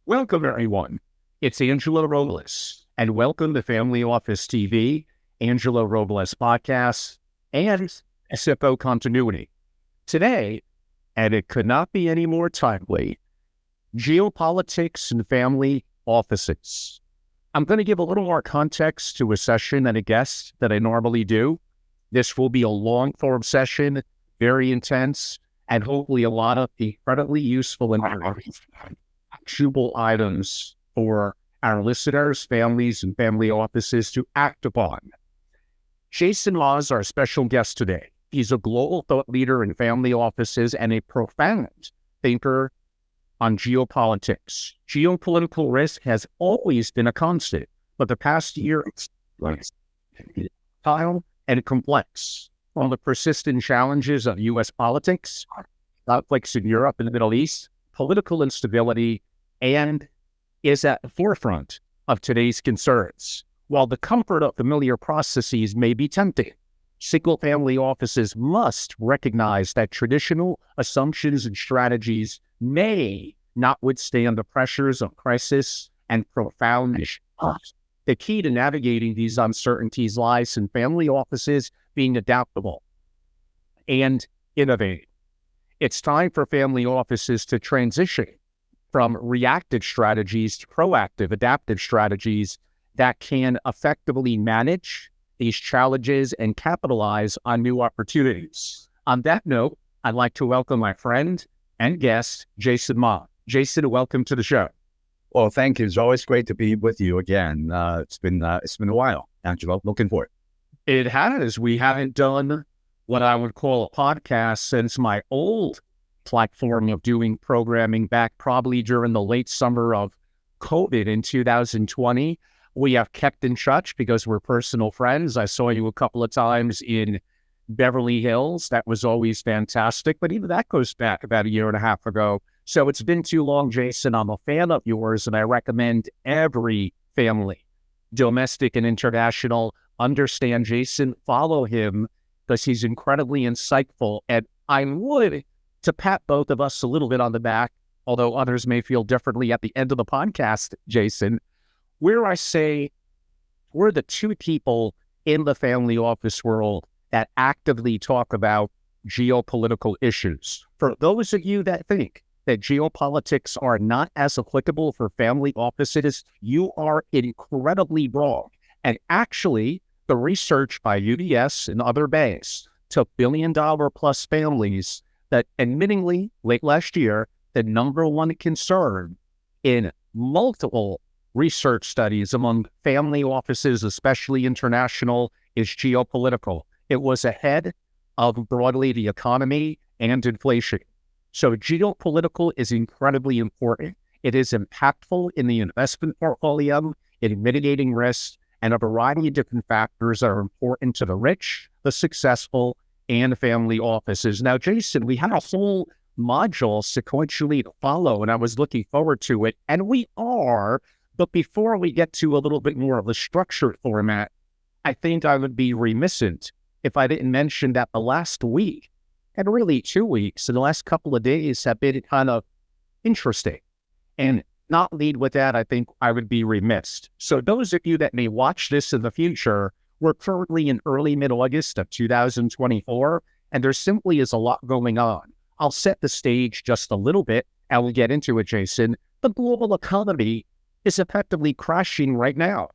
Welcome, everyone. It's Angelo Robles, and welcome to Family Office TV, Angelo Robles Podcast, and SFO Continuity. Today, and it could not be any more timely, geopolitics and family offices. I'm going to give a little more context to a session and a guest than I normally do. This will be a long-form session, very intense, and hopefully a lot of incredibly useful and actionable items for our listeners, families, and family offices to act upon. Jason Law is our special guest today. He's a global thought leader in family offices and a profound thinker on geopolitics. Geopolitical risk has always been a constant, but the past year it's volatile and complex. From the persistent challenges of U.S. politics, conflicts in Europe and the Middle East, political instability, and is at the forefront of today's concerns. While the comfort of familiar processes may be tempting, single-family offices must recognize that traditional assumptions and strategies may not withstand the pressures of crisis and profound shocks. The key to navigating these uncertainties lies in family offices being adaptable and innovative. It's time for family offices to transition from reactive strategies to proactive, adaptive strategies that can effectively manage these challenges and capitalize on new opportunities. On that note, I'd like to welcome my friend and guest, Jason Ma. Jason, welcome to the show. Well, thank you. It's always great to be with you again. It's been a while, Angelo. Looking forward. It has. We haven't done what I would call a podcast since my old platform of doing programming back probably during the late summer of COVID in 2020. We have kept in touch because we're personal friends. I saw you a couple of times in Beverly Hills. That was always fantastic. But even that goes back about a year and a half ago. So it's been too long, Jason. I'm a fan of yours, and I recommend every family, domestic and international, understand Jason, follow him because he's incredibly insightful. And I would, to pat both of us a little bit on the back, although others may feel differently at the end of the podcast, Jason, where I say we're the two people in the family office world that actively talk about geopolitical issues. For those of you that think that geopolitics are not as applicable for family offices, you are incredibly wrong. And actually, the research by UBS and other banks to billion-dollar-plus families that, admittingly, late last year, the number one concern in multiple research studies among family offices, especially international, is geopolitical. It was ahead of broadly the economy and inflation. So geopolitical is incredibly important. It is impactful in the investment portfolio, in mitigating risks, and a variety of different factors that are important to the rich, the successful, and family offices. Now, Jason, we have a whole module sequentially to follow, and I was looking forward to it, and we are. But before we get to a little bit more of the structured format, I think I would be remiss if I didn't mention that the last week, and really 2 weeks, and the last couple of days have been kind of interesting. And not lead with that, I think I would be remiss. So those of you that may watch this in the future, we're currently in early mid-August of 2024, and there simply is a lot going on. I'll set the stage just a little bit, and we'll get into it, Jason. The global economy is effectively crashing right now.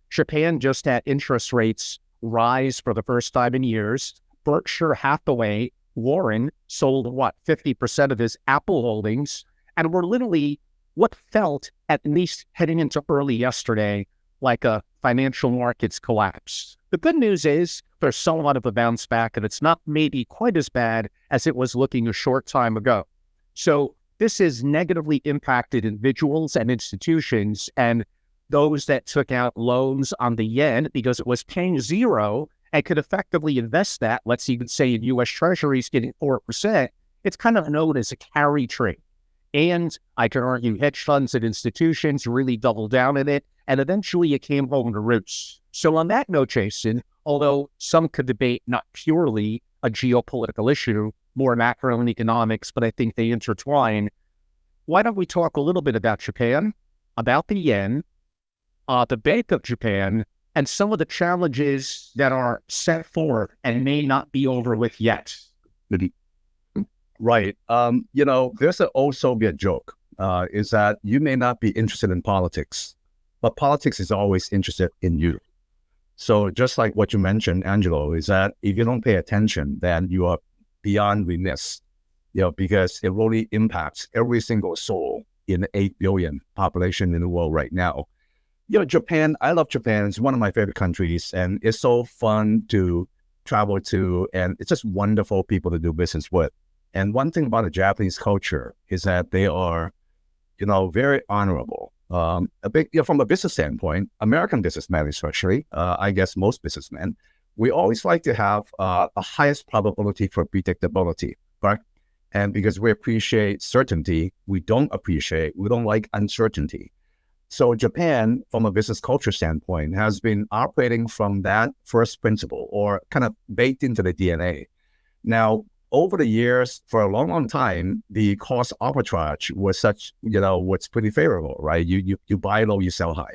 Japan just had interest rates rise for the first time in years. Berkshire Hathaway, Warren, sold 50% of his Apple holdings, and we're literally what felt, at least heading into early yesterday, like a financial markets collapse. The good news is there's somewhat of a bounce back, and it's not maybe quite as bad as it was looking a short time ago. So this has negatively impacted individuals and institutions, and those that took out loans on the yen because it was paying zero and could effectively invest that, let's even say in U.S. Treasuries getting 4%, it's kind of known as a carry trade. And I can argue hedge funds and institutions really doubled down in it, and eventually it came home to roost. So on that note, Jason, although some could debate not purely a geopolitical issue, more macro and economics, but I think they intertwine. Why don't we talk a little bit about Japan, about the yen, the Bank of Japan, and some of the challenges that are set forth and may not be over with yet? Right. There's an old Soviet joke, is that you may not be interested in politics, but politics is always interested in you. So just like what you mentioned, Angelo, is that if you don't pay attention, then you are beyond remiss, because it really impacts every single soul in the 8 billion population in the world right now. Japan, I love Japan. It's one of my favorite countries, and it's so fun to travel to, and it's just wonderful people to do business with. And one thing about the Japanese culture is that they are, very honorable. A big, from a business standpoint, American businessmen especially, I guess most businessmen, we always like to have the highest probability for predictability, right? And because we appreciate certainty, we don't like uncertainty. So Japan, from a business culture standpoint, has been operating from that first principle, or kind of baked into the DNA. Now, over the years, for a long, long time, the cost arbitrage was such, what's pretty favorable, right? You buy low, you sell high.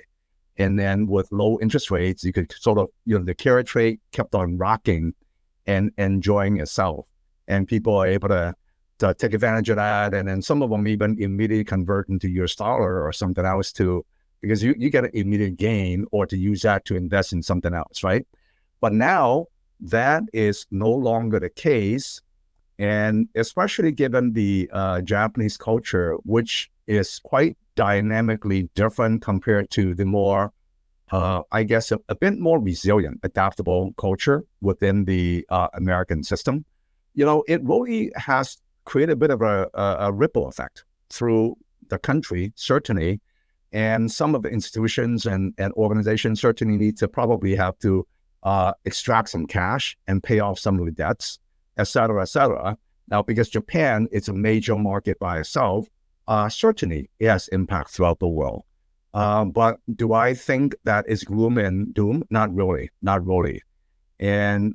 And then with low interest rates, you could sort of, the carriage rate kept on rocking and enjoying itself. And people are able to take advantage of that. And then some of them even immediately convert into US dollar or something else because you get an immediate gain, or to use that to invest in something else, right? But now that is no longer the case. And especially given the Japanese culture, which is quite dynamically different compared to the more, I guess, a bit more resilient, adaptable culture within the American system, it really has created a bit of a ripple effect through the country, certainly. And some of the institutions and organizations certainly need to probably have to extract some cash and pay off some of the debts, et cetera, et cetera. Now, because Japan is a major market by itself, certainly it has impact throughout the world. But do I think that is gloom and doom? Not really. And,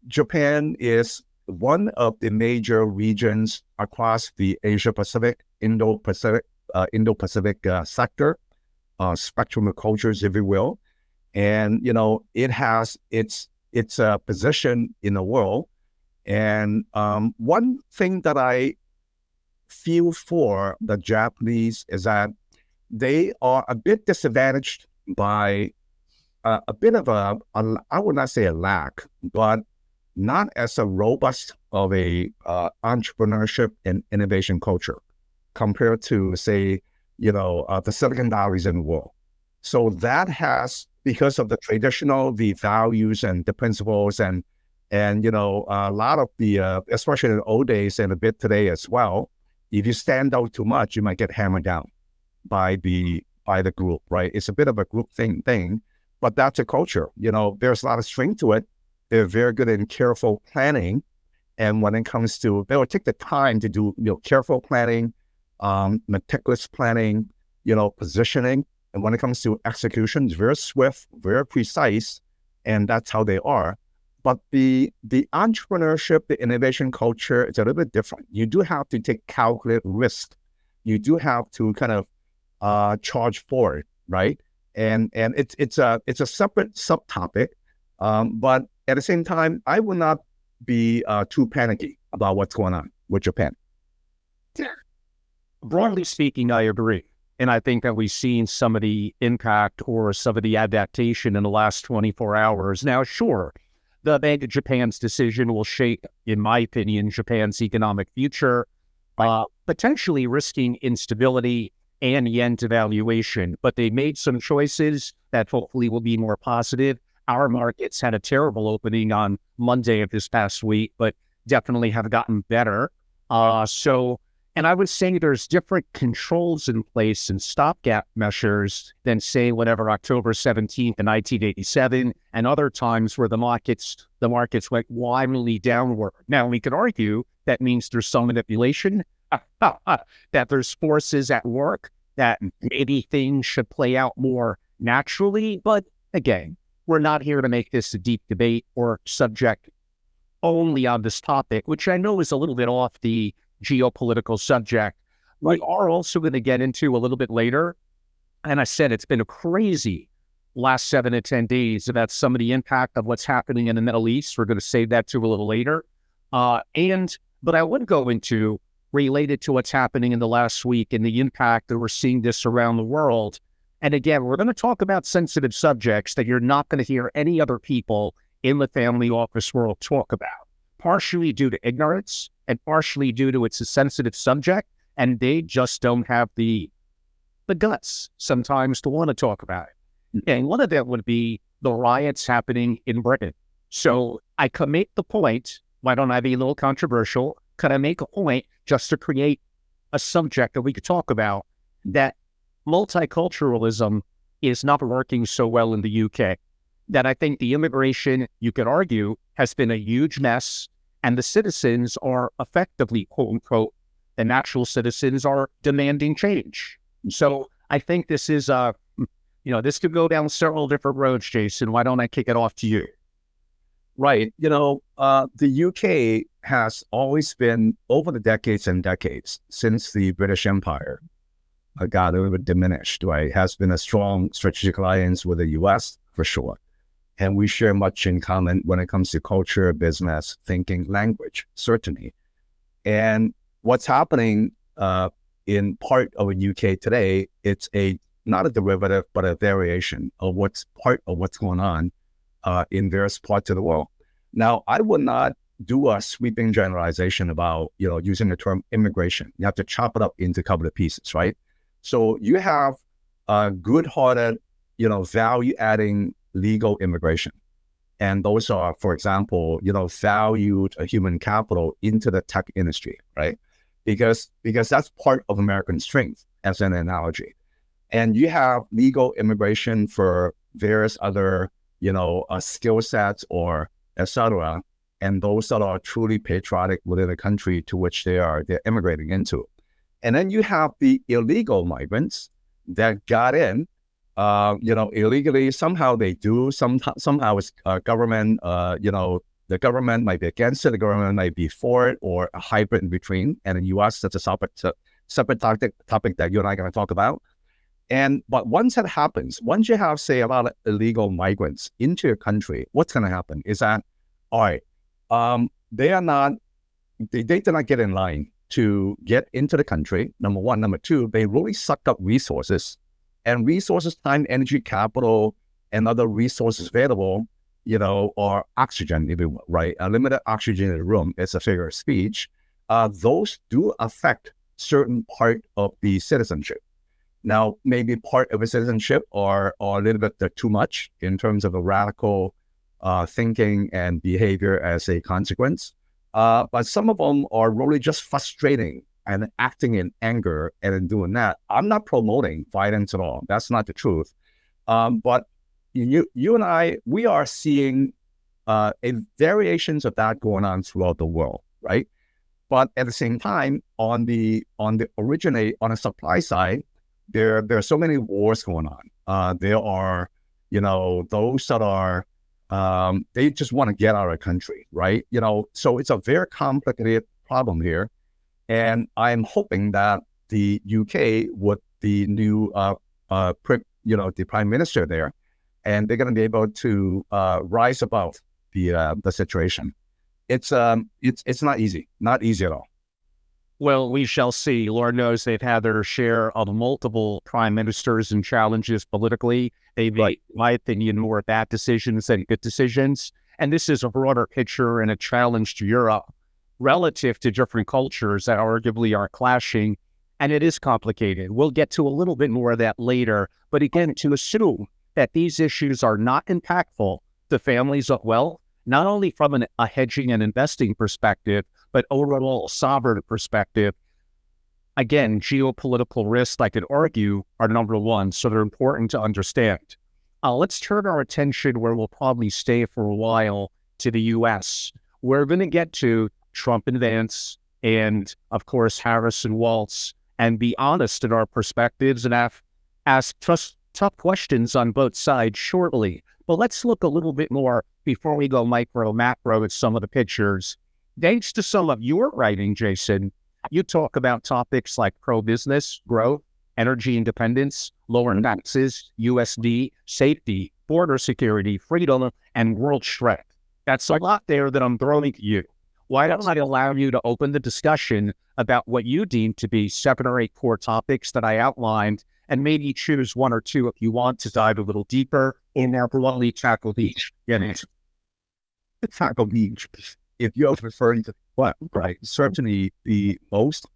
Japan is one of the major regions across the Asia-Pacific, Indo-Pacific sector, spectrum of cultures, if you will. And, it has its position in the world. And one thing that I feel for the Japanese is that they are a bit disadvantaged by a bit of I would not say a lack, but not as a robust of a entrepreneurship and innovation culture compared to, say, the Silicon Valleys in the world. So that has, because of the values and the principles and a lot of the, especially in the old days and a bit today as well, if you stand out too much, you might get hammered down by the group, right? It's a bit of a group thing, but that's a culture. There's a lot of strength to it. They're very good in careful planning. And when it comes to, they will take the time to do, careful planning, meticulous planning, positioning. And when it comes to execution, it's very swift, very precise, and that's how they are. But the entrepreneurship, the innovation culture, it's a little bit different. You do have to take calculated risk. You do have to kind of charge forward, right? And it's a separate subtopic. But at the same time, I will not be too panicky about what's going on with Japan. Broadly speaking, I agree. And I think that we've seen some of the impact or some of the adaptation in the last 24 hours. Now, sure, the Bank of Japan's decision will shape, in my opinion, Japan's economic future, potentially risking instability and yen devaluation. But they made some choices that hopefully will be more positive. Our markets had a terrible opening on Monday of this past week, but definitely have gotten better. And I would say there's different controls in place and stopgap measures than, say, whatever October 17th in 1987 and other times where the markets went wildly downward. Now, we could argue that means there's some manipulation, that there's forces at work, that maybe things should play out more naturally. But again, we're not here to make this a deep debate or subject only on this topic, which I know is a little bit off the geopolitical subject. We are also going to get into a little bit later. And I said, it's been a crazy last 7 to 10 days about some of the impact of what's happening in the Middle East. We're going to save that to a little later. But I would go into related to what's happening in the last week and the impact that we're seeing this around the world. And again, we're going to talk about sensitive subjects that you're not going to hear any other people in the family office world talk about, partially due to ignorance and partially due to it's a sensitive subject, and they just don't have the guts sometimes to want to talk about it. And one of them would be the riots happening in Britain. So I could make the point, why don't I be a little controversial? Could I make a point just to create a subject that we could talk about, that multiculturalism is not working so well in the UK? That I think the immigration, you could argue, has been a huge mess, and the citizens are effectively, quote unquote, the natural citizens are demanding change. So I think this is, this could go down several different roads, Jason. Why don't I kick it off to you? Right. The UK has always been, over the decades and decades, since the British Empire got a little bit diminished, right, has been a strong strategic alliance with the US, for sure. And we share much in common when it comes to culture, business, thinking, language, certainly. And what's happening in part of the UK today, it's not a derivative, but a variation of what's going on in various parts of the world. Now, I would not do a sweeping generalization about, using the term immigration. You have to chop it up into a couple of pieces, right? So you have good-hearted, value-adding legal immigration. And those are, for example, valued human capital into the tech industry, right? Because that's part of American strength, as an analogy. And you have legal immigration for various other, skill sets or et cetera, and those that are truly patriotic within the country to which they're immigrating into. And then you have the illegal migrants that got in, illegally. Somehow they do. Somehow it's government. The government might be against it. The government might be for it, or a hybrid in between. And in the U.S., that's a separate topic that you and I are going to talk about. But once that happens, once you have, say, a lot of illegal migrants into your country, what's going to happen is that, all right, they did not get in line to get into the country, number one. Number two, they really sucked up resources, time, energy, capital, and other resources available, or oxygen, if you will, right? A limited oxygen in the room, it's a figure of speech. Those do affect certain part of the citizenship. Now, maybe part of a citizenship are a little bit too much in terms of a radical thinking and behavior as a consequence. But some of them are really just frustrating and acting in anger and in doing that. I'm not promoting violence at all. That's not the truth. But you and I, we are seeing variations of that going on throughout the world, right? But at the same time, on the supply side, there are so many wars going on. There are, those that are, they just want to get out of the country, right? So it's a very complicated problem here. And I'm hoping that the UK, with the new, the prime minister there, and they're going to be able to rise above the situation. It's not easy at all. Well, we shall see. Lord knows they've had their share of multiple prime ministers and challenges politically. They've made, in my opinion, more bad decisions than good decisions. And this is a broader picture and a challenge to Europe relative to different cultures that arguably are clashing. And it is complicated. We'll get to a little bit more of that later. But again, to assume that these issues are not impactful to families of wealth, not only from a hedging and investing perspective, but overall sovereign perspective, again, geopolitical risks, I could argue, are number one. So they're important to understand. Let's turn our attention where we'll probably stay for a while, to the U.S. We're going to get to Trump and Vance and, of course, Harris and Waltz, and be honest in our perspectives and ask tough questions on both sides shortly. But let's look a little bit more before we go micro, macro at some of the pictures. Thanks to some of your writing, Jason, you talk about topics like pro-business, growth, energy independence, lower taxes, USD, safety, border security, freedom, and world strength. That's a lot there that I'm throwing to you. Why don't I allow you to open the discussion about what you deem to be 7 or 8 core topics that I outlined, and maybe choose 1 or 2 if you want to dive a little deeper in there, broadly tackle each. Tackle each. If you're referring to what, right? Certainly the most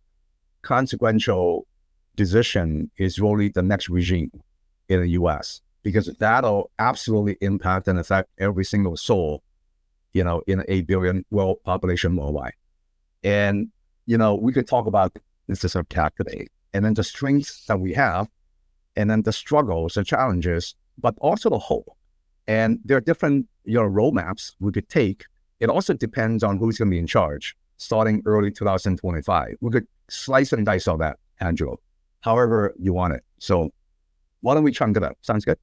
consequential decision is really the next regime in the US, because that'll absolutely impact and affect every single soul, in an 8 billion world population worldwide. And, we could talk about this as a cat today, and then the strengths that we have, and then the struggles, the challenges, but also the hope. And there are different, roadmaps we could take. It also depends on who's going to be in charge starting early 2025. We could slice and dice all that, Angelo, however you want it. So why don't we chunk it up? Sounds good?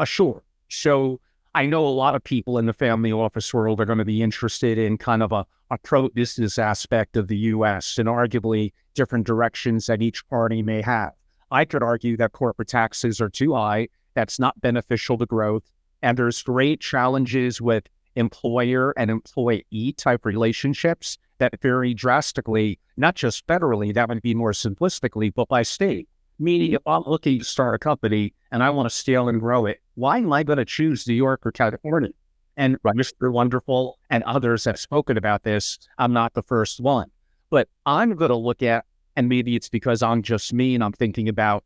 Sure. So I know a lot of people in the family office world are going to be interested in kind of a pro-business aspect of the U.S. and arguably different directions that each party may have. I could argue that corporate taxes are too high. That's not beneficial to growth. And there's great challenges with employer and employee type relationships that vary drastically, not just federally, that would be more simplistically, but by state. Meaning, if I'm looking to start a company and I want to scale and grow it, why am I going to choose New York or California? And Mr. Wonderful and others have spoken about this. I'm not the first one. But I'm going to look at, and maybe it's because I'm just me and I'm thinking about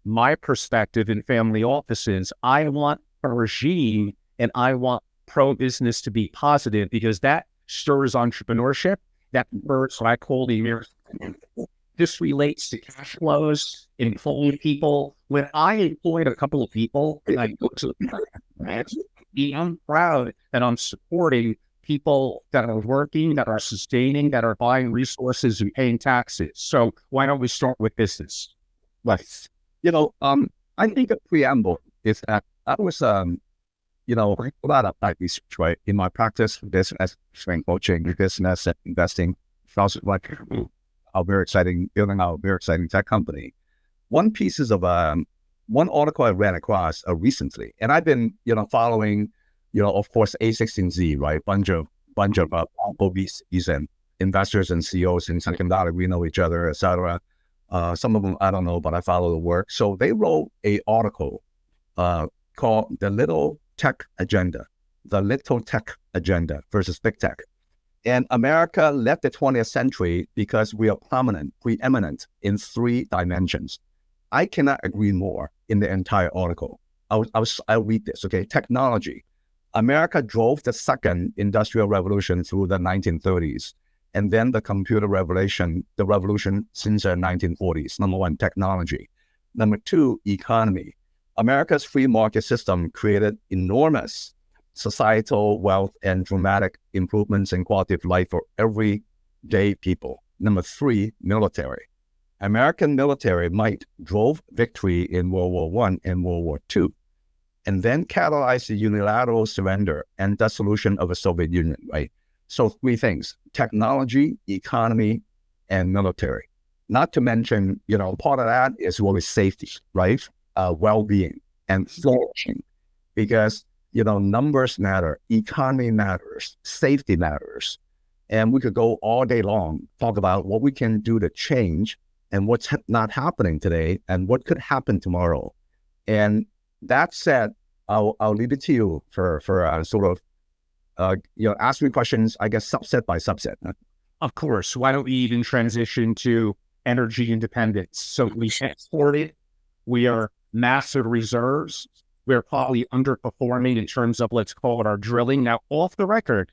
my perspective in family offices. I want a regime and I want pro-business to be positive, because that stirs entrepreneurship. That spurs what I call the American. This relates to cash flows, employing people. When I employed a couple of people, and I go to I'm proud that I'm supporting people that are working, that are sustaining, that are buying resources and paying taxes. So why don't we start with business? Right. I think a preamble is that I was, a lot of that research, right? In my practice, business, strength coaching, business, and investing, also like building our very exciting tech company. One piece of one article I ran across recently, and I've been, following, of course, A16Z, right? Bunch of VCs and investors and CEOs in Silicon Valley. We know each other, etc. Some of them I don't know, but I follow the work. So they wrote a article called "The Little Tech Agenda," the little tech agenda versus big tech. And America led the 20th century because we are preeminent in 3 dimensions. I cannot agree more in the entire article. I'll read this, okay? Technology. America drove the second industrial revolution through the 1930s, and then the computer revolution, the revolution since the 1940s. Number 1, technology. Number 2, economy. America's free market system created enormous societal wealth and dramatic improvements in quality of life for everyday people. Number 3, military. American military might drove victory in World War I and World War II, and then catalyzed the unilateral surrender and dissolution of the Soviet Union, right? So 3 things: technology, economy, and military. Not to mention, part of that is really safety, right? Well-being and flourishing, because, numbers matter, economy matters, safety matters. And we could go all day long, talk about what we can do to change and what's not happening today and what could happen tomorrow. And that said, I'll leave it to you for sort of, ask me questions, I guess, subset by subset. Of course. Why don't we even transition to energy independence? So we exported, we are massive reserves. We're probably underperforming in terms of, let's call it, our drilling. Now, off the record,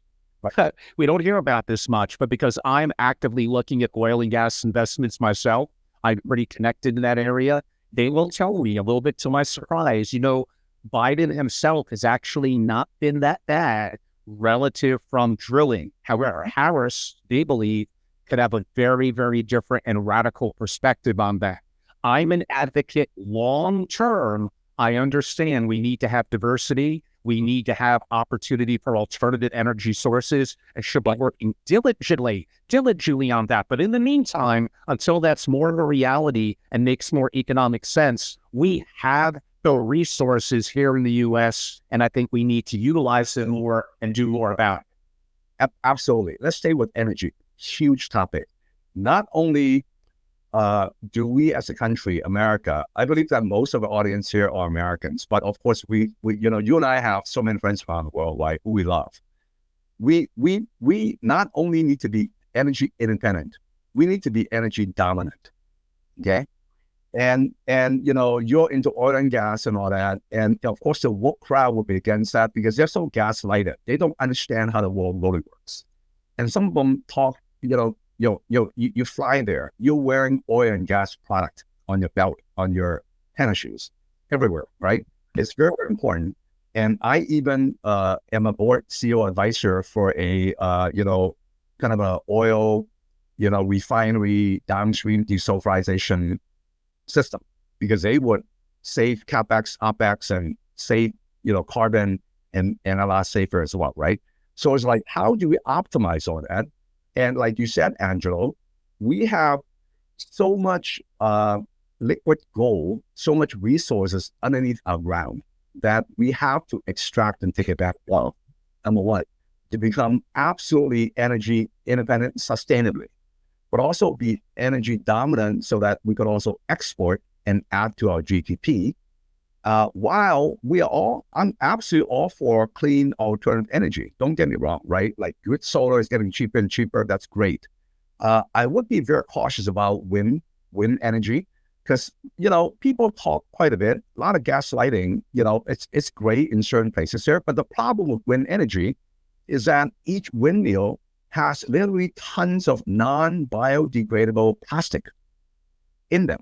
we don't hear about this much, but because I'm actively looking at oil and gas investments myself, I'm pretty connected in that area. They will tell me, a little bit to my surprise, Biden himself has actually not been that bad relative from drilling. However, Harris, they believe, could have a very, very different and radical perspective on that. I'm an advocate long term. I understand we need to have diversity. We need to have opportunity for alternative energy sources and should be working diligently on that. But in the meantime, until that's more of a reality and makes more economic sense, we have the resources here in the U.S., and I think we need to utilize them more and do more about it. Absolutely. Let's stay with energy. Huge topic. Not only do we as a country, America, I believe that most of the audience here are Americans, but of course we you and I have so many friends around the world, right, who we love. We not only need to be energy independent, we need to be energy dominant. Okay. And you're into oil and gas and all that. And of course the woke crowd will be against that because they're so gaslighted. They don't understand how the world really works. And some of them talk, you fly there, you're wearing oil and gas product on your belt, on your tennis shoes, everywhere, right? It's very, very important. And I even am a board CEO advisor for a, kind of a oil, refinery downstream desulfurization system, because they would save CapEx, OpEx, and save, carbon and a lot safer as well, right? So it's like, how do we optimize all that? And like you said, Angelo, we have so much liquid gold, so much resources underneath our ground that we have to extract and take it back. Well, number one, to become absolutely energy independent sustainably, but also be energy dominant so that we could also export and add to our GDP. While I'm absolutely all for clean alternative energy. Don't get me wrong, right? Like good solar is getting cheaper and cheaper. That's great. I would be very cautious about wind energy because, people talk quite a bit, a lot of gaslighting, it's great in certain places there. But the problem with wind energy is that each windmill has literally tons of non-biodegradable plastic in them,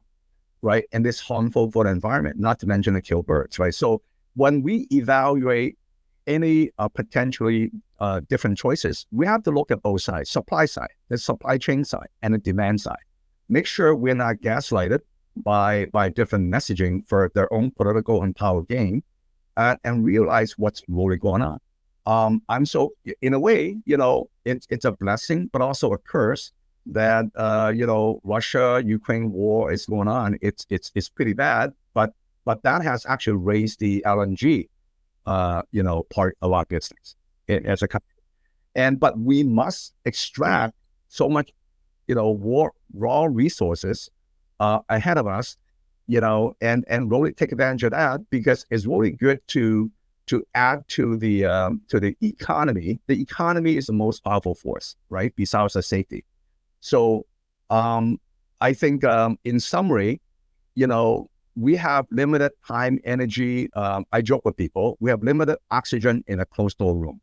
right? And it's harmful for the environment, not to mention the kill birds, right? So when we evaluate any potentially different choices, we have to look at both sides, supply side, the supply chain side, and the demand side. Make sure we're not gaslighted by different messaging for their own political and power gain, and realize what's really going on. In a way, it's a blessing, but also a curse that, Russia-Ukraine war is going on. It's pretty bad, but that has actually raised the LNG, part of our business as a country. But we must extract so much, raw resources ahead of us, and really take advantage of that because it's really good to add to the economy. The economy is the most powerful force, right? Besides the safety. So I think in summary, we have limited time, energy. I joke with people, we have limited oxygen in a closed door room.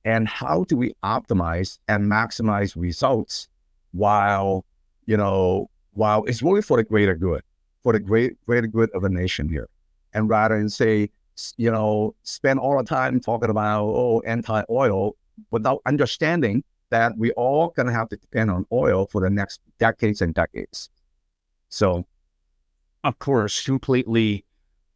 And how do we optimize and maximize results while it's really for the greater good, for the greater good of the nation here? And rather than say, spend all the time talking about, anti-oil without understanding that we all going to have to depend on oil for the next decades and decades. So, of course, completely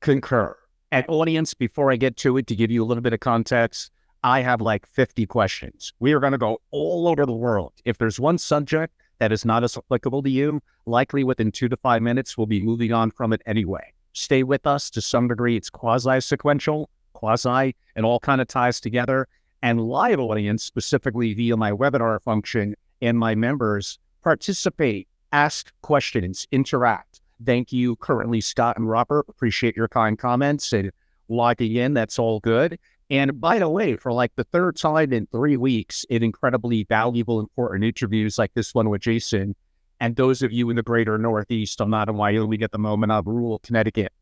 concur. And audience, before I get to it, to give you a little bit of context, I have like 50 questions. We are going to go all over the world. If there's one subject that is not as applicable to you, likely within 2 to 5 minutes, we'll be moving on from it anyway. Stay with us. To some degree, it's quasi-sequential, and all kind of ties together. And live audience, specifically via my webinar function, and my members participate, ask questions, interact. Thank you currently, Scott and Robert. Appreciate your kind comments and logging in. That's all good. And by the way, for like the third time in 3 weeks, in incredibly valuable, important interviews like this one with Jason, and those of you in the greater Northeast, I'm not in Wyoming at the moment, I'm rural Connecticut.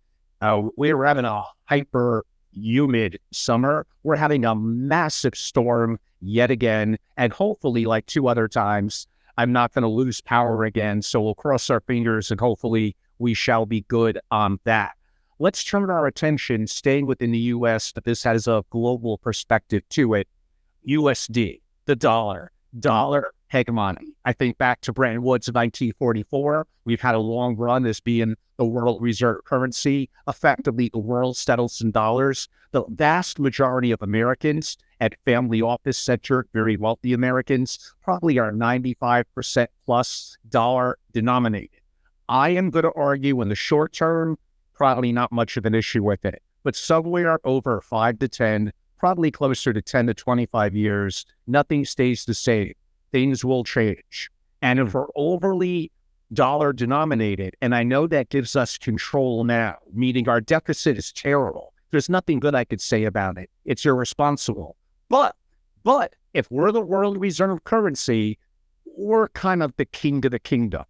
We're having a hyper humid summer. We're having a massive storm yet again. And hopefully, like 2 other times, I'm not going to lose power again. So we'll cross our fingers and hopefully we shall be good on that. Let's turn our attention, staying within the U.S., but this has a global perspective to it. USD, the dollar hegemony. I think back to Bretton Woods of 1944. We've had a long run as being the world reserve currency. Effectively, the world settles in dollars. The vast majority of Americans at family office centered, very wealthy Americans, probably are 95% plus dollar denominated. I am going to argue in the short term, probably not much of an issue with it, but somewhere over 5 to 10, probably closer to 10 to 25 years, nothing stays the same. Things will change. And if we're overly dollar denominated, and I know that gives us control now, meaning our deficit is terrible. There's nothing good I could say about it. It's irresponsible. But if we're the world reserve currency, we're kind of the king of the kingdom.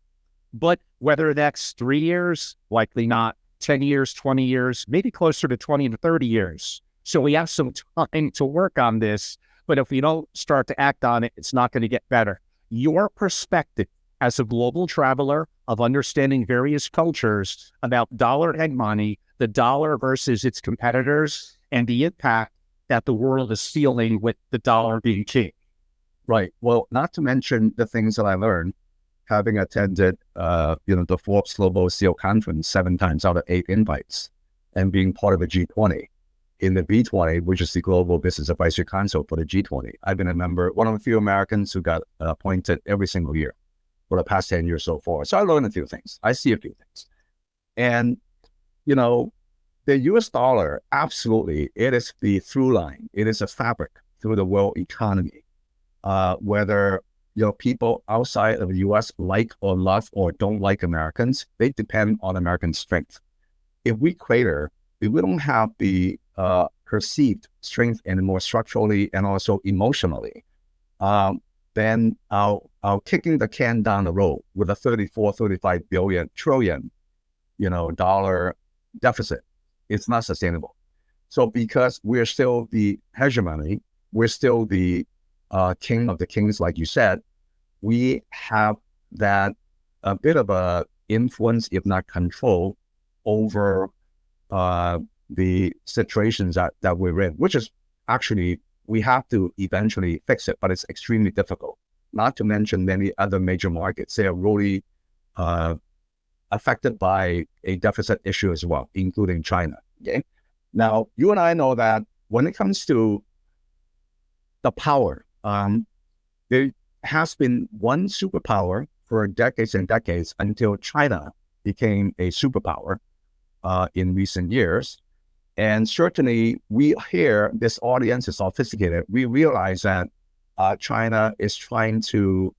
But whether that's 3 years, likely not, 10 years, 20 years, maybe closer to 20 to 30 years. So we have some time to work on this, but if we don't start to act on it, it's not going to get better. Your perspective as a global traveler of understanding various cultures about dollar hegemony, the dollar versus its competitors, and the impact that the world is feeling with the dollar being king. Right. Well, not to mention the things that I learned having attended, the Forbes Global CEO Conference 7 times out of 8 invites and being part of a G20. In the B20, which is the Global Business Advisory Council for the G20, I've been a member, one of the few Americans who got appointed every single year for the past 10 years so far. So I learned a few things. I see a few things. And, the US dollar, absolutely, it is the through line. It is a fabric through the world economy. Whether people outside of the US like or love or don't like Americans, they depend on American strength. If we crater, if we don't have the perceived strength anymore structurally and also emotionally, then our kicking the can down the road with a 35 trillion dollar deficit, it's not sustainable. So because we're still the hegemony, we're still the king of the kings, like you said, we have that a bit of a influence, if not control, over the situations that we're in, which is actually, we have to eventually fix it, but it's extremely difficult. Not to mention many other major markets, they are really affected by a deficit issue as well, including China. Okay. Now, you and I know that when it comes to the power, there has been one superpower for decades and decades until China became a superpower in recent years. And certainly we hear this audience is sophisticated. We realize that China is trying to,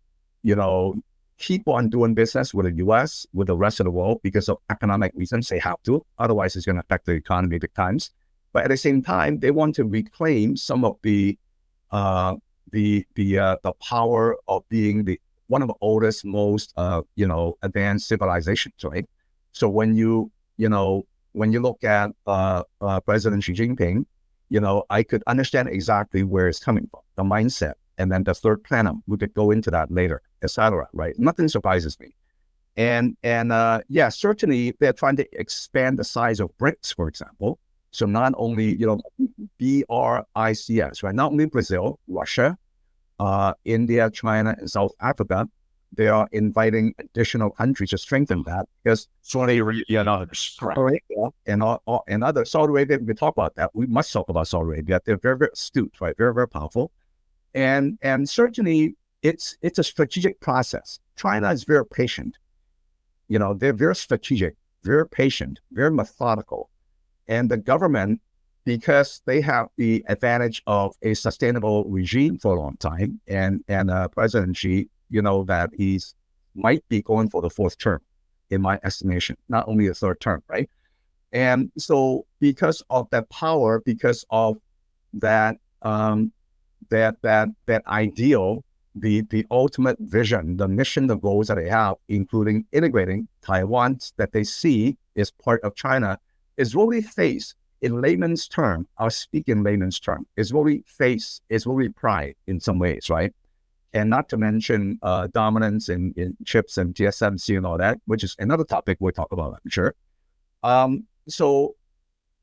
keep on doing business with the US, with the rest of the world, because of economic reasons. They have to, otherwise it's going to affect the economy big times. But at the same time, they want to reclaim some of the power of being one of the oldest, most advanced civilizations, right? So when you look at President Xi Jinping, I could understand exactly where it's coming from, the mindset, and then the third plenum. We could go into that later, etc. Right? Nothing surprises me. And certainly they're trying to expand the size of BRICS, for example. So not only BRICS, right? Not only Brazil, Russia, India, China, and South Africa. They are inviting additional countries to strengthen that, because Saudi Arabia and others. Saudi Arabia and others. Saudi Arabia, we talk about that. We must talk about Saudi Arabia. They're very, very astute, right? Very, very powerful. And certainly it's a strategic process. China is very patient. They're very strategic, very patient, very methodical. And the government, because they have the advantage of a sustainable regime for a long time, and President Xi, that he's might be going for the 4th term, in my estimation, not only the 3rd term, right? And so because of that power, because of that that ideal, the ultimate vision, the mission, the goals that they have, including integrating Taiwan, that they see is part of China, is really faced in layman's term. I'll speak in layman's term. Is really pride in some ways, right? And not to mention dominance in chips and TSMC and all that, which is another topic we'll talk about, I'm sure. So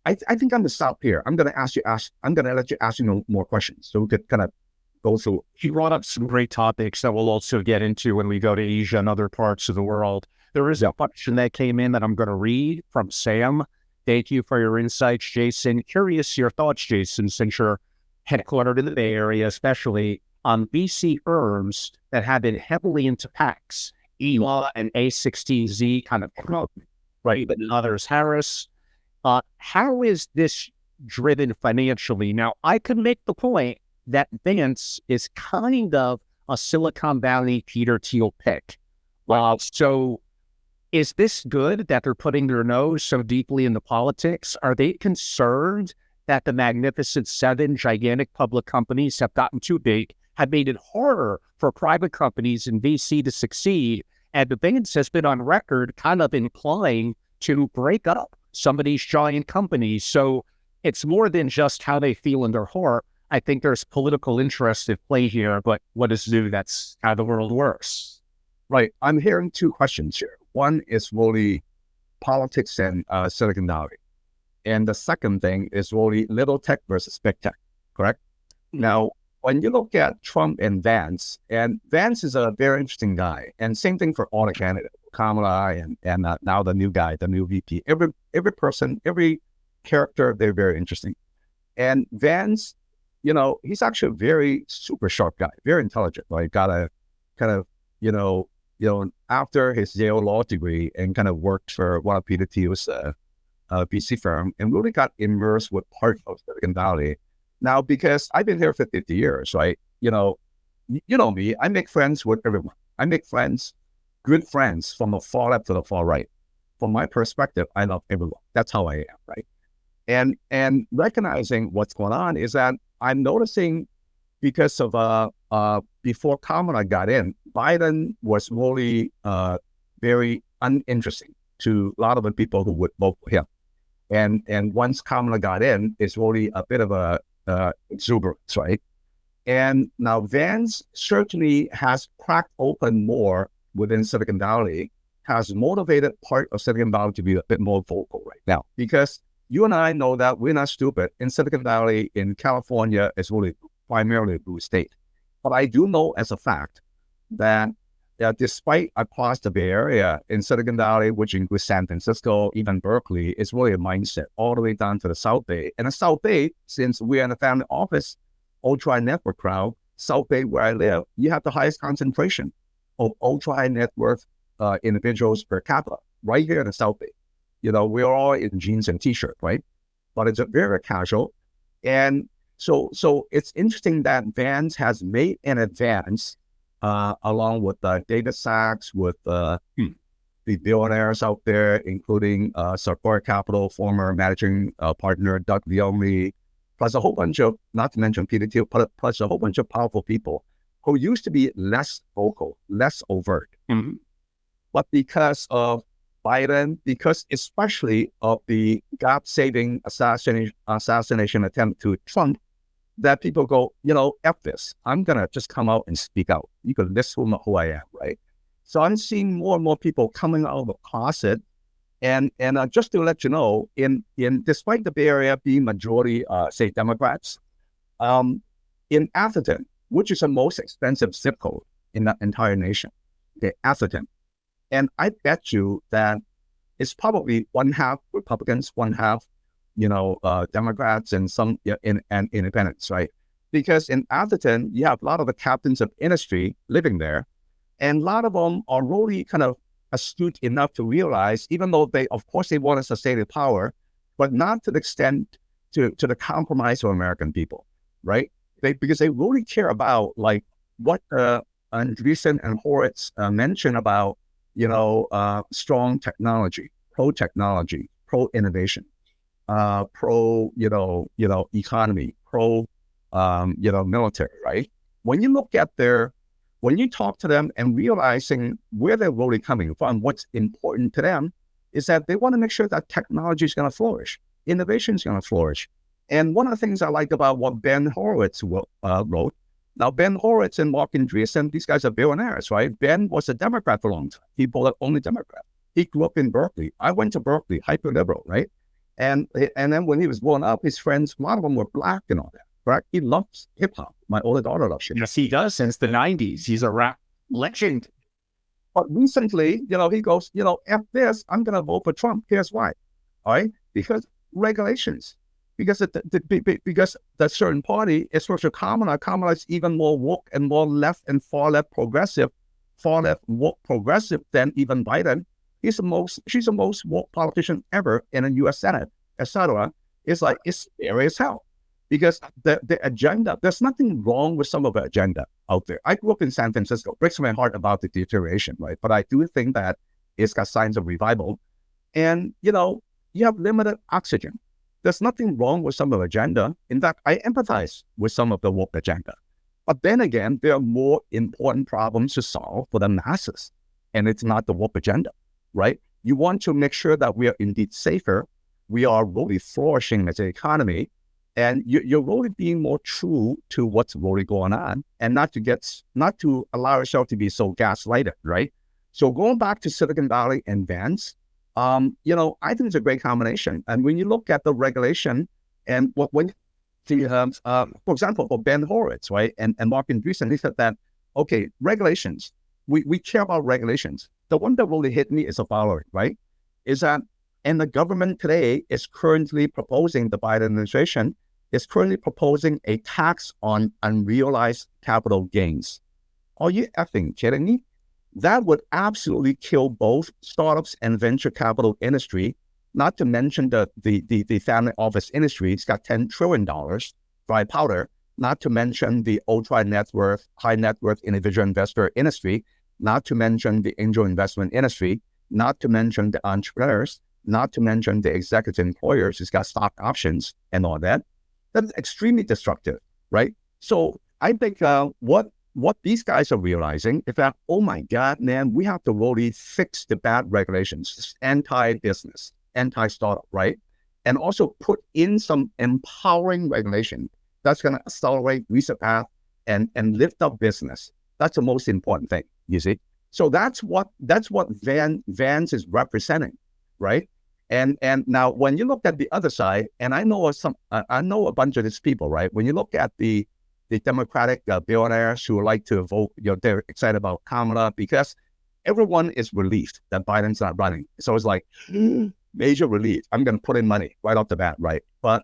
I think I'm going to stop here. I'm going to let you ask more questions, so we could kind of go through. You brought up some great topics that we'll also get into when we go to Asia and other parts of the world. There is a question that came in that I'm going to read from Sam. Thank you for your insights, Jason. Curious your thoughts, Jason, since you're headquartered in the Bay Area, especially on VC firms that have been heavily into PACs, ELA and A16Z kind of, right? But others, Harris. How is this driven financially? Now, I could make the point that Vance is kind of a Silicon Valley Peter Thiel pick. So is this good that they're putting their nose so deeply into politics? Are they concerned that the Magnificent Seven gigantic public companies have gotten too big, have made it harder for private companies and VC to succeed? And Vance has been on record kind of implying to break up some of these giant companies. So it's more than just how they feel in their heart. I think there's political interest at play here, but what is new? That's how the world works. Right. I'm hearing two questions here. One is really politics and Silicon Valley. And the second thing is really little tech versus big tech, correct? Now, when you look at Trump and Vance is a very interesting guy. And same thing for all the candidates, Kamala and now the new guy, the new VP. Every person, every character, they're very interesting. And Vance, he's actually a very super sharp guy, very intelligent. Like got a kind of, after his Yale law degree and kind of worked for one of Peter Thiel's VC firm and really got immersed with part of Silicon Valley. Now, because I've been here for 50 years, right? You know me, I make friends with everyone. I make friends, good friends from the far left to the far right. From my perspective, I love everyone. That's how I am, right? And recognizing what's going on is that I'm noticing because of before Kamala got in, Biden was really very uninteresting to a lot of the people who would vote for him. And once Kamala got in, it's really a bit of a exuberance, right? And now Vance certainly has cracked open more within Silicon Valley, has motivated part of Silicon Valley to be a bit more vocal right now. Because you and I know that we're not stupid. In Silicon Valley, in California, it's really primarily a blue state. But I do know as a fact that despite across the Bay Area, in Silicon Valley, which includes San Francisco, even Berkeley, it's really a mindset all the way down to the South Bay. And the South Bay, since we're in the family office, ultra net worth crowd, South Bay where I live, you have the highest concentration of ultra net worth individuals per capita right here in the South Bay. We're all in jeans and t-shirt, right? But it's a very casual. And so it's interesting that Vance has made an advance along with data sacks, with the billionaires out there, including Sequoia Capital, former managing partner Doug Leone, plus a whole bunch of, not to mention Peter Thiel, plus a whole bunch of powerful people who used to be less vocal, less overt. Mm-hmm. But because of Biden, because especially of the God-saving assassination attempt to Trump, that people go, F this. I'm going to just come out and speak out. You can list who I am, right? So I'm seeing more and more people coming out of the closet. And just to let you know, in despite the Bay Area being majority, say, Democrats, in Atherton, which is the most expensive zip code in the entire nation, Atherton. And I bet you that it's probably one half Republicans, one half Democrats, and some and independents, right? Because in Atherton, you have a lot of the captains of industry living there, and a lot of them are really kind of astute enough to realize, even though they want to sustain the power, but not to the extent to the compromise of American people, right? Because they really care about like what Andreessen and Horowitz mentioned about strong technology, pro-technology, pro-innovation. Pro economy, pro military, right? When you talk to them and realizing where they're really coming from, what's important to them is that they want to make sure that technology is going to flourish, innovation is going to flourish. And one of the things I like about what Ben Horowitz wrote, now Ben Horowitz and Mark Andreessen, these guys are billionaires, right? Ben was a Democrat for a long time. He voted only Democrat. He grew up in Berkeley. I went to Berkeley, hyper liberal, right? And then when he was growing up, his friends, a lot of them were black and all that. correct? He loves hip hop. My older daughter loves hip hop. Yes, he does. Since the 90s. He's a rap legend. But recently, he goes, F this, I'm going to vote for Trump. Here's why. All right? Because regulations. Because because the certain party is for Kamala. Kamala is even more woke and more left and far left progressive, far left woke progressive than even Biden. She's the most woke politician ever in the U.S. Senate, etc. It's like, it's scary as hell. Because the agenda, there's nothing wrong with some of the agenda out there. I grew up in San Francisco. It breaks my heart about the deterioration, right? But I do think that it's got signs of revival. And, you have limited oxygen. There's nothing wrong with some of the agenda. In fact, I empathize with some of the woke agenda. But then again, there are more important problems to solve for the masses. And it's not the woke agenda, right? You want to make sure that we are indeed safer. We are really flourishing as an economy. And you're really being more true to what's really going on, and not to allow yourself to be so gaslighted, right? So going back to Silicon Valley and Vance, I think it's a great combination. And when you look at the regulation and for example, for Ben Horowitz, right, and Mark Andreessen, he said that, okay, regulations, we care about regulations. The one that really hit me is the following, right, is that, and the government today is currently proposing, the Biden administration is currently proposing a tax on unrealized capital gains. Are you effing kidding me? That would absolutely kill both startups and venture capital industry, not to mention the family office industry. It's got $10 trillion dry powder, not to mention the ultra net worth, high net worth individual investor industry, not to mention the angel investment industry, not to mention the entrepreneurs, not to mention the executive employers who's got stock options and all that. That's extremely destructive, right? So I think what these guys are realizing is that, oh my God, man, we have to really fix the bad regulations, anti-business, anti-startup, right? And also put in some empowering regulation that's going to accelerate, reset path, and lift up business. That's the most important thing, you see? So that's what Vance is representing, right? And now when you look at the other side, and I know a bunch of these people, right? When you look at the Democratic billionaires who like to vote, they're excited about Kamala because everyone is relieved that Biden's not running. So it's like major relief. I'm going to put in money right off the bat, right? But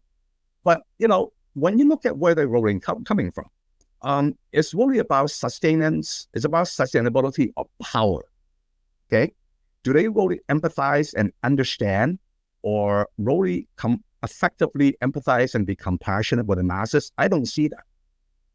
when you look at where they're rolling coming from, it's really about sustenance. It's about sustainability of power. Okay. Do they really empathize and understand, or really effectively empathize and be compassionate with the masses? I don't see that.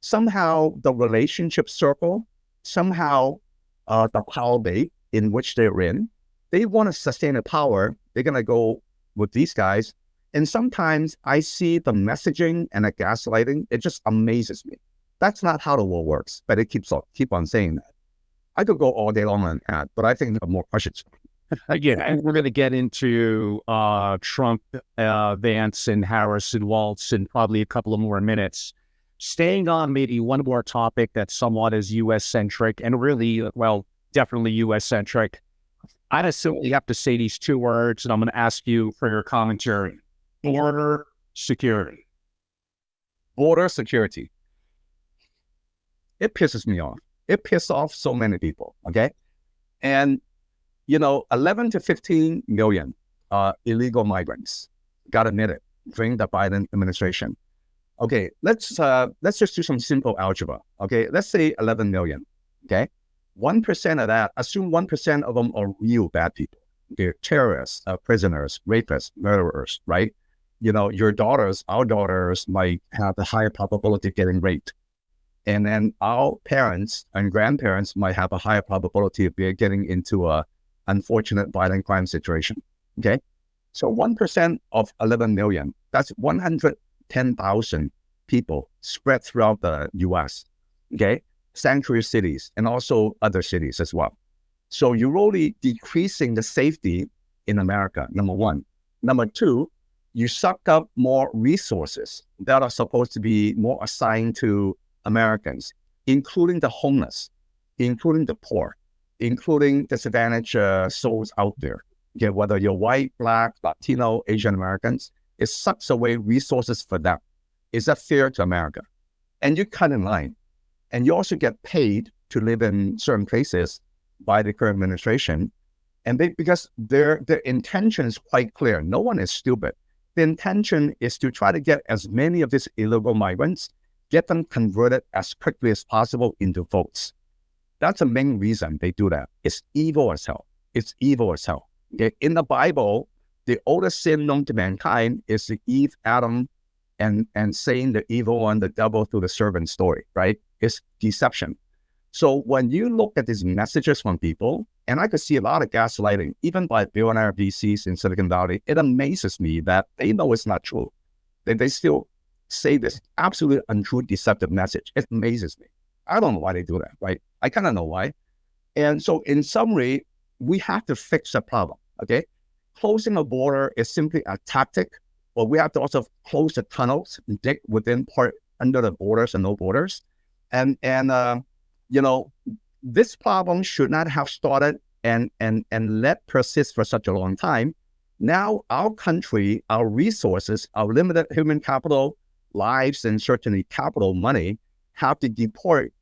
Somehow the relationship circle, somehow the power base in which they're in, they want to sustain the power. They're going to go with these guys. And sometimes I see the messaging and the gaslighting. It just amazes me. That's not how the world works, but it keep on saying that. I could go all day long on that, but I think there are more questions. Again, and we're going to get into Trump, Vance, and Harris and Waltz in probably a couple of more minutes. Staying on maybe one more topic that's somewhat as U.S.-centric and really, well, definitely U.S.-centric. I just simply have to say these two words, and I'm going to ask you for your commentary. Border security. Border security. It pisses me off. It pisses off so many people, okay? And, 11 to 15 million illegal migrants got admitted during the Biden administration. Okay, let's just do some simple algebra, okay? Let's say 11 million, okay? 1% of that, assume 1% of them are real bad people. They're terrorists, prisoners, rapists, murderers, right? Your daughters, our daughters might have a higher probability of getting raped. And then our parents and grandparents might have a higher probability of getting into a unfortunate violent crime situation, okay? So 1% of 11 million, that's 110,000 people spread throughout the U.S., okay? Sanctuary cities and also other cities as well. So you're really decreasing the safety in America, number one. Number two, you suck up more resources that are supposed to be more assigned to Americans, including the homeless, including the poor, including disadvantaged souls out there. Okay, whether you're white, black, Latino, Asian Americans, it sucks away resources for them. Is that fair to America? And you cut in line. And you also get paid to live in certain places by the current administration. And because their intention is quite clear. No one is stupid. The intention is to try to get as many of these illegal migrants, get them converted as quickly as possible into votes. That's the main reason they do that. It's evil as hell. It's evil as hell. Okay? In the Bible, the oldest sin known to mankind is the Eve, Adam, and saying the evil one, the devil, through the servant story, right? It's deception. So when you look at these messages from people, and I could see a lot of gaslighting, even by billionaire VCs in Silicon Valley, it amazes me that they know it's not true. They still say this absolutely untrue, deceptive message. It amazes me. I don't know why they do that, right? I kind of know why. And so in summary, we have to fix the problem, okay? Closing a border is simply a tactic, but we have to also close the tunnels, dig within part under the borders and no borders. And you know, this problem should not have started and let persist for such a long time. Now our country, our resources, our limited human capital, lives, and certainly capital money have to deport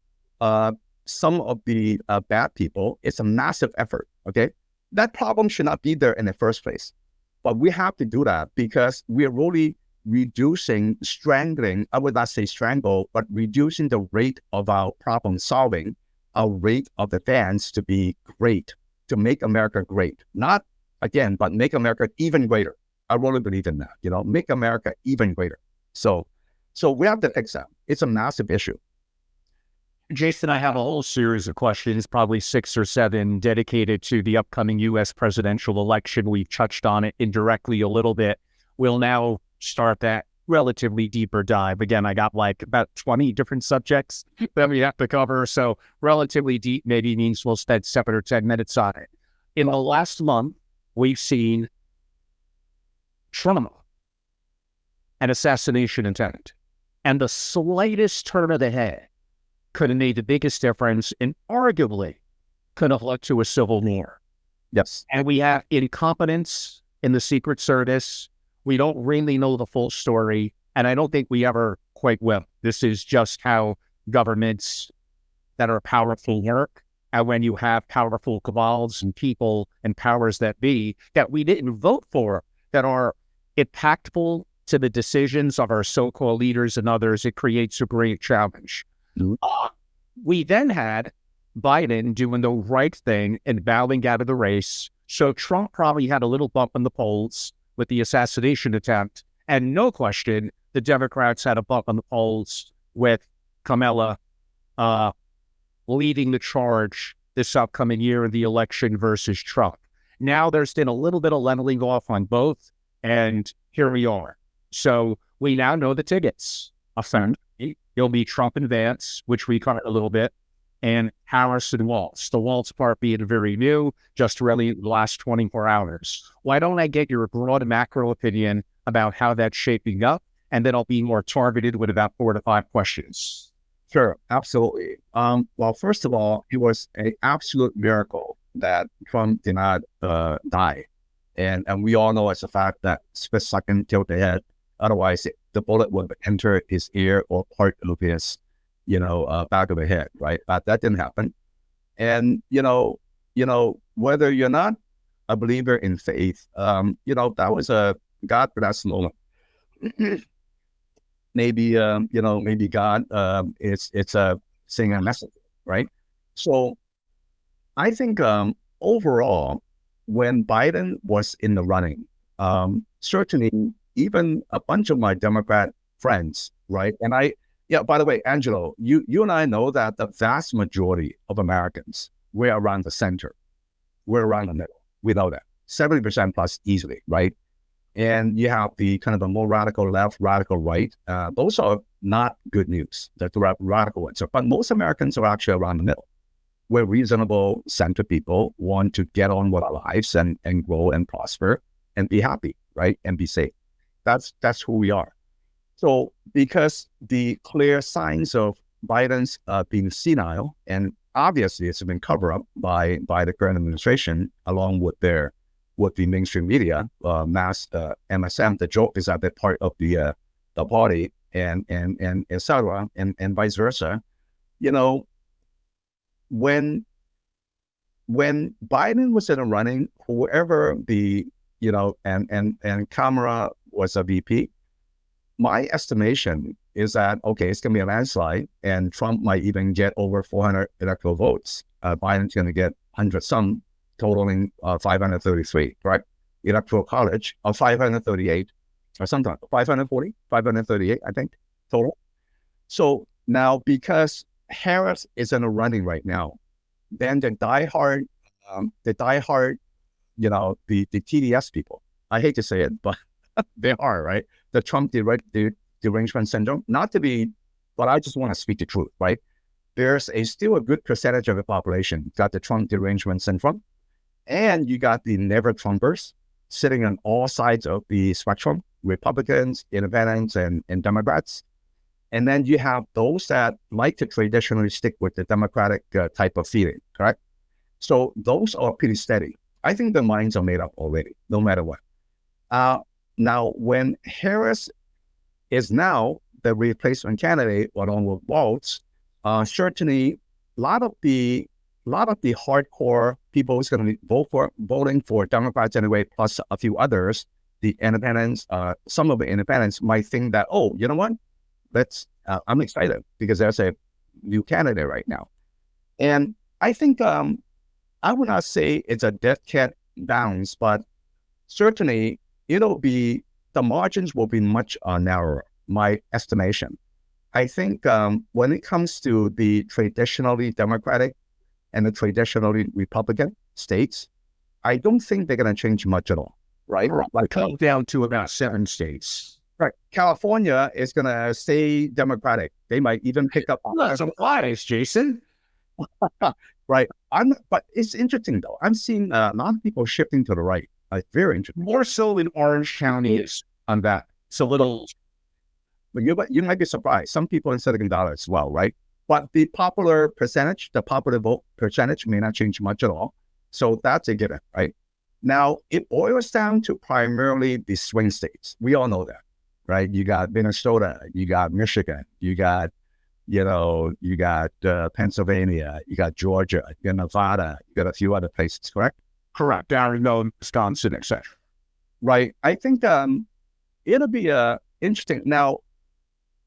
some of the bad people. It's a massive effort, okay? That problem should not be there in the first place. But we have to do that because we're really reducing, strangling, I would not say strangle, but reducing the rate of our problem solving, our rate of advance to be great, to make America great. Not again, but make America even greater. I really believe in that, you know, make America even greater. So we have to fix that. It's a massive issue. Jason, I have a whole series of questions, probably 6 or 7, dedicated to the upcoming U.S. presidential election. We've touched on it indirectly a little bit. We'll now start that relatively deeper dive. Again, I got like about 20 different subjects that we have to cover. So relatively deep maybe means we'll spend 7 or 10 minutes on it. In the last month, we've seen Trump, an assassination attempt, and the slightest turn of the head could have made the biggest difference and arguably could have led to a civil war. Yes. And we have incompetence in the Secret Service. We don't really know the full story, and I don't think we ever quite will. This is just how governments that are powerful work. And when you have powerful cabals and people and powers that be that we didn't vote for, that are impactful to the decisions of our so-called leaders and others, it creates a great challenge. Mm-hmm. We then had Biden doing the right thing and bowing out of the race. So Trump probably had a little bump in the polls with the assassination attempt. And no question, the Democrats had a bump in the polls with Kamala leading the charge this upcoming year in the election versus Trump. Now there's been a little bit of leveling off on both, and here we are. So we now know the tickets. It'll be Trump and Vance, which we covered a little bit, and Harris and Walz. The Walz part being very new, just really the last 24 hours. Why don't I get your broad macro opinion about how that's shaping up, and then I'll be more targeted with about 4 to 5 questions. Sure, absolutely. Well, first of all, it was an absolute miracle that Trump did not die. And we all know it's a fact that split second tilt the head. Otherwise, the bullet would enter his ear or part of his, back of the head, right? But that didn't happen. And, whether you're not a believer in faith, that was a God bless moment. Maybe God, it's a saying a message, right? So I think overall, when Biden was in the running, certainly even a bunch of my Democrat friends, right? And by the way, Angelo, you and I know that the vast majority of Americans, we're around the center. We're around the middle. We know that. 70% plus easily, right? And you have the kind of the more radical left, radical right. Those are not good news, the radical ones. But most Americans are actually around the middle. We're reasonable center people, want to get on with our lives and grow and prosper and be happy, right? And be safe. That's who we are. So because the clear signs of Biden's being senile, and obviously it's been covered up by the current administration, along with the mainstream media, mass MSM. The joke is that they're part of the party, and et cetera, and vice versa. You know, when Biden was in a running, whoever the, and Kamala was a VP, my estimation is that, okay, it's going to be a landslide and Trump might even get over 400 electoral votes. Biden's going to get 100 some, totaling 533, right? Electoral college of 538 or something, 540, 538, I think, total. So now, because Harris is in a running right now, then the diehard, the TDS people, I hate to say it, but they are, right? The Trump derangement syndrome, not to be, but I just want to speak the truth, right? There's still a good percentage of the population got the Trump derangement syndrome, and you got the never Trumpers sitting on all sides of the spectrum, Republicans, independents, and Democrats. And then you have those that like to traditionally stick with the Democratic type of feeling, correct? So those are pretty steady. I think the minds are made up already, no matter what. Now, when Harris is now the replacement candidate along with Waltz, certainly a lot of the hardcore people who's going to be voting for Democrats anyway, plus a few others, the independents, some of the independents might think that, oh, you know what? I'm excited because there's a new candidate right now. And I think, I would not say it's a dead cat bounce, but certainly the margins will be much narrower, my estimation. I think when it comes to the traditionally Democratic and the traditionally Republican states, I don't think they're going to change much at all, right? Like come down to about 7 states. Right. California is going to stay Democratic. They might even pick up on some lies, Jason. Right. But it's interesting, though. I'm seeing a lot of people shifting to the right. Very interesting. More so in Orange County on that. It's a little... But you might be surprised. Some people in Silicon Valley as well, right? But the popular vote percentage may not change much at all. So that's a given, right? Now, it boils down to primarily the swing states. We all know that, right? You got Minnesota, you got Michigan, you got Pennsylvania, you got Georgia, you got Nevada, you got a few other places, correct? Correct. Arizona, Wisconsin, etc. Right. I think it'll be interesting. Now,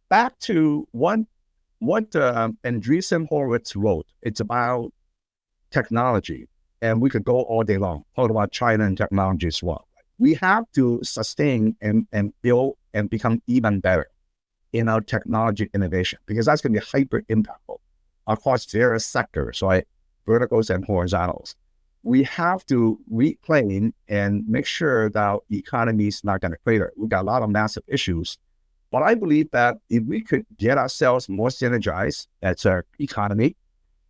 back to what Andreessen Horowitz wrote. It's about technology, and we could go all day long talk about China and technology as well. We have to sustain and build and become even better in our technology innovation, because that's going to be hyper impactful across various sectors, right? Verticals and horizontals. We have to reclaim and make sure that our economy is not going to crater. We've got a lot of massive issues, but I believe that if we could get ourselves more synergized as our economy,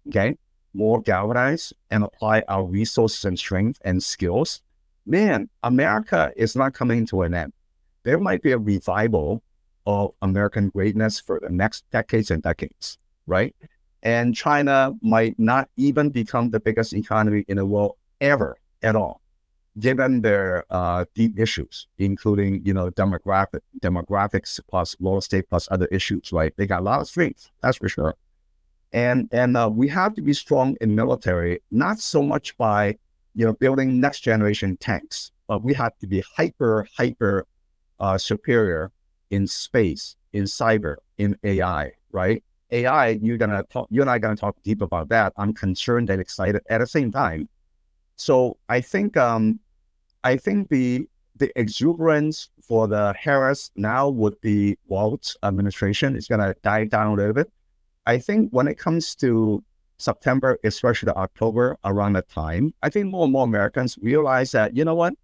okay, more galvanized, and apply our resources and strength and skills, man, America is not coming to an end. There might be a revival of American greatness for the next decades and decades, right? And China might not even become the biggest economy in the world ever at all, given their deep issues, including, demographics plus real estate plus other issues, right? They got a lot of strength, that's for sure. And we have to be strong in military, not so much by, building next generation tanks, but we have to be hyper superior in space, in cyber, in AI, right? AI, you and I are going to talk deep about that. I'm concerned and excited at the same time. So I think the exuberance for the Harris now with the Waltz administration is going to die down a little bit. I think when it comes to September, especially October, around that time, I think more and more Americans realize that, you know what?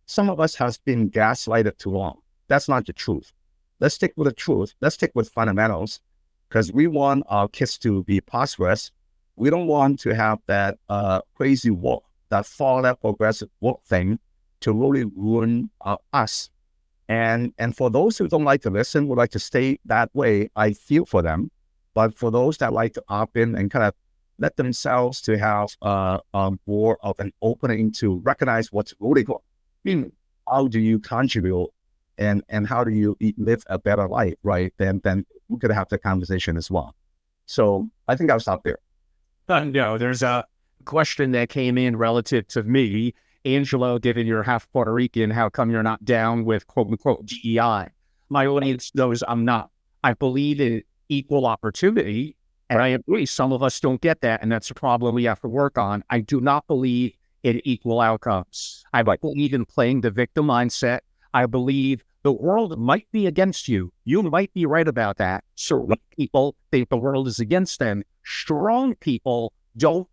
Some of us has been gaslighted too long. That's not the truth. Let's stick with the truth. Let's stick with fundamentals, because we want our kids to be prosperous. We don't want to have that crazy woke, that far left progressive woke thing to really ruin us. And for those who don't like to listen, would like to stay that way, I feel for them. But for those that like to opt in and kind of let themselves to have more of an opening to recognize what's really going on, how do you contribute and how do you live a better life, right? Then we could have the conversation as well. So I think I'll stop there. No, there's a question that came in relative to me. Angelo, given you're half Puerto Rican, how come you're not down with quote unquote DEI? My audience knows I'm not. I believe in equal opportunity, and I agree some of us don't get that, and that's a problem we have to work on. I do not believe in equal outcomes. I believe in playing the victim mindset. I believe the world might be against you. You might be right about that. Certain people think the world is against them. Strong people don't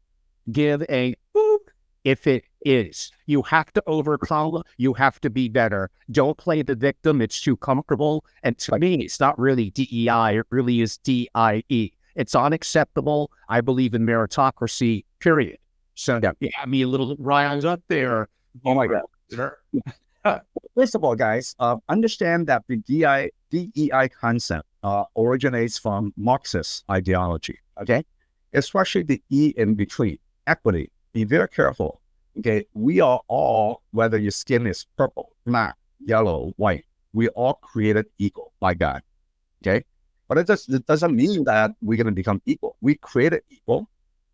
give a boop if it is. You have to overcome. You have to be better. Don't play the victim. It's too comfortable. And to me, it's not really DEI. It really is DIE. It's unacceptable. I believe in meritocracy, period. So you have me a little riled up there. Oh my God. First of all, guys, understand that the DEI concept originates from Marxist ideology, okay? Especially the E in between, equity. Be very careful, okay? We are all, whether your skin is purple, black, yellow, white, we all created equal by God, okay? But it doesn't mean that we're going to become equal. We created equal,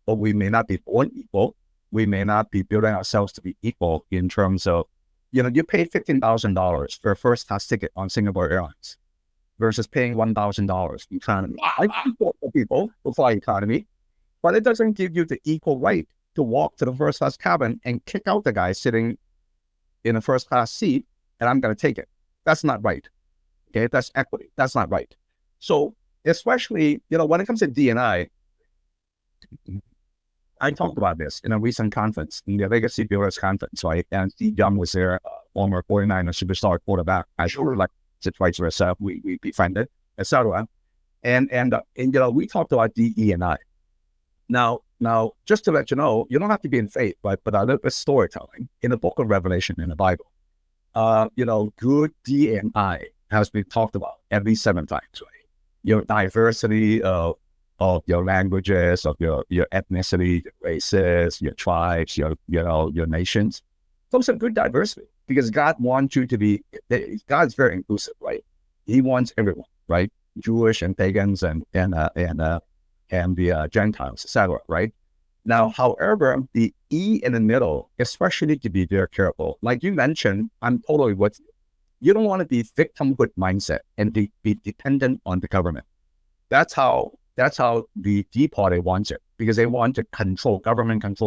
but we may not be born equal. We may not be building ourselves to be equal in terms of, you paid $15,000 for a first class ticket on Singapore Airlines versus paying $1,000 economy. I support people who fly economy, but it doesn't give you the equal right to walk to the first class cabin and kick out the guy sitting in a first class seat, and I'm going to take it. That's not right. Okay, that's equity. That's not right. So especially, when it comes to D&I talked about this in a recent conference, in the Legacy Builders Conference, right? And Steve Young was there, former 49er superstar quarterback. I sure like it vice versa. We befriended, etc. And we talked about DE&I. Now, just to let you know, you don't have to be in faith, but a little bit storytelling in the book of Revelation in the Bible. Good D&I has been talked about at least 7 times, right? Your diversity of your languages, of your ethnicity, your races, your tribes, your nations. Those are good diversity because God wants you to be. God is very inclusive, right? He wants everyone, right? Jewish and pagans and the Gentiles, etc. Right? Now, however, the E in the middle, especially to be very careful. Like you mentioned, I'm totally with you. You don't want to be victimhood mindset and be dependent on the government. That's how the D party wants it, because they want to control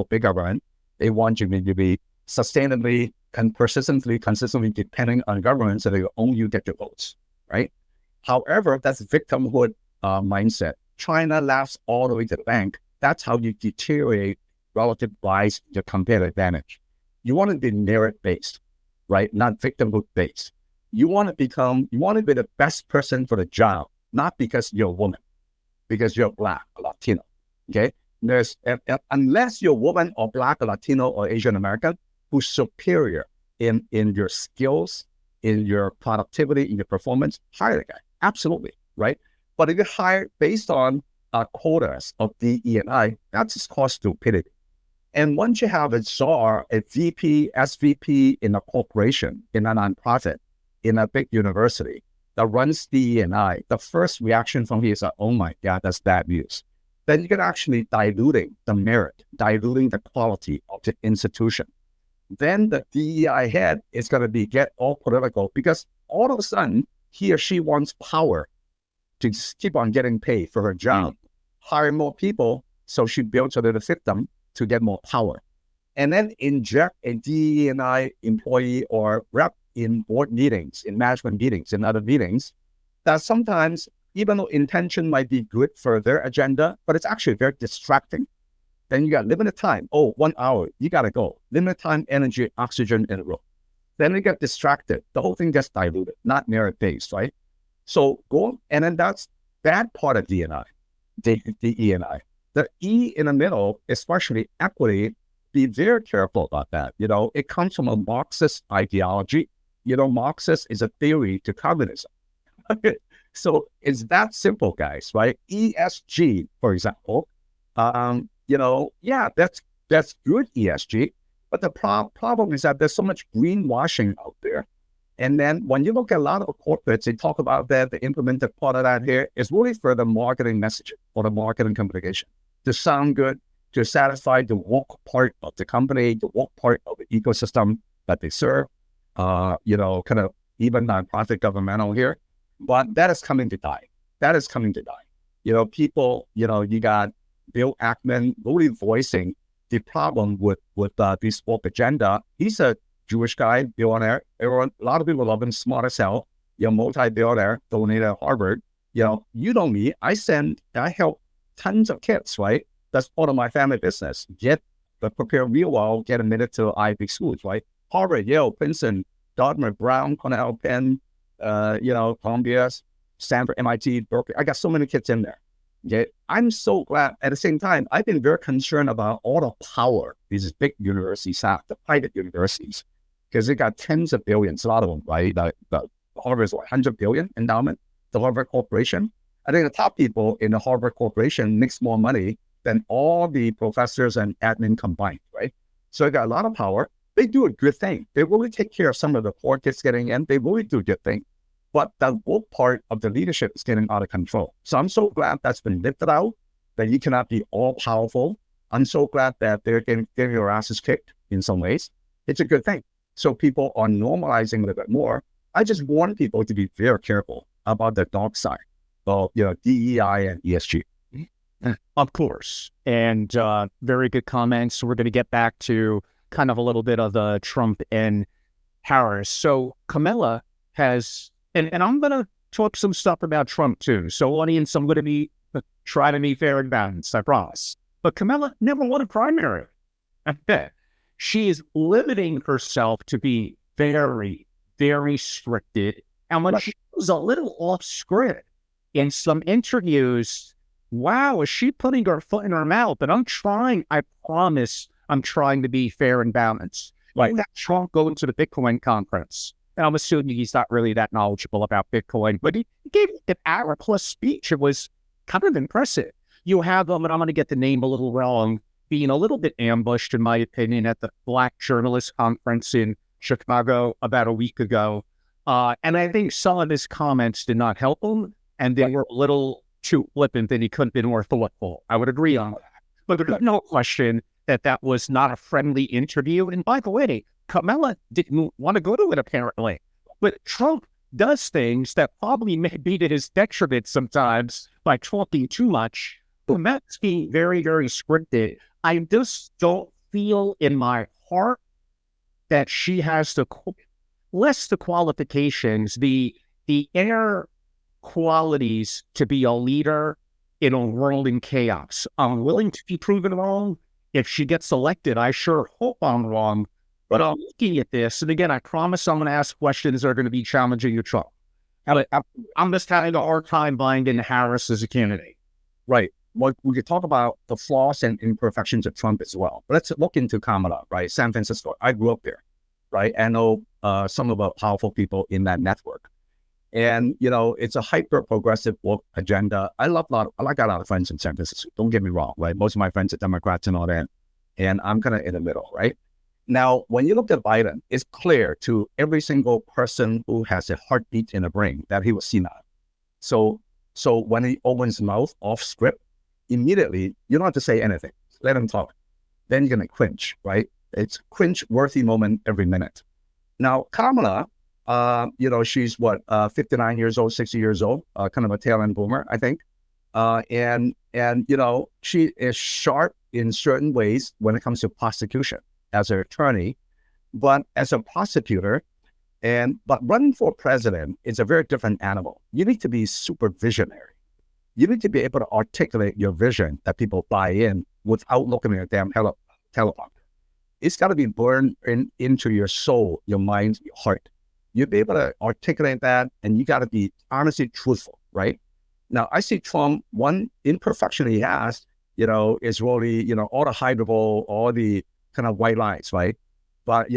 big government. They want you to be sustainably, consistently depending on government so they only you get your votes, right? However, that's victimhood mindset. China laughs all the way to the bank. That's how you deteriorate relative rise your competitive advantage. You want to be merit-based, right? Not victimhood-based. You want to be the best person for the job, not because you're a woman, because you're Black or Latino, okay? Unless you're a woman or Black or Latino or Asian American who's superior in your skills, in your productivity, in your performance, hire the guy. Absolutely, right? But if you hire based on quotas of DE&I, that's just called stupidity. And once you have a czar, a VP, SVP in a corporation, in a nonprofit, in a big university that runs DE&I, the first reaction from me is like, oh my God, that's bad news. Then you can actually diluting the merit, diluting the quality of the institution. Then the DEI head is going to get all political because all of a sudden he or she wants power to keep on getting paid for her job, hire more people, so she builds a little system to get more power. And then inject a DE&I employee or rep in board meetings, in management meetings, in other meetings, that sometimes, even though intention might be good for their agenda, but it's actually very distracting. Then you got limited time. 1 hour, you got to go. Limited time, energy, oxygen in the room. Then you get distracted. The whole thing gets diluted, not merit-based, right? So go, and then that's that part of DE&I, the E&I. The E in the middle, especially equity, be very careful about that. It comes from a Marxist ideology. Marxist is a theory to communism. So it's that simple, guys, right? ESG, for example, that's good ESG, but the problem is that there's so much greenwashing out there And then when you look at a lot of corporates, they talk about that, they implemented part of that here. It's really for the marketing messaging or the marketing communication to sound good, to satisfy the woke part of the company, the woke part of the ecosystem that they serve, kind of even nonprofit governmental here. But that is coming to die. That is coming to die. People, you got Bill Ackman really voicing the problem with this woke agenda. He's a Jewish guy, billionaire. A lot of people love him, smart as hell. Multi-billionaire, donated at Harvard. You know me. I help tons of kids, right? That's part of my family business. Prepare real well, get admitted to Ivy schools, right? Harvard, Yale, Princeton, Dartmouth, Brown, Cornell, Penn, Columbia, Stanford, MIT, Berkeley. I got so many kids in there. Okay, I'm so glad. At the same time, I've been very concerned about all the power these big universities have, the private universities, because they got tens of billions, a lot of them, right? The Harvard's 100 billion endowment, the Harvard Corporation. I think the top people in the Harvard Corporation makes more money than all the professors and admin combined, right? So they got a lot of power. They do a good thing. They really take care of some of the poor kids getting in. They really do a good thing. But the woke part of the leadership is getting out of control. So I'm so glad that's been lifted out, that you cannot be all powerful. I'm so glad that they're getting your asses kicked in some ways. It's a good thing. So people are normalizing a little bit more. I just want people to be very careful about the dark side of, DEI and ESG. Of course. And very good comments. So we're going to get back to kind of a little bit of the Trump and Harris. So Camilla has, and I'm going to talk some stuff about Trump too. So audience, I'm going to be try to be fair and balanced, I promise. But Camilla never won a primary. She is limiting herself to be very, very restricted. And when she was a little off script in some interviews, wow, is she putting her foot in her mouth? And I promise I'm trying to be fair and balanced. Like that Trump going to the Bitcoin conference. And I'm assuming he's not really that knowledgeable about Bitcoin, but he gave an hour-plus speech. It was kind of impressive. You have them, and I'm going to get the name a little wrong, being a little bit ambushed, in my opinion, at the Black Journalist Conference in Chicago about a week ago. And I think some of his comments did not help him, and they were a little too flippant, and he couldn't have been more thoughtful. I would agree on that. But there's no question that was not a friendly interview. And by the way, Kamala didn't want to go to it, apparently. But Trump does things that probably may be to his detriment sometimes by talking too much. Kamala's being very, very scripted. I just don't feel in my heart that she has the qualifications, the inner qualities to be a leader in a world in chaos. I'm willing to be proven wrong. If she gets elected, I sure hope I'm wrong. But I'm looking at this, and again, I promise I'm going to ask questions that are going to be challenging to Trump. I'm just having a hard time buying into Harris as a candidate. Right. Well, we could talk about the flaws and imperfections of Trump as well. But let's look into Kamala, right? San Francisco. I grew up there, right? I know some of the powerful people in that network. And, it's a hyper-progressive woke agenda. I got a lot of friends in San Francisco. Don't get me wrong, right? Most of my friends are Democrats and all that. And I'm kind of in the middle, right? Now, when you look at Biden, it's clear to every single person who has a heartbeat in the brain that he was senile. So when he opens his mouth off script, immediately, you don't have to say anything. Let him talk. Then you're going to cringe, right? It's cringe-worthy moment every minute. Now, Kamala, she's 59 years old, 60 years old, kind of a tail-end boomer, I think. And she is sharp in certain ways when it comes to prosecution as an attorney, but as a prosecutor, but running for president is a very different animal. You need to be super visionary. You need to be able to articulate your vision that people buy in without looking at a damn teleprompter. It's got to be burned into your soul, your mind, your heart. You'll be able to articulate that, and you got to be honestly truthful, right? Now, I see Trump, one imperfection he has, is really, all the hyperbole, all the kind of white lies, right? But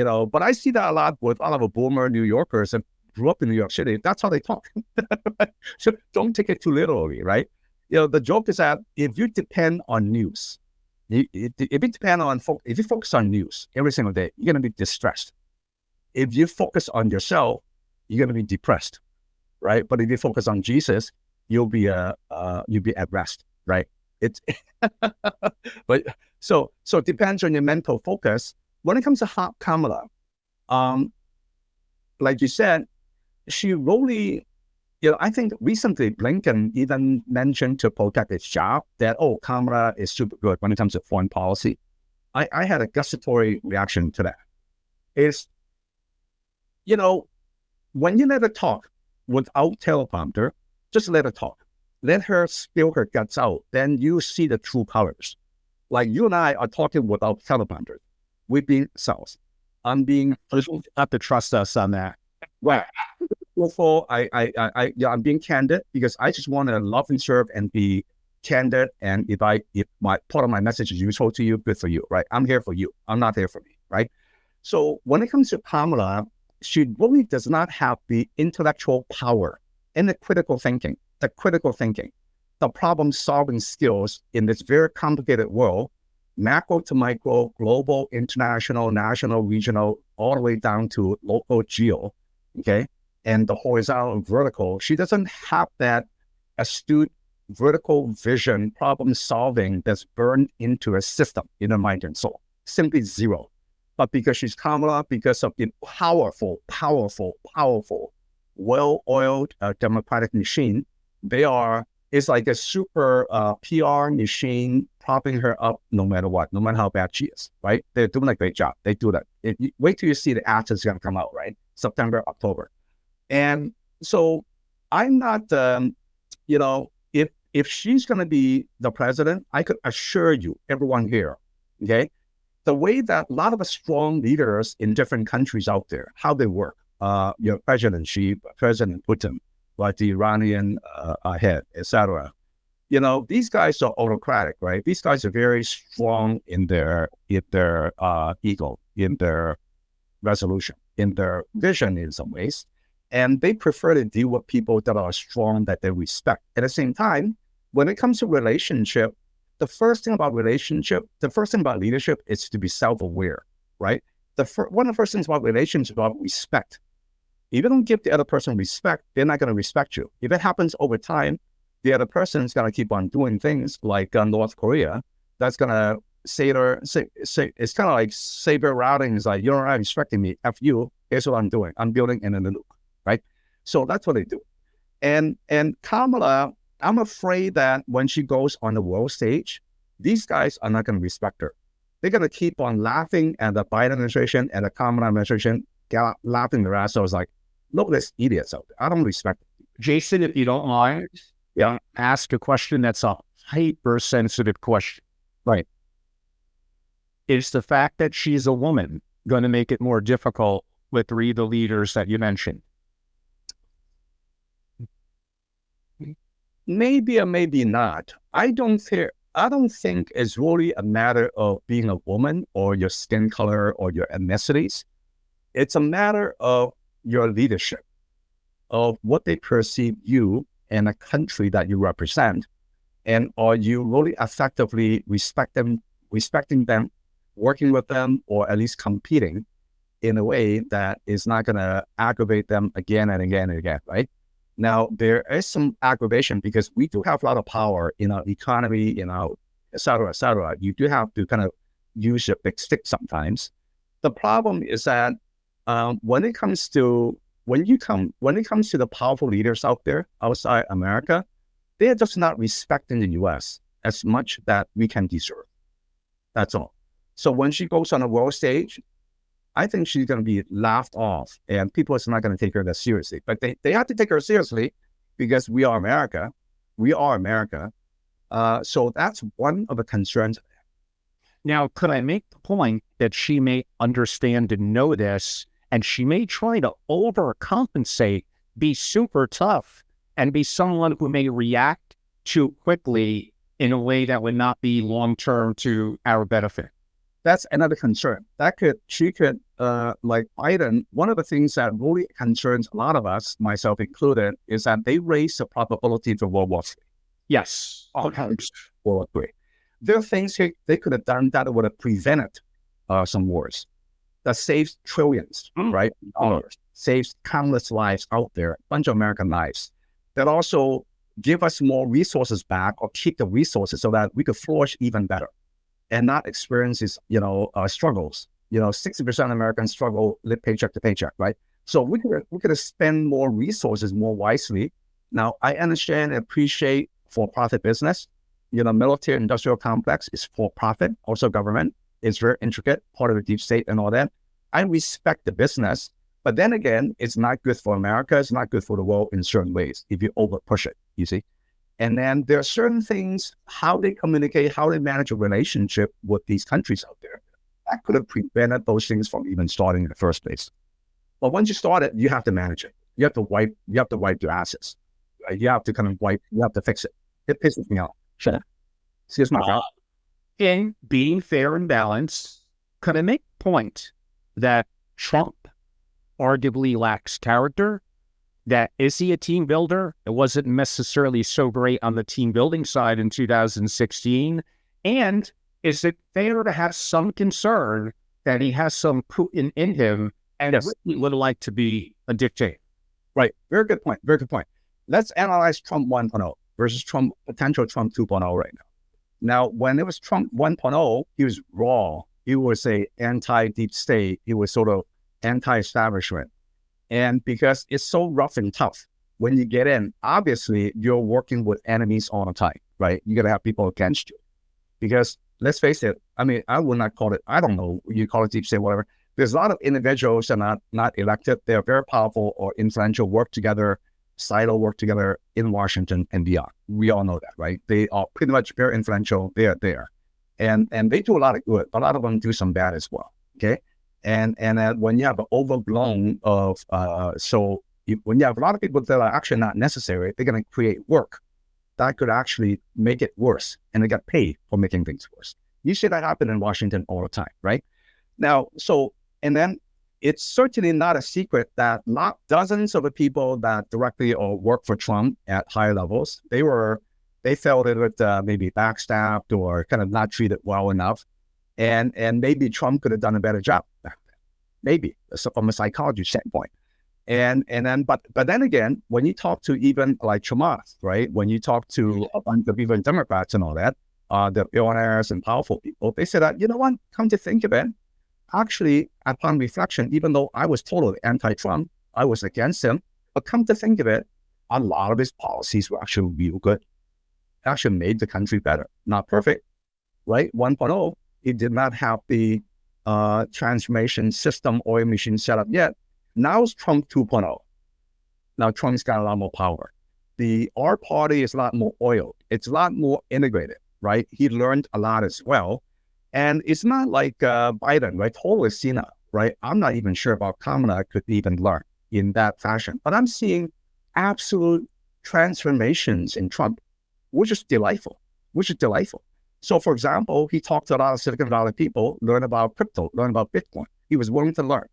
I see that a lot with all of a boomer New Yorkers that grew up in New York City. That's how they talk. So don't take it too literally, right? The joke is that if you depend on news, if you focus on news every single day, you're going to be distressed. If you focus on yourself, you're going to be depressed, right? But if you focus on Jesus, you'll be at rest, right? It's but so it depends on your mental focus. When it comes to Kamala, like you said, she really, I think recently Blinken even mentioned to protect his job that, Kamala is super good when it comes to foreign policy. I had a gustatory reaction to that. Is, when you let her talk without teleprompter, just let her talk. Let her spill her guts out. Then you see the true colors. Like you and I are talking without teleprompter. We're being ourselves. I'm being. You have to trust us on that. Well, for I'm being candid because I just want to love and serve and be candid. And if my part of my message is useful to you, good for you, right? I'm here for you. I'm not here for me, right? So when it comes to Kamala, she really does not have the intellectual power and the critical thinking, the problem-solving skills in this very complicated world, macro to micro, global, international, national, regional, all the way down to local geo, okay? And the horizontal and vertical. She doesn't have that astute vertical vision, problem-solving that's burned into a system in her mind and soul. Simply zero. But because she's Kamala, because of the powerful, well-oiled democratic machine, it's like a super PR machine propping her up no matter what, no matter how bad she is, right? They're doing a great job. They do that. Wait till you see the ads is going to come out, right? September, October. And so I'm not, if she's going to be the president, I could assure you, everyone here, okay, the way that a lot of strong leaders in different countries out there, how they work, President Xi, President Putin, like the Iranian head, etc. These guys are autocratic, right? These guys are very strong in their ego, in their resolution, in their vision in some ways. And they prefer to deal with people that are strong, that they respect. At the same time, when it comes to relationship, the first thing about leadership is to be self-aware, right? One of the first things about relationship is about respect. If you don't give the other person respect, they're not going to respect you. If it happens over time, the other person is going to keep on doing things like North Korea. That's going to say it's kind of like saber routing. It's like, you're not respecting me. F you. Here's what I'm doing. I'm building in the loop, right? So that's what they do. And Kamala, I'm afraid that when she goes on the world stage, these guys are not going to respect her. They're going to keep on laughing at the Biden administration and the Kamala administration, laughing their ass. So I was like, look at these idiots out there. I don't respect them. Jason, if you don't mind, ask a question that's a hypersensitive question. Right. Is the fact that she's a woman going to make it more difficult with the leaders that you mentioned? Maybe or maybe not. I don't think it's really a matter of being a woman or your skin color or your ethnicities. It's a matter of your leadership, of what they perceive you and a country that you represent. And are you really effectively respecting them, working with them, or at least competing in a way that is not going to aggravate them again and again and again, right? Now, there is some aggravation because we do have a lot of power in our economy, et cetera, et cetera. You do have to kind of use your big stick sometimes. The problem is that when it comes to the powerful leaders out there outside America, they're just not respecting the U.S. as much that we can deserve. That's all. So when she goes on a world stage, I think she's going to be laughed off and people are not going to take her that seriously. But they have to take her seriously because we are America. We are America. So that's one of the concerns. Now, could I make the point that she may understand and know this, and she may try to overcompensate, be super tough, and be someone who may react too quickly in a way that would not be long-term to our benefit? That's another concern. She could, like Biden, one of the things that really concerns a lot of us, myself included, is that they raise the probability for World War III. Yes. World War III. There are things they could have done that would have prevented some wars, that saves trillions, right? Dollars. saves countless lives out there, a bunch of American lives, that also give us more resources back or keep the resources so that we could flourish even better and not experience these, struggles. 60% of Americans struggle, live paycheck to paycheck, right? So we could spend more resources more wisely. Now, I understand and appreciate for-profit business. Military industrial complex is for-profit, also government. It's very intricate, part of the deep state and all that. I respect the business, but then again, it's not good for America. It's not good for the world in certain ways if you over push it, you see. And then there are certain things, how they communicate, how they manage a relationship with these countries out there, that could have prevented those things from even starting in the first place. But once you start it, you have to manage it. You have to wipe your assets. You have to you have to fix it. It pisses me off. Sure. Excuse my friend. In being fair and balanced, could I make a point that Trump arguably lacks character? That is he a team builder? It wasn't necessarily so great on the team building side in 2016. And is it fair to have some concern that he has some Putin in him and really would like to be a dictator? Right. Very good point. Very good point. Let's analyze Trump 1.0 versus potential Trump 2.0 right now. Now, when it was Trump 1.0, he was raw. He was a anti-deep state. He was sort of anti-establishment. And because it's so rough and tough, when you get in, obviously you're working with enemies all the time, right? You're going to have people against you. Because let's face it, I mean, I would not call it, I don't know, you call it deep state, whatever. There's a lot of individuals that are not elected. They're very powerful or influential, work together, silo work together in Washington and beyond. We all know that, right? They are pretty much very influential. They are there. And they do a lot of good. A lot of them do some bad as well, okay? And when you have an overblown of, when you have a lot of people that are actually not necessary, they're going to create work that could actually make it worse. And they get paid for making things worse. You see that happen in Washington all the time, right? Now, and then it's certainly not a secret that not dozens of the people that directly or work for Trump at higher levels, they felt it was maybe backstabbed or kind of not treated well enough. And maybe Trump could have done a better job back then. Maybe from a psychology standpoint. And then, but then again, when you talk to even like Chamath, right? When you talk to a bunch of even Democrats and all that, the billionaires and powerful people, they said that, you know what, come to think of it, actually, upon reflection, even though I was totally anti-Trump, I was against him, but come to think of it, a lot of his policies were actually real good. Actually made the country better. Not perfect, right? 1.0, it did not have the transformation system oil machine set up yet. Now it's Trump 2.0. Now Trump's got a lot more power. Our party is a lot more oiled. It's a lot more integrated, right? He learned a lot as well. And it's not like Biden, right? Totally senile, right? I'm not even sure about Kamala could even learn in that fashion. But I'm seeing absolute transformations in Trump, which is delightful. So, for example, he talked to a lot of Silicon Valley people, learn about crypto, learn about Bitcoin. He was willing to learn.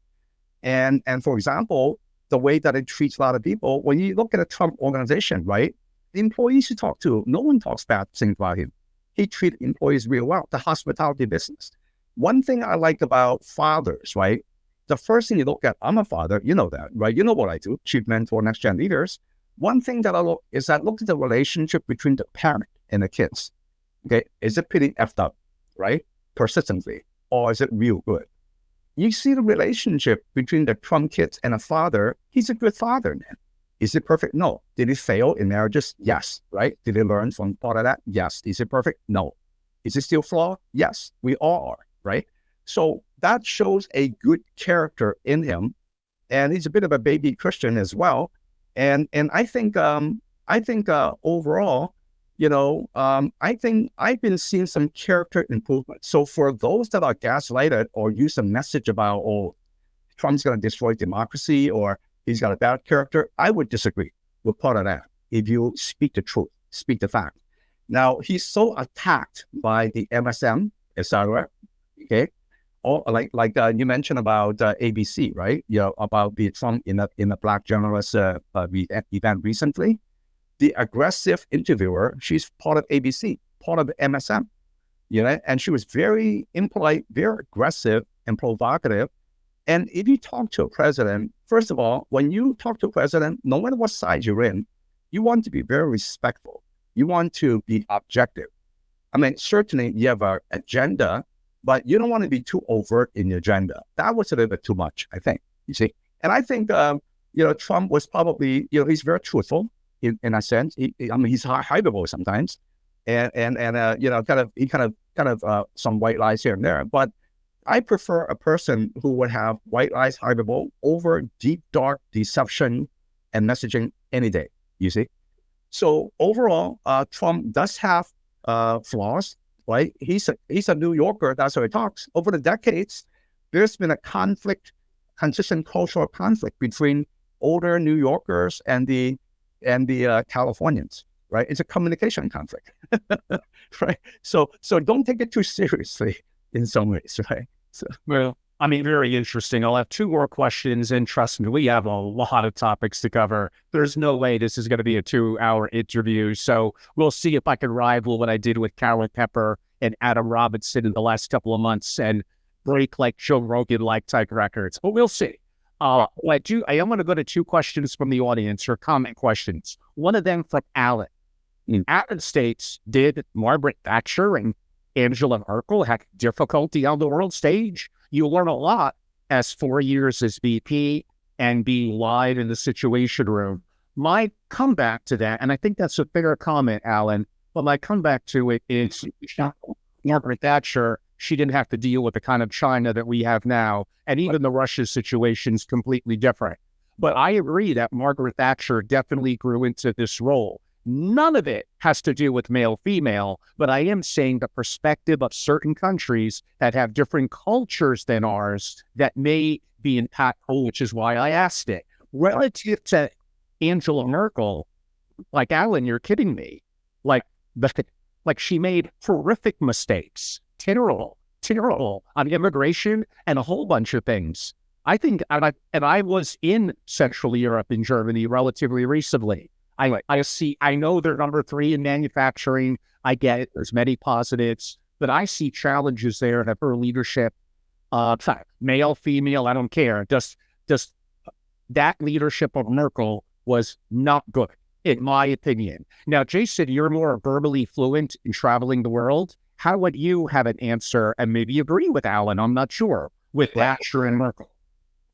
And for example, the way that it treats a lot of people, when you look at a Trump organization, right? The employees you talk to, no one talks bad things about him. He treated employees real well, the hospitality business. One thing I like about fathers, right? The first thing you look at, I'm a father, you know that, right? You know what I do, chief mentor, next gen leaders. One thing that I look is that look at the relationship between the parent and the kids. Okay, is it pretty effed up, right? Persistently, or is it real good? You see the relationship between the Trump kids and a father, he's a good father, man. Is it perfect? No. Did he fail in marriages? Yes, right? Did he learn from part of that? Yes. Is it perfect? No. Is it still flawed? Yes, we all are, right? So that shows a good character in him. And he's a bit of a baby Christian as well. And I think overall, I think I've been seeing some character improvement. So for those that are gaslighted or use a message about, Trump's going to destroy democracy or he's got a bad character, I would disagree with part of that. If you speak the truth, speak the fact. Now, he's so attacked by the MSM, etc. Okay. Or like you mentioned about ABC, right? About the Trump in a black journalist event recently. The aggressive interviewer, she's part of ABC, part of MSM, and she was very impolite, very aggressive and provocative. And if you talk to a president, first of all, when you talk to a president, no matter what side you're in, you want to be very respectful. You want to be objective. I mean, certainly you have an agenda, but you don't want to be too overt in your agenda. That was a little bit too much, I think, you see. And I think, Trump was probably, he's very truthful in a sense. He's hyperbole sometimes. Some white lies here and there. But I prefer a person who would have white lies, hyperbole over deep, dark deception and messaging any day, you see. So overall, Trump does have flaws, right? He's a New Yorker. That's how he talks. Over the decades, there's been a consistent cultural conflict between older New Yorkers and the Californians, right? It's a communication conflict, right? So don't take it too seriously in some ways, right? So. Well, I mean, very interesting. I'll have two more questions, and trust me, we have a lot of topics to cover. There's no way this is going to be a 2-hour interview, so we'll see if I can rival what I did with Carol Pepper and Adam Robinson in the last couple of months and break like Joe Rogan-like type records. But we'll see. I am going to go to two questions from the audience, or comment questions. One of them from Alan. Alan states, did Margaret Thatcher and Angela Merkel have difficulty on the world stage? You learn a lot as 4 years as VP and being live in the Situation Room. My comeback to that, and I think that's a fair comment, Alan, but my comeback to it is Margaret Thatcher, she didn't have to deal with the kind of China that we have now, and even the Russia situation is completely different. But I agree that Margaret Thatcher definitely grew into this role. None of it has to do with male-female, but I am saying the perspective of certain countries that have different cultures than ours that may be impactful, which is why I asked it. Relative to Angela Merkel, like, Alan, you're kidding me. Like she made horrific mistakes, terrible on immigration and a whole bunch of things. I think, and I was in Central Europe in Germany relatively recently. I know they're number 3 in manufacturing. I get it. There's many positives, but I see challenges there of her leadership. Male, female, I don't care. Just that leadership of Merkel was not good, in my opinion. Now, Jason, you're more verbally fluent in traveling the world. How would you have an answer, and maybe agree with Alan, I'm not sure, with Thatcher and Merkel?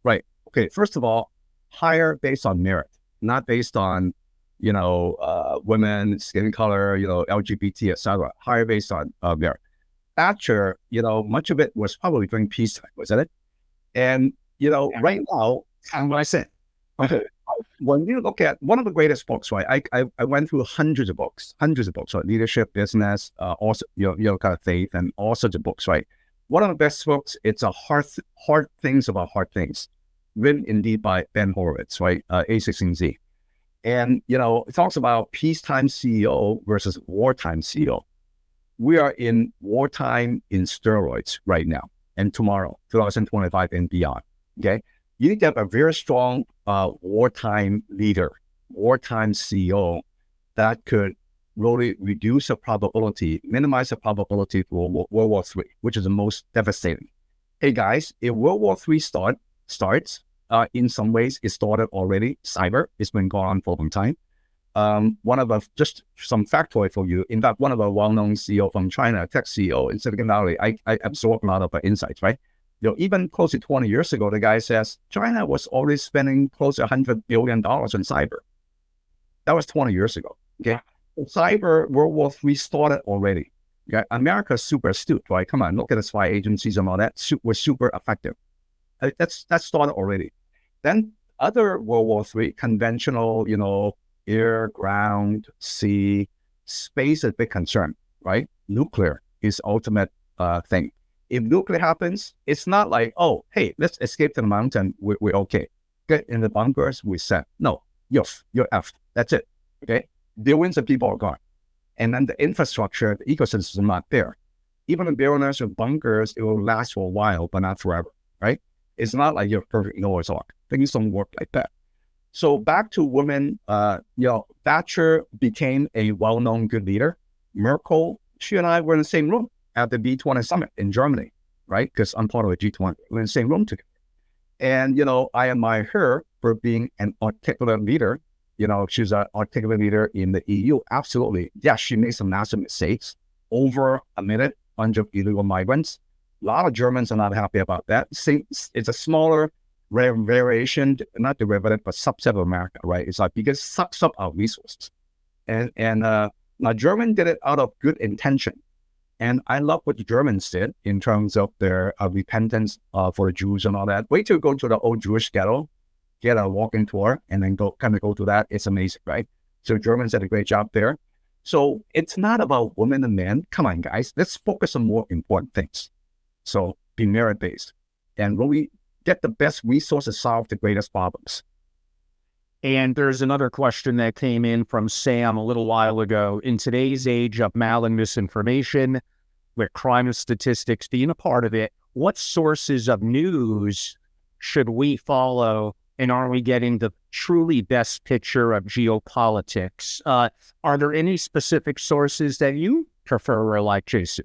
Right. Okay. First of all, hire based on merit, not based on women, skin color, LGBT, etc. Higher based on merit. Thatcher, much of it was probably during peacetime, wasn't it? And, right now, and what I said, okay, when you look at one of the greatest books, right? I went through hundreds of books, on leadership, business, also, kind of faith, and all sorts of books, right? One of the best books, it's a hard things about hard things, written indeed by Ben Horowitz, right? A16Z. And, it talks about peacetime CEO versus wartime CEO. We are in wartime in steroids right now and tomorrow, 2025 and beyond, okay? You need to have a very strong wartime leader, wartime CEO that could really reduce the probability, minimize the probability for World War III, which is the most devastating. Hey guys, if World War III starts, in some ways, it started already. Cyber, it's been going on for a long time. Just some factoid for you. In fact, one of the well-known CEO from China, tech CEO in Silicon Valley, I absorbed a lot of insights, right? Even close to 20 years ago, the guy says China was already spending close to $100 billion on cyber. That was 20 years ago. Okay, cyber World War III started already. Okay, America's super astute, right? Come on, look at the spy agencies and all that. We're super effective. That started already. Then other World War III, conventional, air, ground, sea, space is a big concern, right? Nuclear is ultimate thing. If nuclear happens, it's not like, oh, hey, let's escape to the mountain. We're okay. Get in the bunkers, we set. No, you're effed. That's it. Okay? Billions of people are gone. And then the infrastructure, the ecosystem is not there. Even the billionaires with bunkers, it will last for a while, but not forever, right? It's not like you're perfect Noah's Ark. Things don't work like that. So back to women, Thatcher became a well-known good leader. Merkel, she and I were in the same room at the B20 summit in Germany, right? Because I'm part of the G20. We're in the same room together. And, I admire her for being an articulate leader. She's an articulate leader in the EU. Absolutely. Yes, she made some massive mistakes. Over a minute, bunch of illegal migrants. A lot of Germans are not happy about that. See, it's a smaller variation, not derivative, but subset of America, right? It's like because it sucks up our resources. And now German did it out of good intention. And I love what the Germans did in terms of their repentance for the Jews and all that. Wait till you go to the old Jewish ghetto, get a walking tour, and then go to that. It's amazing, right? So Germans did a great job there. So it's not about women and men. Come on, guys. Let's focus on more important things. So be merit-based and really get the best resources, solve the greatest problems. And there's another question that came in from Sam a little while ago. In today's age of mal and misinformation, with crime and statistics being a part of it, what sources of news should we follow? And are we getting the truly best picture of geopolitics? Are there any specific sources that you prefer or like, Jason?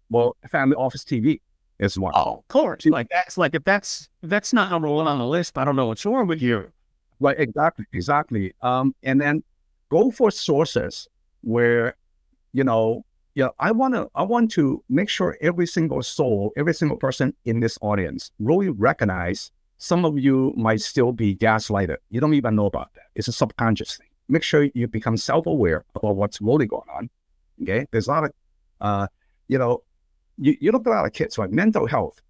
Well, Family Office TV is one. Oh, of course. If that's not number one on the list, I don't know what's wrong with you. Right, exactly. And then go for sources where, I want to make sure every single soul, every single person in this audience really recognize some of you might still be gaslighted. You don't even know about that. It's a subconscious thing. Make sure you become self-aware about what's really going on. Okay, there's a lot of, you look at a lot of kids, right? Mental health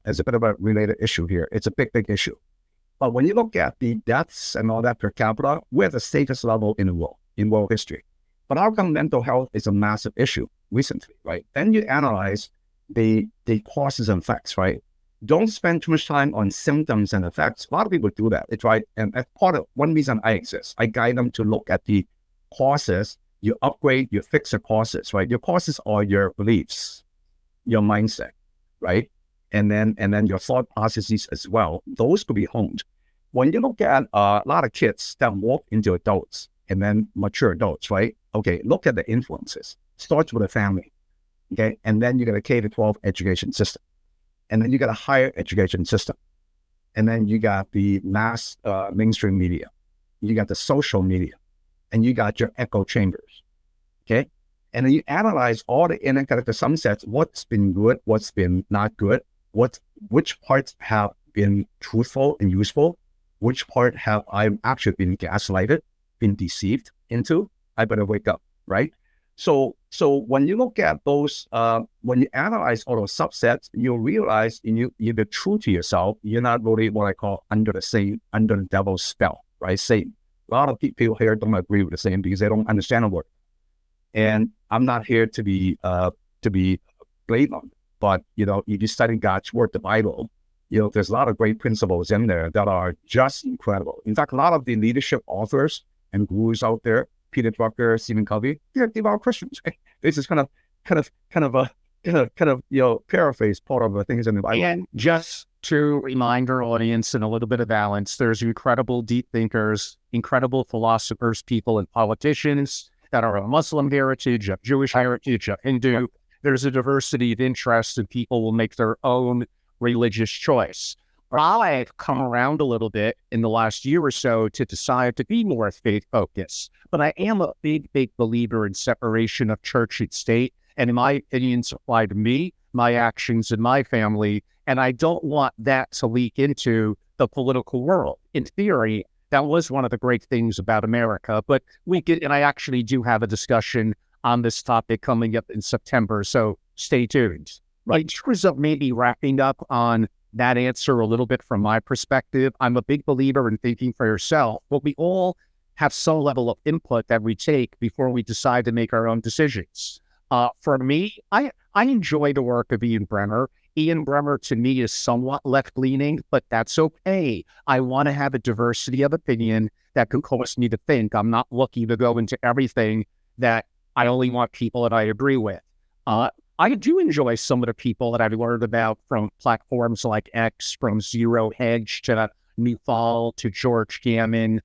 is a bit of a related issue here. It's a big issue. But when you look at the deaths and all that per capita, we're at the safest level in the world, in world history. But how come mental health is a massive issue recently, right? Then you analyze the causes and effects, right? Don't spend too much time on symptoms and effects. A lot of people do that. It's right. And that's part of one reason I exist. I guide them to look at the causes. You upgrade, you fix the causes, right? Your causes are your beliefs, your mindset, right? And then your thought processes as well. Those could be honed. When you look at a lot of kids that walk into adults and then mature adults, right? Okay, look at the influences. Starts with a family, okay? And then you got a K-12 education system. And then you got a higher education system. And then you got the mass mainstream media. You got the social media. And you got your echo chambers, okay? And then you analyze all the inner character subsets, what's been good, what's been not good, which parts have been truthful and useful, which part have I actually been gaslighted, been deceived into. I better wake up, right? So when you look at those, when you analyze all those subsets, you'll realize you're true to yourself. You're not really what I call under the devil's spell, right? Satan. A lot of people here don't agree with the same because they don't understand the word. And I'm not here to be blatant, but if you study God's word, the Bible, there's a lot of great principles in there that are just incredible. In fact, a lot of the leadership authors and gurus out there, Peter Drucker, Stephen Covey, they're devout Christians. This is kind of paraphrase part of the things in the Bible. And just to remind our audience in a little bit of balance, there's incredible deep thinkers, incredible philosophers, people and politicians that are of Muslim heritage, of Jewish heritage, of Hindu. There's a diversity of interests and people will make their own religious choice. I've come around a little bit in the last year or so to decide to be more faith-focused, but I am a big believer in separation of church and state, and in my opinions apply to me, my actions, and my family, and I don't want that to leak into the political world. In theory, that was one of the great things about America, but and I actually do have a discussion on this topic coming up in September, so stay tuned. Right, in terms of maybe wrapping up on that answer a little bit from my perspective, I'm a big believer in thinking for yourself, but we all have some level of input that we take before we decide to make our own decisions. For me, I enjoy the work of Ian Bremmer. Ian Bremmer to me is somewhat left-leaning, but that's okay. I want to have a diversity of opinion that can cause me to think. I'm not looking to go into everything that I only want people that I agree with. I do enjoy some of the people that I've learned about from platforms like X, from Zero Hedge to Newfall to George Gammon,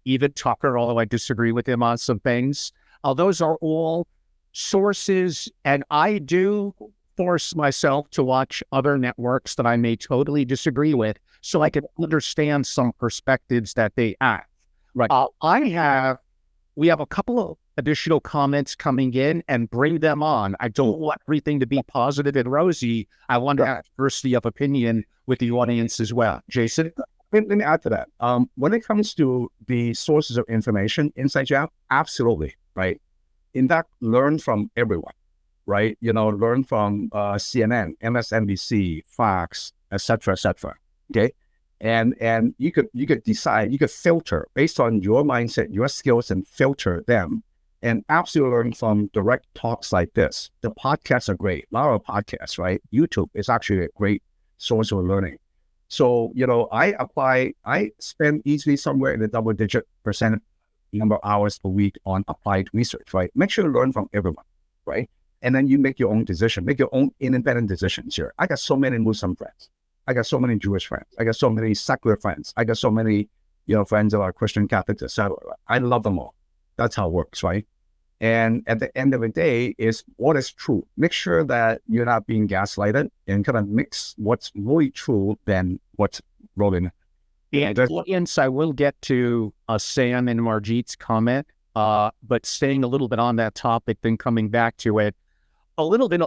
even Tucker, although I disagree with him on some things. Those are all sources, and I do force myself to watch other networks that I may totally disagree with so I can understand some perspectives that they have. Right. We have a couple of additional comments coming in and bring them on. I don't want everything to be positive and rosy. I want to have diversity of opinion with the audience as well. Jason? Let me add to that. When it comes to the sources of information inside Jam, absolutely, right? In fact, learn from everyone, right? Learn from CNN, MSNBC, Fox, etc., etc. Okay, and you could decide, you could filter based on your mindset, your skills, and filter them, and absolutely learn from direct talks like this. The podcasts are great. A lot of podcasts, right? YouTube is actually a great source of learning. So, I spend easily somewhere in the double-digit percent number of hours per week on applied research, right? Make sure you learn from everyone, right? And then you make your own decision, make your own independent decisions here. I got so many Muslim friends. I got so many Jewish friends. I got so many secular friends. I got so many, friends that are Christian, Catholics, etc. I love them all. That's how it works, right? And at the end of the day is what is true. Make sure that you're not being gaslighted and kind of mix what's really true than what's rolling. And audience, I will get to Sam and Marjit's comment, but staying a little bit on that topic, then coming back to it, a little bit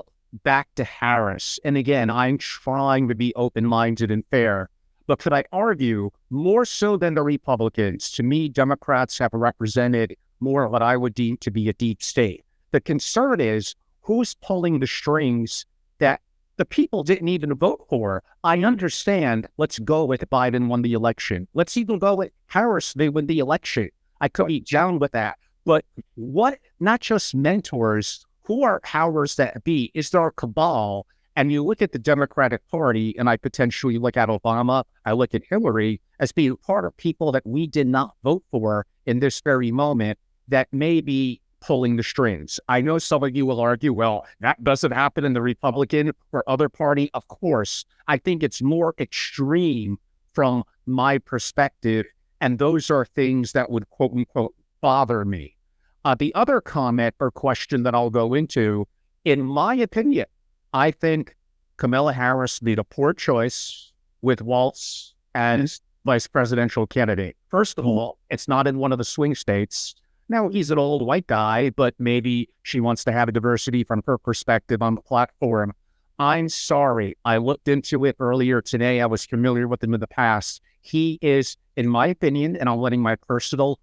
back to Harris. And again, I'm trying to be open-minded and fair, but could I argue more so than the Republicans? To me, Democrats have represented more of what I would deem to be a deep state. The concern is who's pulling the strings that the people didn't even vote for. I understand, let's go with Biden won the election. Let's even go with Harris, they win the election. I could be down with that. But what, not just mentors, who are powers that be? Is there a cabal? And you look at the Democratic Party, and I potentially look at Obama, I look at Hillary as being part of people that we did not vote for in this very moment that may be pulling the strings. I know some of you will argue, well, that doesn't happen in the Republican or other party. Of course, I think it's more extreme from my perspective, and those are things that would, quote unquote, bother me. The other comment or question that I'll go into, in my opinion, I think Kamala Harris made a poor choice with Walz as vice presidential candidate. First of all, it's not in one of the swing states. Now, he's an old white guy, but maybe she wants to have a diversity from her perspective on the platform. I'm sorry. I looked into it earlier today. I was familiar with him in the past. He is, in my opinion, and I'm letting my personal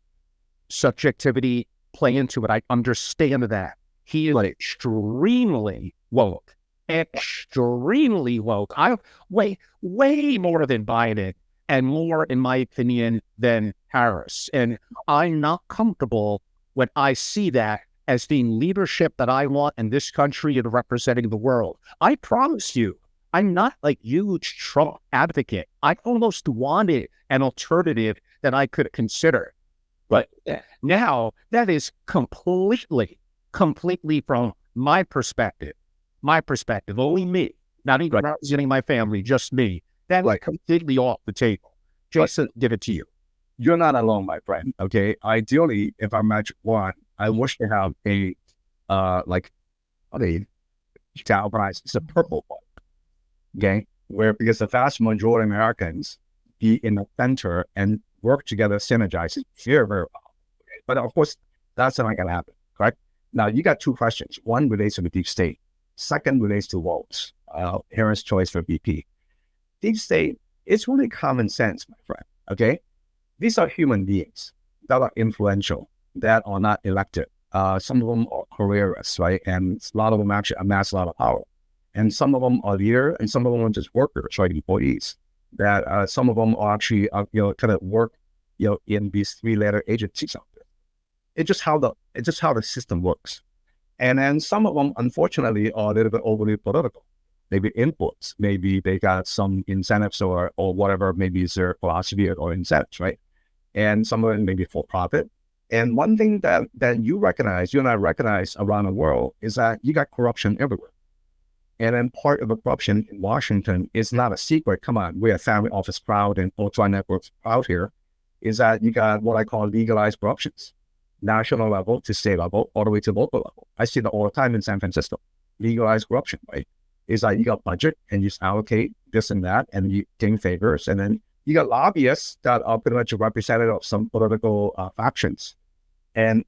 subjectivity play into it, I understand that. He is extremely woke. Extremely woke. Way more than Biden, and more, in my opinion, than Harris. And I'm not comfortable when I see that as being leadership that I want in this country and representing the world. I promise you, I'm not like huge Trump advocate. I almost wanted an alternative that I could consider. But now that is completely from my perspective, only me, not even representing my family, just me. That is completely off the table. Jason, give it to you. You're not alone, my friend. Okay. Ideally, if I match one, I wish to have a Dow prize. It's a purple one. Okay. Because the vast majority of Americans be in the center and work together, synergize very, very well. Okay? But of course, that's not going to happen. Correct. Now, you got two questions. One relates to the deep state. Second relates to Walz, Harris' choice for VP. Deep state, it's really common sense, my friend. Okay. These are human beings that are influential, that are not elected. Some of them are careerists, right? And a lot of them actually amass a lot of power. And some of them are leaders, and some of them are just workers, right? Employees. That some of them are actually, kind of work, in these three-letter agencies out there. It's just how the system works. And then some of them, unfortunately, are a little bit overly political. Maybe inputs, maybe they got some incentives or whatever, maybe it's their philosophy or incentives, right? And some of it may be for profit. And one thing that you and I recognize around the world is that you got corruption everywhere. And then part of the corruption in Washington is not a secret. Come on, we're a family office crowd and ultra networks crowd here, is that you got what I call legalized corruptions, national level to state level, all the way to local level. I see that all the time in San Francisco, legalized corruption, right? is like you got budget and you just allocate this and that and you gain favors. And then you got lobbyists that are pretty much representative of some political factions. And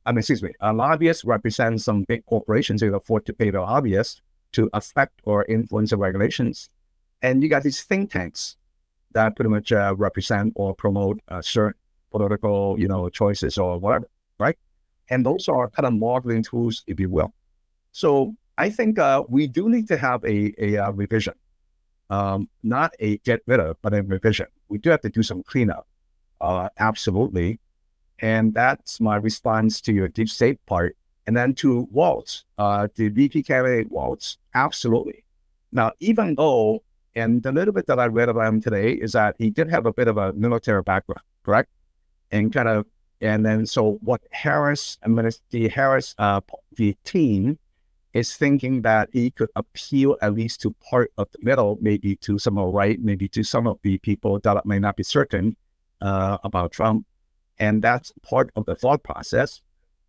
lobbyists represent some big corporations who afford to pay the lobbyists to affect or influence the regulations. And you got these think tanks that pretty much represent or promote certain political, choices or whatever, right? And those are kind of modeling tools, if you will. So I think we do need to have a revision, not a get rid of, but a revision. We do have to do some cleanup, absolutely. And that's my response to your deep state part. And then to Waltz, the VP candidate Waltz, absolutely. Now, even though, and the little bit that I read about him today is that he did have a bit of a military background, correct? And then so what the team is thinking that he could appeal at least to part of the middle, maybe to some of the right, maybe to some of the people that may not be certain about Trump. And that's part of the thought process.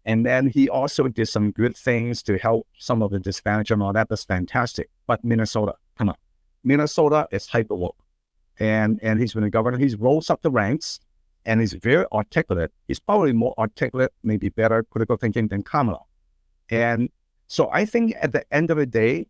And then he also did some good things to help some of the disadvantaged and all that. That's fantastic. But Minnesota, come on. Minnesota is hyper woke. And he's been a governor. He's rose up the ranks and he's very articulate. He's probably more articulate, maybe better critical thinking than Kamala. And so I think at the end of the day,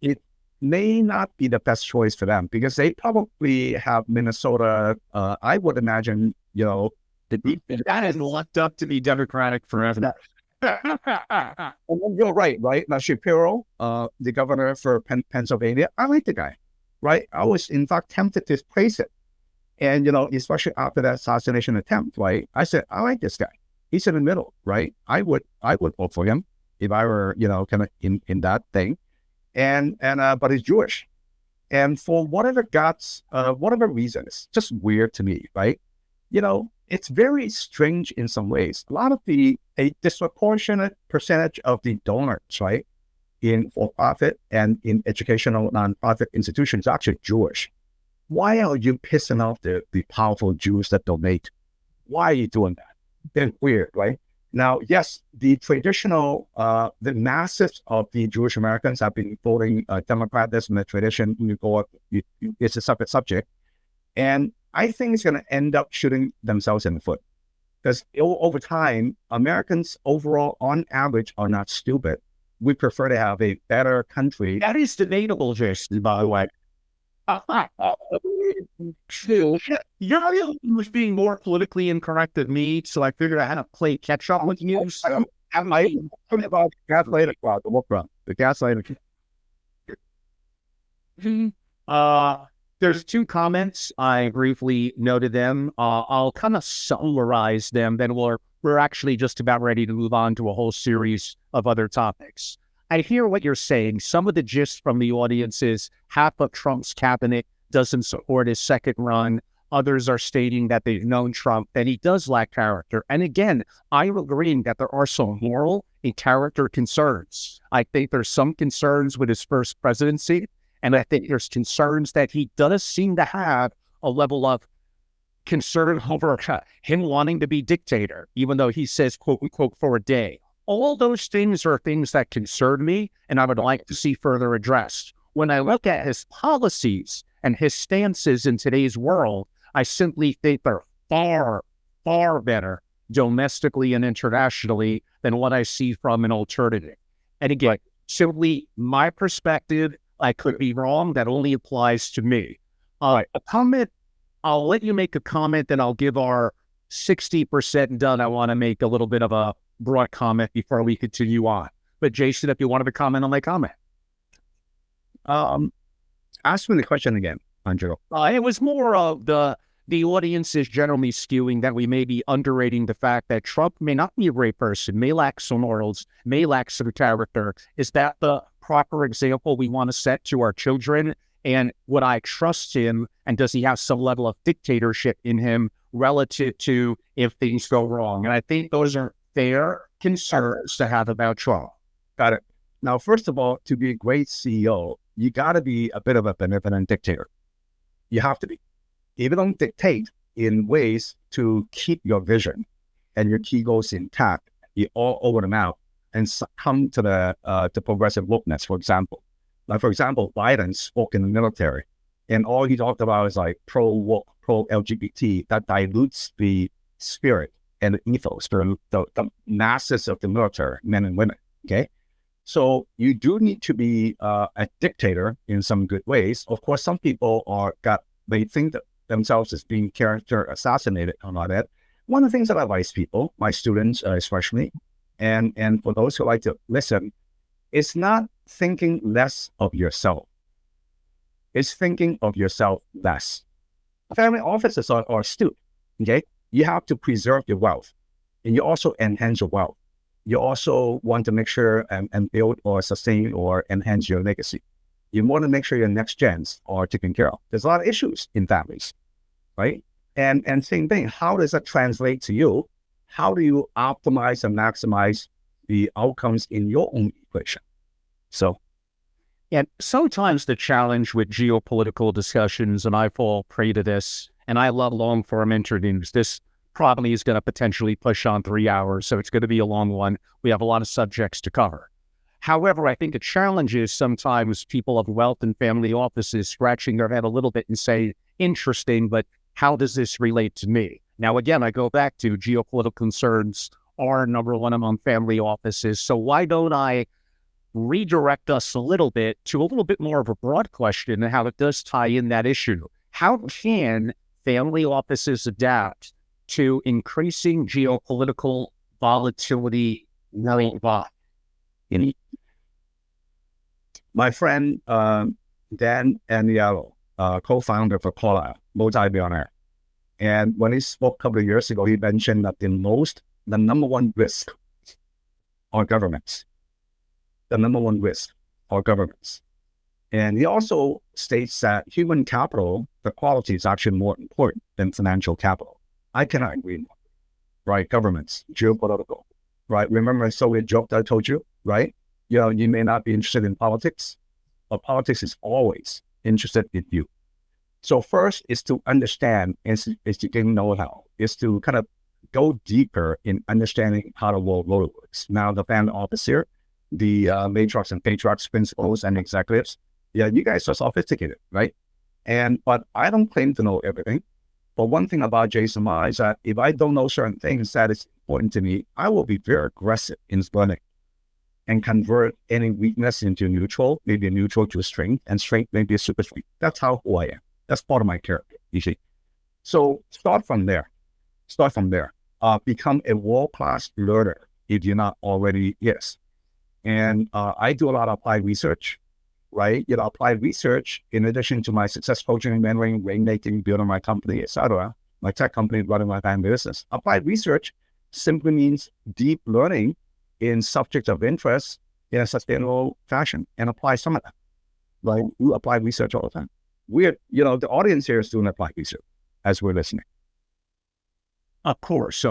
it may not be the best choice for them because they probably have Minnesota, I would imagine, that is locked up to be Democratic forever. You're right? Now, Shapiro, the governor for Pennsylvania, I like the guy, right? I was, in fact, tempted to praise it. And, especially after that assassination attempt, right? I said, I like this guy. He's in the middle, right? I would vote for him if I were, kind of in that thing. But he's Jewish. And for whatever reason, it's just weird to me, right? It's very strange in some ways. A disproportionate percentage of the donors, right, in for-profit and in educational nonprofit institutions are actually Jewish. Why are you pissing off the powerful Jews that donate? Why are you doing that? It's weird, right? Now, yes, the traditional, the masses of the Jewish Americans have been voting Democrat. That's in the tradition. It's a separate subject. And I think it's going to end up shooting themselves in the foot because over time, Americans overall, on average, are not stupid. We prefer to have a better country. That is debatable, Jason, by the way. You're was being more politically incorrect than me, so I figured I had to play catch up with you. I'm about the gaslighting crowd, the work the gaslighting. There's two comments. I briefly noted them. I'll kind of summarize them. Then we're actually just about ready to move on to a whole series of other topics. I hear what you're saying. Some of the gist from the audience is half of Trump's cabinet doesn't support his second run. Others are stating that they've known Trump, and he does lack character. And again, I'm agreeing that there are some moral and character concerns. I think there's some concerns with his first presidency, and I think there's concerns that he does seem to have a level of concern over him wanting to be dictator, even though he says, quote unquote, for a day. All those things are things that concern me, and I would like to see further addressed. When I look at his policies and his stances in today's world, I simply think they're far, far better domestically and internationally than what I see from an alternative. And again, simply my perspective, I could be wrong. That only applies to me. A comment, I'll let you make a comment, then I'll give our 60% done. I want to make a little bit of a broad comment before we continue on. But Jason, if you wanted to comment on my comment. Ask me the question again, Angelo. It was more of the audience is generally skewing that we may be underrating the fact that Trump may not be a great person, may lack some morals, may lack some character. Is that the proper example we want to set to our children? And would I trust him? And does he have some level of dictatorship in him relative to if things go wrong? And I think those are fair concerns to have about Trump. Got it. Now, first of all, to be a great CEO, you got to be a bit of a benevolent dictator. You have to be. If you don't dictate in ways to keep your vision and your key goals intact, you all over them out and succumb to the progressive wokeness, for example. Like, for example, Biden spoke in the military, and all he talked about is like pro-woke, pro-LGBT. That dilutes the spirit and the ethos for the masses of the military, men and women. Okay. So you do need to be a dictator in some good ways. Of course, some people they think that themselves as being character assassinated and all that. One of the things that I advise people, my students especially, and for those who like to listen, is not thinking less of yourself. It's thinking of yourself less. Family offices are astute. Okay, you have to preserve your wealth, and you also enhance your wealth. You also want to make sure and build or sustain or enhance your legacy. You want to make sure your next gens are taken care of. There's a lot of issues in families, right? And same thing, how does that translate to you? How do you optimize and maximize the outcomes in your own equation? So, and sometimes the challenge with geopolitical discussions, and I fall prey to this, and I love long form interviews. This probably is going to potentially push on 3 hours, so it's going to be a long one. We have a lot of subjects to cover. However, I think the challenge is sometimes people of wealth and family offices scratching their head a little bit and say, interesting, but how does this relate to me? Now, again, I go back to geopolitical concerns are number one among family offices. So why don't I redirect us a little bit to a little bit more of a broad question and how it does tie in that issue? How can family offices adapt to increasing geopolitical volatility worldwide? My friend Dan Aniello, co-founder for Carlyle, multi-billionaire, and when he spoke a couple of years ago, he mentioned that the number one risk are governments. The number one risk are governments. And he also states that human capital, the quality is actually more important than financial capital. I cannot agree more. Right? Governments, geopolitical, right? Remember the Soviet joke that I told you, right? You may not be interested in politics, but politics is always interested in you. So first is to understand, is to gain know-how, is to kind of go deeper in understanding how the world really works. Now, the family office here, the matriarchs and patriarchs, principals and executives, you guys are sophisticated, right? But I don't claim to know everything. But one thing about Jason Ma is that if I don't know certain things that is important to me, I will be very aggressive in learning and convert any weakness into neutral, maybe a neutral to a strength, and strength maybe a super strength. That's who I am. That's part of my character, you see. So start from there. Become a world-class learner if you're not already, yes. And I do a lot of applied research, right? Applied research, in addition to my success coaching, mentoring, rainmaking, building my company, etc., my tech company, running my family business. Applied research simply means deep learning in subjects of interest in a sustainable fashion and apply some of that. Like, we apply research all the time. The audience here is doing applied research as we're listening. Of course.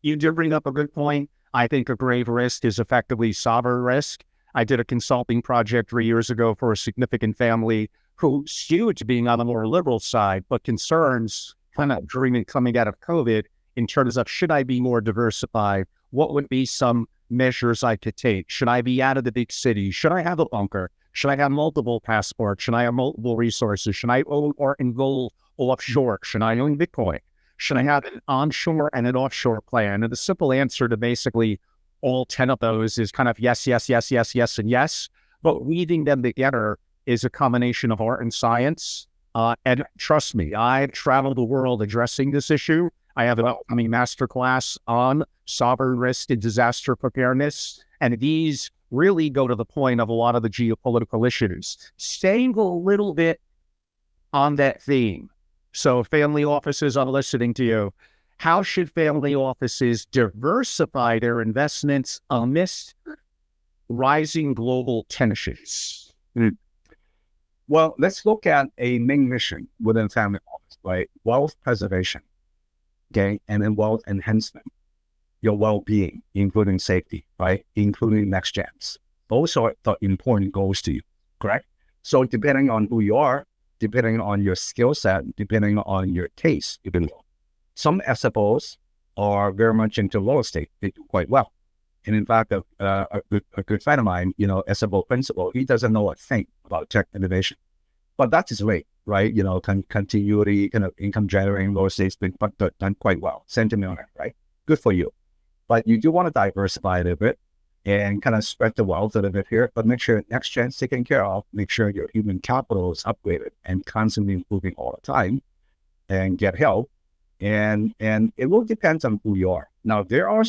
You did bring up a good point. I think a grave risk is effectively sovereign risk. I did a consulting project 3 years ago for a significant family who skewed to being on the more liberal side, but concerns kind of coming out of COVID in terms of, should I be more diversified? What would be some measures I could take? Should I be out of the big cities? Should I have a bunker? Should I have multiple passports? Should I have multiple resources? Should I own or enroll offshore? Should I own Bitcoin? Should I have an onshore and an offshore plan? And the simple answer to basically all 10 of those is kind of yes, and yes. But weaving them together is a combination of art and science. And trust me, I've traveled the world addressing this issue. I have an upcoming masterclass on sovereign risk and disaster preparedness. And these really go to the point of a lot of the geopolitical issues. Staying a little bit on that theme. So family offices, I'm listening to you. How should family offices diversify their investments amidst rising global tensions? Well, let's look at a main mission within family office, right? Wealth preservation, okay? And then wealth enhancement, your well-being, including safety, right? Including next gens. Those are the important goals to you, correct? So depending on who you are, depending on your skill set, depending on your taste, even though some SFOs are very much into real estate, they do quite well. And in fact, a good friend of mine, SFO principal, he doesn't know a thing about tech innovation, but that's his way, right? Continuity, kind of income generating, lower stakes, but done quite well. Sentiment, right? Good for you. But you do want to diversify it a bit and kind of spread the wealth a little bit here, but make sure next gen's taken care of, make sure your human capital is upgraded and constantly improving all the time, and get help. And it will depend on who you are. Now, there are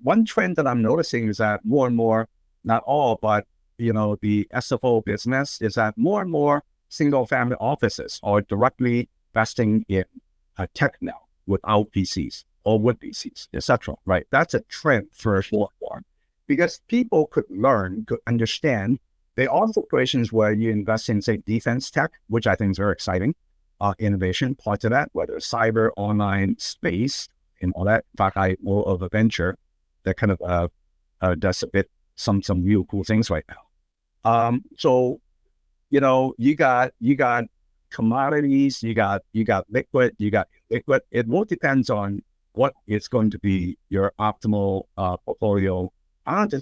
one trend that I'm noticing is that more and more, not all, but, the SFO business is that more and more single family offices are directly investing in tech now without VCs or with VCs, etc. Right? That's a trend for sure, because people could understand. There are situations where you invest in, say, defense tech, which I think is very exciting. Innovation, parts of that, whether cyber, online, space, and all that. In fact, I more of a venture that kind of does a bit some real cool things right now. So you got commodities, you got liquid, It will depends on what is going to be your optimal portfolio.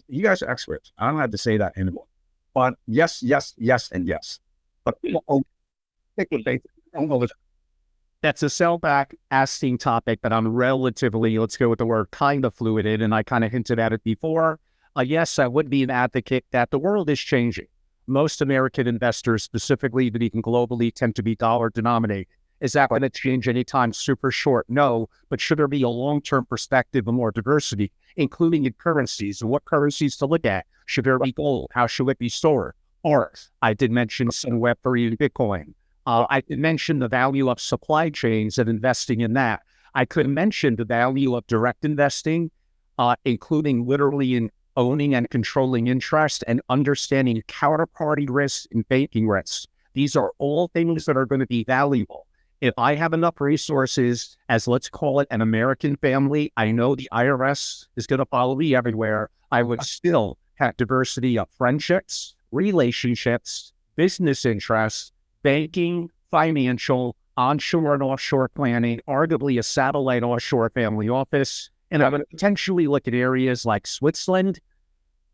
You guys are experts. I don't have to say that anymore. But yes, and yes. But That's a sell back asking topic that I'm relatively, let's go with the word, kind of fluid in, and I kind of hinted at it before. Yes, I would be an advocate that the world is changing. Most American investors, specifically, but even globally, tend to be dollar denominated. Is that going to change anytime super short? No, but should there be a long-term perspective and more diversity, including in currencies, and what currencies to look at? Should there be gold? How should it be stored? Or I did mention some Web3 and Bitcoin. I could mention the value of supply chains and investing in that. I could mention the value of direct investing, including literally in owning and controlling interest and understanding counterparty risks and banking risks. These are all things that are going to be valuable. If I have enough resources as, let's call it, an American family, I know the IRS is going to follow me everywhere. I would still have diversity of friendships, relationships, business interests, banking, financial, onshore and offshore planning, arguably a satellite offshore family office. And I'm going to potentially look at areas like Switzerland.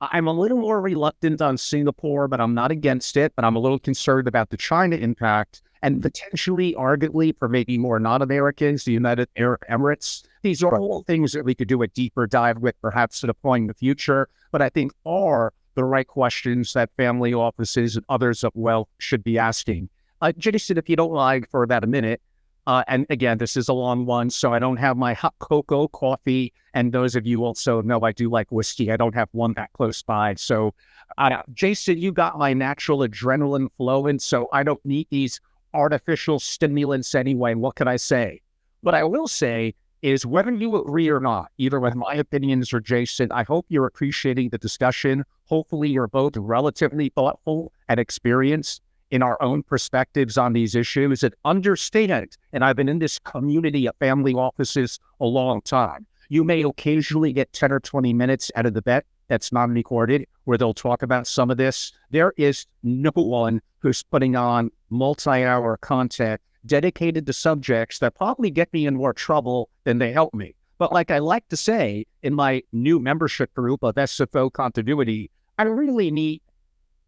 I'm a little more reluctant on Singapore, but I'm not against it. But I'm a little concerned about the China impact and potentially, arguably, for maybe more non-Americans, the United Arab Emirates. These are all things that we could do a deeper dive with, perhaps at a point in the future, but I think are the right questions that family offices and others of wealth should be asking. Jason, if you don't mind, for about a minute, and again, this is a long one, so I don't have my hot cocoa, coffee, and those of you also know I do like whiskey. I don't have one that close by. So, Jason, you got my natural adrenaline flowing, so I don't need these artificial stimulants anyway. What can I say? What I will say is, whether you agree or not, either with my opinions or Jason, I hope you're appreciating the discussion. Hopefully you're both relatively thoughtful and experienced in our own perspectives on these issues, and understand, and I've been in this community of family offices a long time, you may occasionally get 10 or 20 minutes out of the bet that's non-recorded, where they'll talk about some of this. There is no one who's putting on multi-hour content dedicated to subjects that probably get me in more trouble than they help me. But like I like to say in my new membership group of SFO Continuity, I really need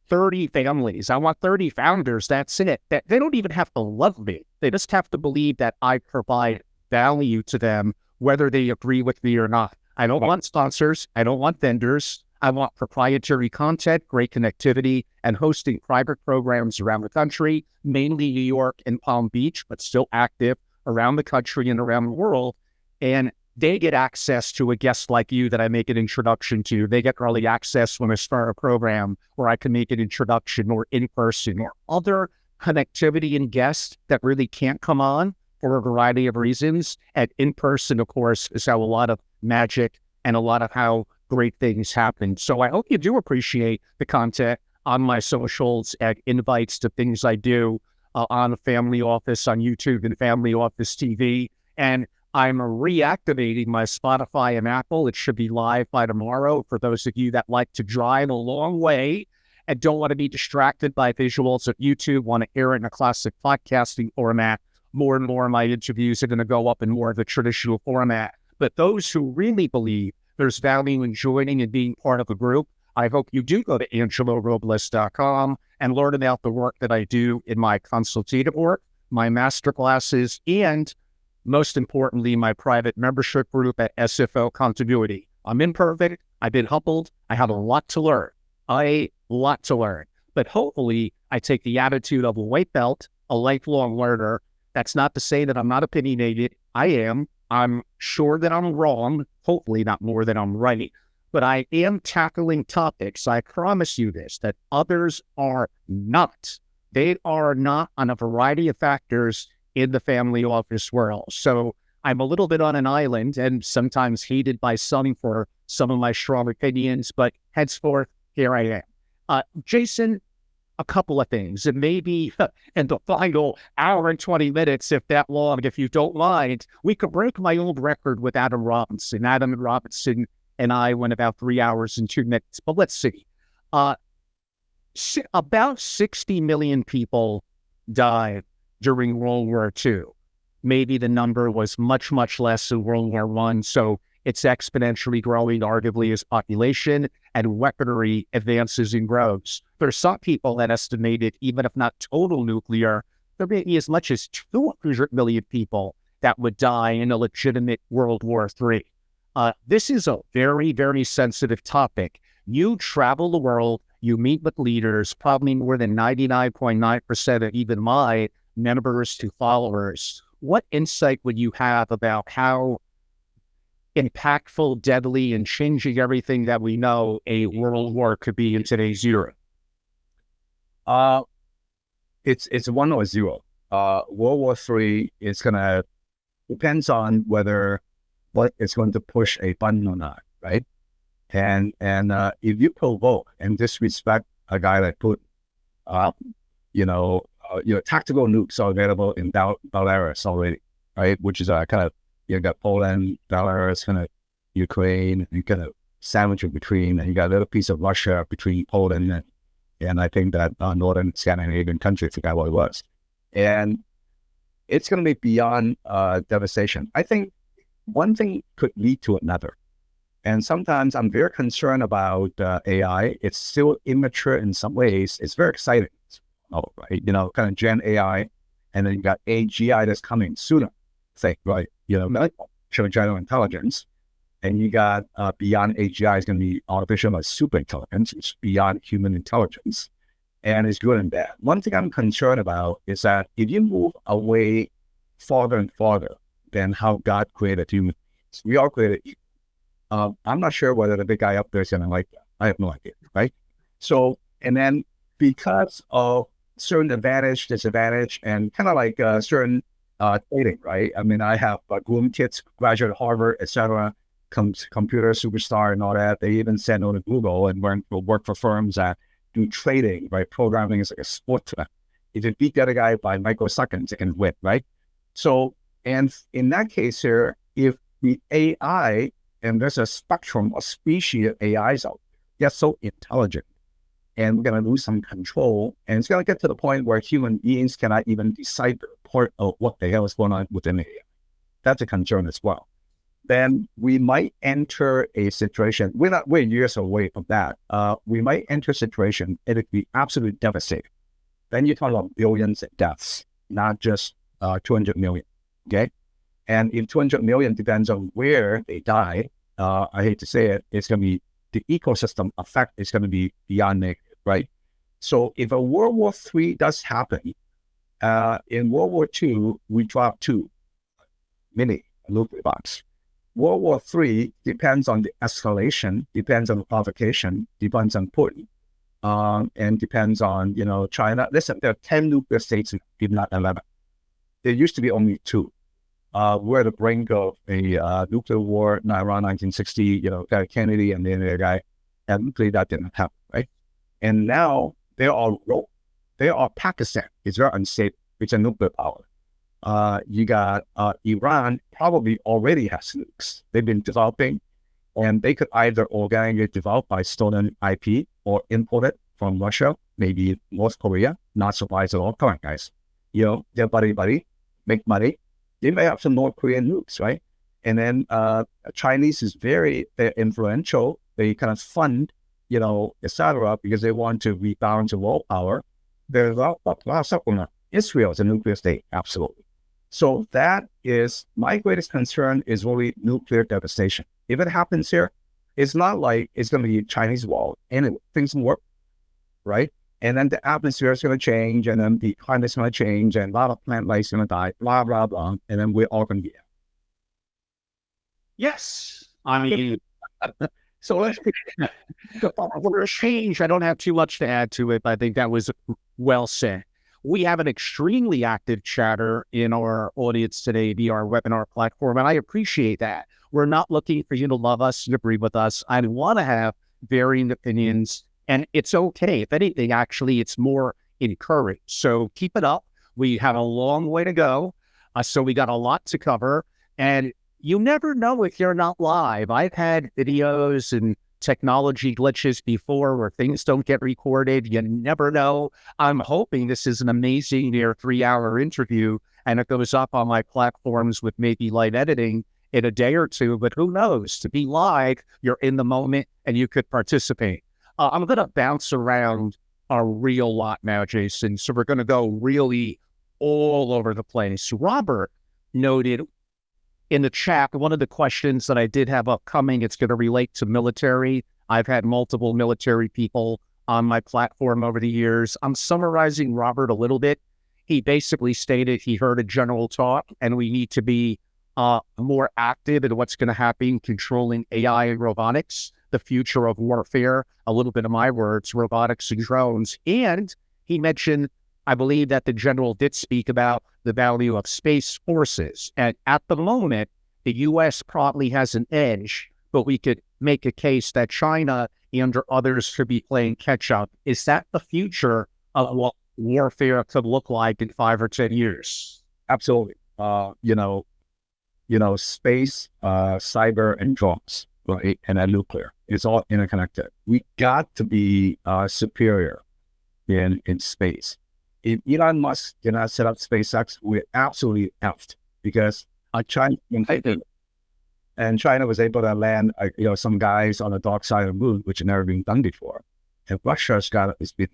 30 families. I want 30 founders. That's it. That they don't even have to love me. They just have to believe that I provide value to them, whether they agree with me or not. I don't want sponsors. I don't want vendors. I want proprietary content, great connectivity, and hosting private programs around the country, mainly New York and Palm Beach, but still active around the country and around the world. And they get access to a guest like you that I make an introduction to. They get early access when I start a program where I can make an introduction, or in person, or other connectivity and guests that really can't come on for a variety of reasons. And in person, of course, is how a lot of magic and a lot of how great things happen. So I hope you do appreciate the content on my socials and invites to things I do on Family Office on YouTube and Family Office TV. And I'm reactivating my Spotify and Apple. It should be live by tomorrow for those of you that like to drive a long way and don't want to be distracted by visuals of YouTube, want to hear it in a classic podcasting format. More and more of my interviews are going to go up in more of the traditional format. But those who really believe there's value in joining and being part of a group, I hope you do go to angelorobles.com and learn about the work that I do in my consultative work, my masterclasses, and most importantly, my private membership group at SFO Continuity. I'm imperfect. I've been humbled. I have a lot to learn. But hopefully, I take the attitude of a white belt, a lifelong learner. That's not to say that I'm not opinionated. I am. I'm sure that I'm wrong. Hopefully, not more than I'm right. But I am tackling topics, I promise you this, that others are not. They are not on a variety of factors in the family office world. So I'm a little bit on an island and sometimes hated by some for some of my strong opinions, but henceforth, here I am. Jason, a couple of things, and maybe in the final hour and 20 minutes, if that long, if you don't mind, we could break my old record with Adam Robinson. Adam Robinson and I went about 3 hours and 2 minutes, but let's see. About 60 million people died during World War II. Maybe the number was much, much less in World War I, so it's exponentially growing, arguably, as population and weaponry advances and grows. There are some people that estimated, even if not total nuclear, there may be as much as 200 million people that would die in a legitimate World War III. This is a very, very sensitive topic. You travel the world, you meet with leaders, probably more than 99.9% of even my members to followers. What insight would you have about how impactful, deadly, and changing everything that we know a world war could be in today's era? It's 1 or 0. World War III is gonna depends on whether what is going to push a button or not, right? And if you provoke and disrespect a guy like Putin, tactical nukes are available in Belarus already, right? Which is kind of, you got Poland, Belarus, kind of Ukraine, and kind of sandwich in between, and you got a little piece of Russia between Poland and I think that northern Scandinavian country, I forgot what it was. And it's going to be beyond devastation. I think one thing could lead to another. And sometimes I'm very concerned about AI. It's still immature in some ways. It's very exciting, right? Kind of Gen AI, and then you got AGI that's coming sooner. Say, right? Showing general intelligence, and you got beyond AGI is going to be artificial or super intelligence. It's beyond human intelligence, and it's good and bad. One thing I'm concerned about is that if you move away farther and farther than how God created humans, we all created equal. I'm not sure whether the big guy up there is going to like that. I have no idea, right? So, and then because of certain advantage, disadvantage, and kind of like certain trading, right? I mean, I have groom kids, graduate at Harvard, etc., computer superstar and all that. They even sent on to Google and work for firms that do trading, right? Programming is like a sport to them. If you beat the other guy by microseconds, you can win, right? So, and in that case here, if the AI, and there's a spectrum of species of AIs out there, they're so intelligent, and we're going to lose some control, and it's going to get to the point where human beings cannot even decipher part of what the hell is going on within AI. That's a concern as well. Then we might enter a situation, we're years away from that. We might enter a situation, it would be absolutely devastating. Then you talk about billions of deaths, not just 200 million, okay? And if 200 million depends on where they die, I hate to say it, it's going to be, the ecosystem effect is going to be beyond negative, right? So if a World War III does happen, in World War II, we dropped 2 mini nuclear bombs. World War III depends on the escalation, depends on the provocation, depends on Putin, and depends on, China. Listen, there are 10 nuclear states, if not 11. There used to be only 2. We're at the brink of a nuclear war, around 1960, Kennedy and the other guy, and nuclear that didn't happen, right? And now there are Pakistan, it's very unsafe, it's a nuclear power. You got Iran probably already has nukes. They've been developing, and they could either organically develop by stolen IP or import it from Russia, maybe North Korea, not surprised at all. Come on, guys. They're buddy, make money. They may have some North Korean nukes, right? And then Chinese is very influential. They kind of fund, etc., because they want to rebalance the world power. There's a lot of stuff going on. Israel is a nuclear state, absolutely. So that is my greatest concern, is really nuclear devastation. If it happens here, it's not like it's going to be Chinese wall. Anyway, things work, right? And then the atmosphere is going to change, and then the climate is going to change, and a lot of plant life is going to die, blah, blah, blah. And then we're all going to be out. Yes. I mean, so let's change. I don't have too much to add to it, but I think that was well said. We have an extremely active chatter in our audience today via our webinar platform, and I appreciate that. We're not looking for you to love us and agree with us. I want to have varying opinions, and it's okay. If anything, actually, it's more encouraged. So keep it up. We have a long way to go, so we got a lot to cover, and you never know if you're not live. I've had videos and technology glitches before where things don't get recorded. You never know. I'm hoping this is an amazing near 3-hour interview and it goes up on my platforms with maybe light editing in a day or two, but who knows? To be live, you're in the moment and you could participate. I'm going to bounce around a real lot now, Jason. So we're going to go really all over the place. Robert noted in the chat, one of the questions that I did have upcoming, it's going to relate to military. I've had multiple military people on my platform over the years. I'm summarizing Robert a little bit. He basically stated he heard a general talk and we need to be more active in what's going to happen controlling AI and robotics, the future of warfare, a little bit of my words, robotics and drones. And he mentioned, I believe that the general did speak about the value of space forces. And at the moment, the U.S. probably has an edge, but we could make a case that China and others should be playing catch up. Is that the future of what warfare could look like in 5 or 10 years? Absolutely. Space, cyber, and drones, right? And then nuclear. It's all interconnected. We got to be superior in space. If Elon Musk did not set up SpaceX, we're absolutely effed, because China was able to land, some guys on the dark side of the moon, which had never been done before. And Russia's it's been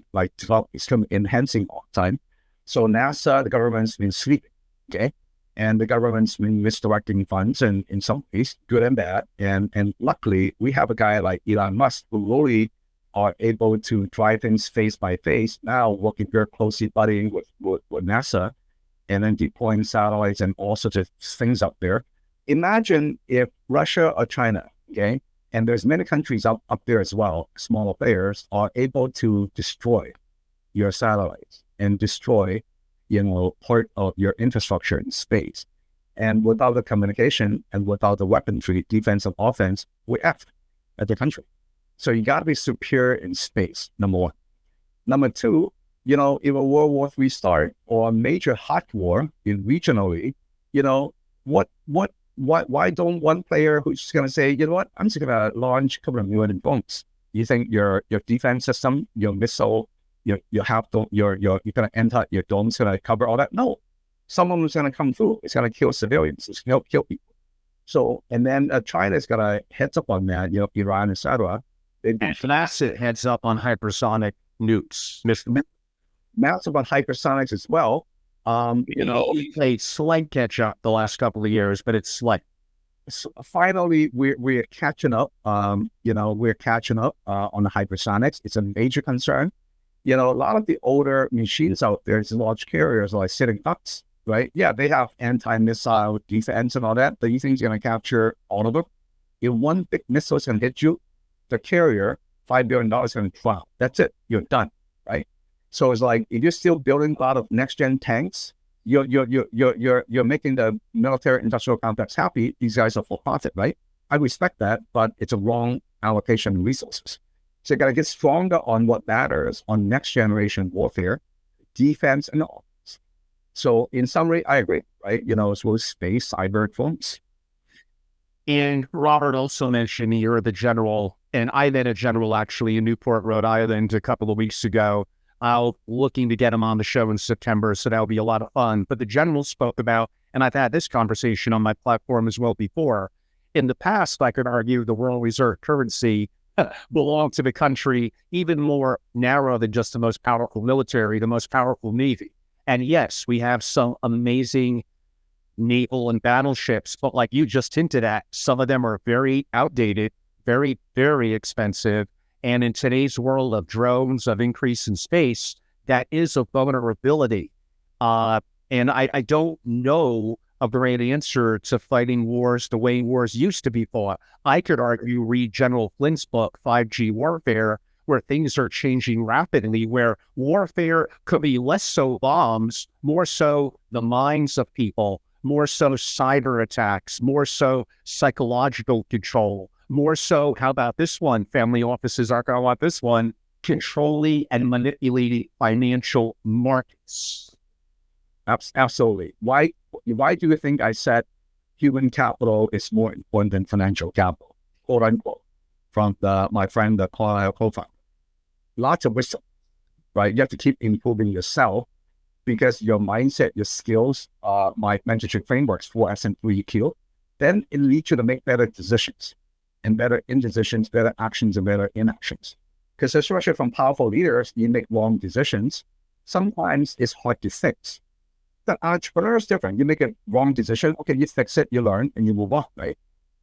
it's enhancing all the time. So NASA, the government's been sleeping, okay? And the government's been misdirecting funds, and in some ways, good and bad. And luckily, we have a guy like Elon Musk who really are able to drive things face by face, now working very closely buddying with NASA, and then deploying satellites and all sorts of things up there. Imagine if Russia or China, okay, and there's many countries up there as well, smaller players, are able to destroy your satellites and destroy, part of your infrastructure in space. And without the communication and without the weaponry, defense and offense, we're effed at the country. So you got to be superior in space, number one. Number two, if a World War III start or a major hot war regionally, why don't one player who's just going to say, I'm just going to launch a couple of million bombs. You think your defense system, your missile, you're going to enter your dome's going to cover all that? No, someone who's going to come through. It's going to kill civilians. It's going to kill people. So, and then China's got a heads up on that, Iran, etc. NASA heads up on hypersonic nukes. Massive on hypersonics as well. We played slight catch up the last couple of years, but it's slight. So finally, we're catching up. We're catching up on the hypersonics. It's a major concern. A lot of the older machines out there, it's large carriers like sitting ducks, right? Yeah, they have anti-missile defense and all that, but you think you're going to capture all of them? If one big missile is going to hit you, the carrier, $5 billion is going to drop. That's it. You're done, right? So it's like, if you're still building a lot of next-gen tanks, you're making the military industrial complex happy. These guys are for profit, right? I respect that, but it's a wrong allocation of resources. So you got to get stronger on what matters on next-generation warfare, defense, and all. So in summary, I agree, right? It's really space, cyber, drones. And Robert also mentioned you're the general, and I met a general actually in Newport, Rhode Island a couple of weeks ago. I'll looking to get him on the show in September, so that'll be a lot of fun. But the general spoke about, and I've had this conversation on my platform as well before. In the past, I could argue the world reserve currency belonged to the country even more narrow than just the most powerful military, the most powerful navy. And yes, we have some amazing naval and battleships, but like you just hinted at, some of them are very outdated, very, very expensive. And in today's world of drones, of increase in space, that is a vulnerability. And I don't know a great answer to fighting wars the way wars used to be fought. I could argue, read General Flint's book, 5G Warfare, where things are changing rapidly, where warfare could be less so bombs, more so the minds of people, more so cyber attacks, more so psychological control, more so, how about this one? Family offices aren't going to want this one, controlling and manipulating financial markets. Absolutely. Why do you think I said human capital is more important than financial capital, quote unquote, from my friend, the Carlyle co-founder? Lots of wisdom, right? You have to keep improving yourself because your mindset, your skills, my mentorship frameworks, 4S and 3Q, then it leads you to make better decisions and better indecisions, better actions, and better inactions. Because especially from powerful leaders, you make wrong decisions. Sometimes it's hard to fix. The entrepreneur is different. You make a wrong decision, okay, you fix it, you learn, and you move on, right?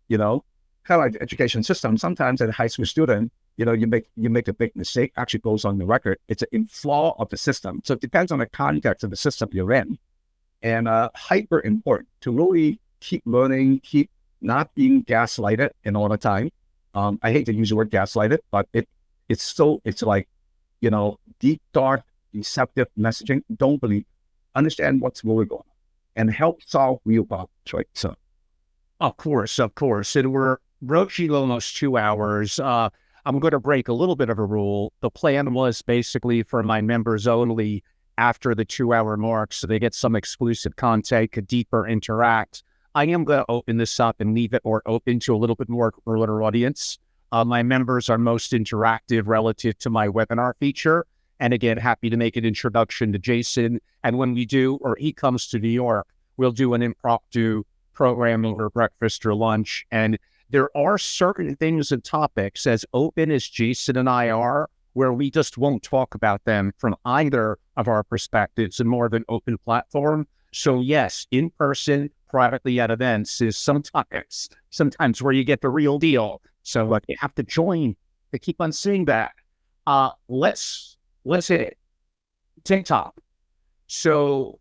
You know, kind of like the education system. Sometimes as a high school student, you know, you make a big mistake, actually goes on the record. It's a flaw of the system. So it depends on the context of the system you're in. And hyper important to really keep learning, keep not being gaslighted in all the time. I hate to use the word gaslighted, but it's like, you know, deep, dark, deceptive messaging. Don't believe. Understand what's really going on and help solve real problems, right? So, of course. And we're approaching almost 2 hours. I'm going to break a little bit of a rule. The plan was basically for my members only after the 2-hour mark, so they get some exclusive content, could deeper interact. I am going to open this up and leave it or open to a little bit more broader audience. My members are most interactive relative to my webinar feature. And again, happy to make an introduction to Jason. And when we do, or he comes to New York, we'll do an impromptu program over breakfast or lunch. And there are certain things and topics, as open as Jason and I are, where we just won't talk about them from either of our perspectives and more of an open platform. So yes, in person, privately at events is sometimes where you get the real deal. So you have to join to keep on seeing that. Let's hit it. TikTok. So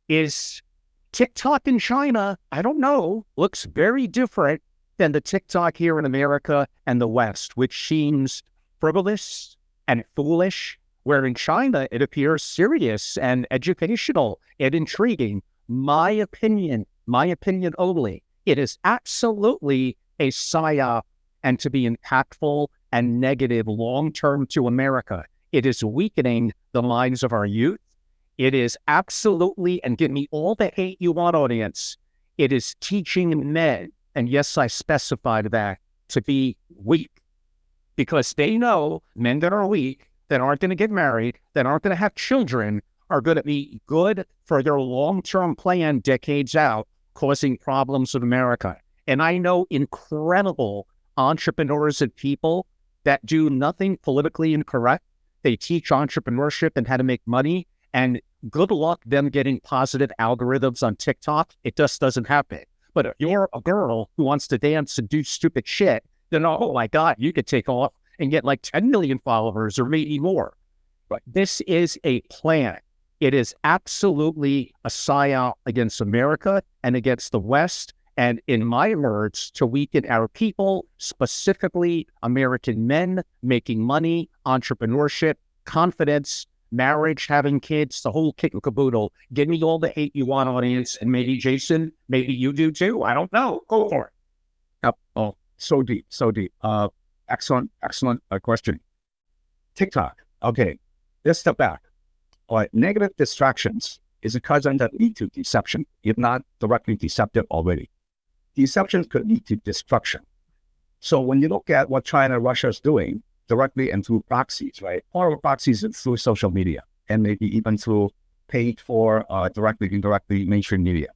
is TikTok in China, I don't know, looks very different than the TikTok here in America and the West, which seems frivolous and foolish, where in China it appears serious and educational and intriguing. My opinion only, it is absolutely a psyop and to be impactful and negative long-term to America. It is weakening the minds of our youth. It is absolutely, and give me all the hate you want, audience, it is teaching men, and yes, I specified that, to be weak. Because they know men that are weak, that aren't going to get married, that aren't going to have children, are going to be good for their long-term plan decades out, causing problems with America. And I know incredible entrepreneurs and people that do nothing politically incorrect. They teach entrepreneurship and how to make money, and good luck them getting positive algorithms on TikTok. It just doesn't happen. But if you're a girl who wants to dance and do stupid shit, then, oh my God, you could take off and get like 10 million followers or maybe more. But this is a plan. It is absolutely a psyop against America and against the West. And in my words, to weaken our people, specifically American men, making money, entrepreneurship, confidence, marriage, having kids, the whole kit and caboodle. Give me all the hate you want, audience. And maybe Jason, maybe you do too. I don't know. Go for it. Yep. Oh, so deep. Excellent question. TikTok. Okay, let's step back. All right, negative distractions is a cousin that lead to deception, if not directly deceptive already. Deception could lead to destruction. So when you look at what China and Russia is doing, directly and through proxies, right? Part of proxies is through social media and maybe even through paid for directly, indirectly mainstream media.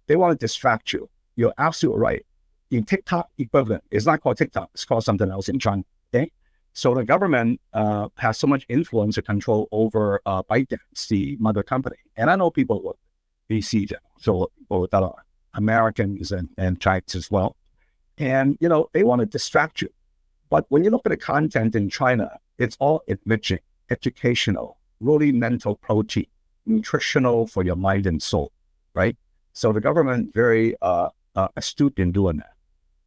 They want to distract you. You're absolutely right. In TikTok equivalent, it's not called TikTok, it's called something else in China. Okay. So the government has so much influence or control over ByteDance, the mother company. And I know people with VCs, so people that are Americans and Chinese as well. And, they want to distract you. But when you look at the content in China, it's all enriching, educational, really mental protein, nutritional for your mind and soul, right? So the government very astute in doing that.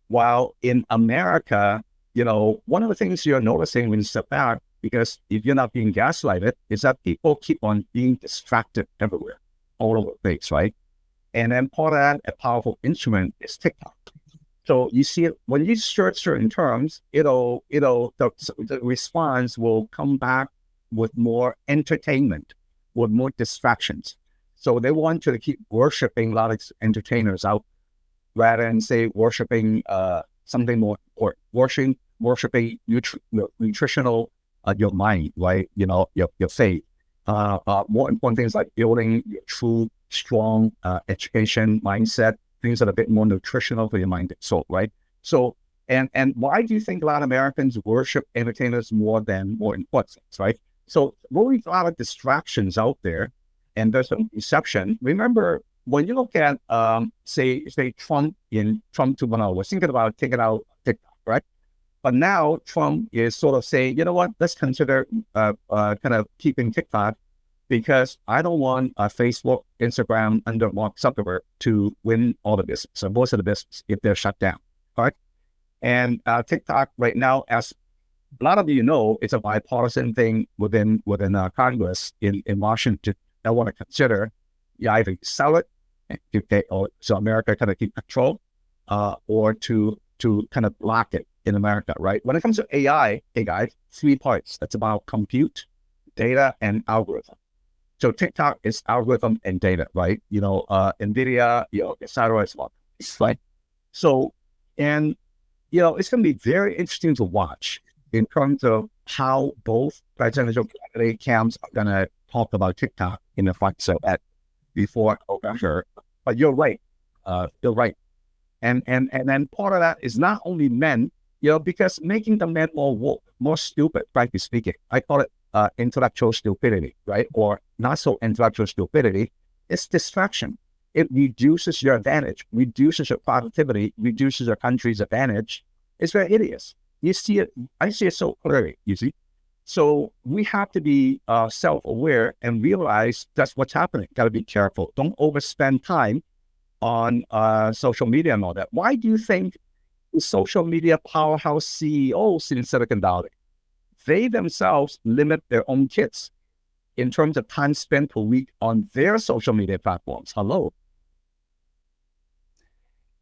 While in America, one of the things you're noticing when you step back, because if you're not being gaslighted, is that people keep on being distracted everywhere, all over the place, right? And then part of that, a powerful instrument is TikTok. So you see it when you search certain terms, the response will come back with more entertainment, with more distractions. So they want you to keep worshiping a lot of entertainers out, rather than say worshiping something more, or worshiping nutritional your mind, right? Your faith. More important things like building your true, strong education mindset, things that are a bit more nutritional for your mind and soul, right? So, and why do you think a lot of Americans worship entertainers more important things, right? So, really a lot of distractions out there, and there's a deception. Remember, when you look at, say Trump 2.0, was thinking about taking out TikTok, right? But now Trump is sort of saying, you know what, let's consider kind of keeping TikTok, because I don't want Facebook, Instagram under Mark Zuckerberg to win all the business, or most of the business, if they're shut down, right? And TikTok right now, as a lot of you know, it's a bipartisan thing within Congress in Washington. They want to consider you either sell it, so America kind of keep control, or to kind of block it in America, right? When it comes to AI, hey guys, 3 parts. That's about compute, data, and algorithm. So TikTok is algorithm and data, right? NVIDIA, et cetera, as well. Right? So, and, it's going to be very interesting to watch in terms of how both presidential candidate camps are going to talk about TikTok in the fight. So before November. But you're right. You're right. And then part of that is not only men, because making the men more woke, more stupid, frankly speaking. I call it intellectual stupidity, right? Or not so intellectual stupidity. It's distraction. It reduces your advantage, reduces your productivity, reduces your country's advantage. It's very hideous. You see it. I see it so clearly, you see. So we have to be self-aware and realize that's what's happening. Got to be careful. Don't overspend time on social media and all that. Why do you think the social media powerhouse CEOs in Silicon Valley, they themselves limit their own kids in terms of time spent per week on their social media platforms? Hello.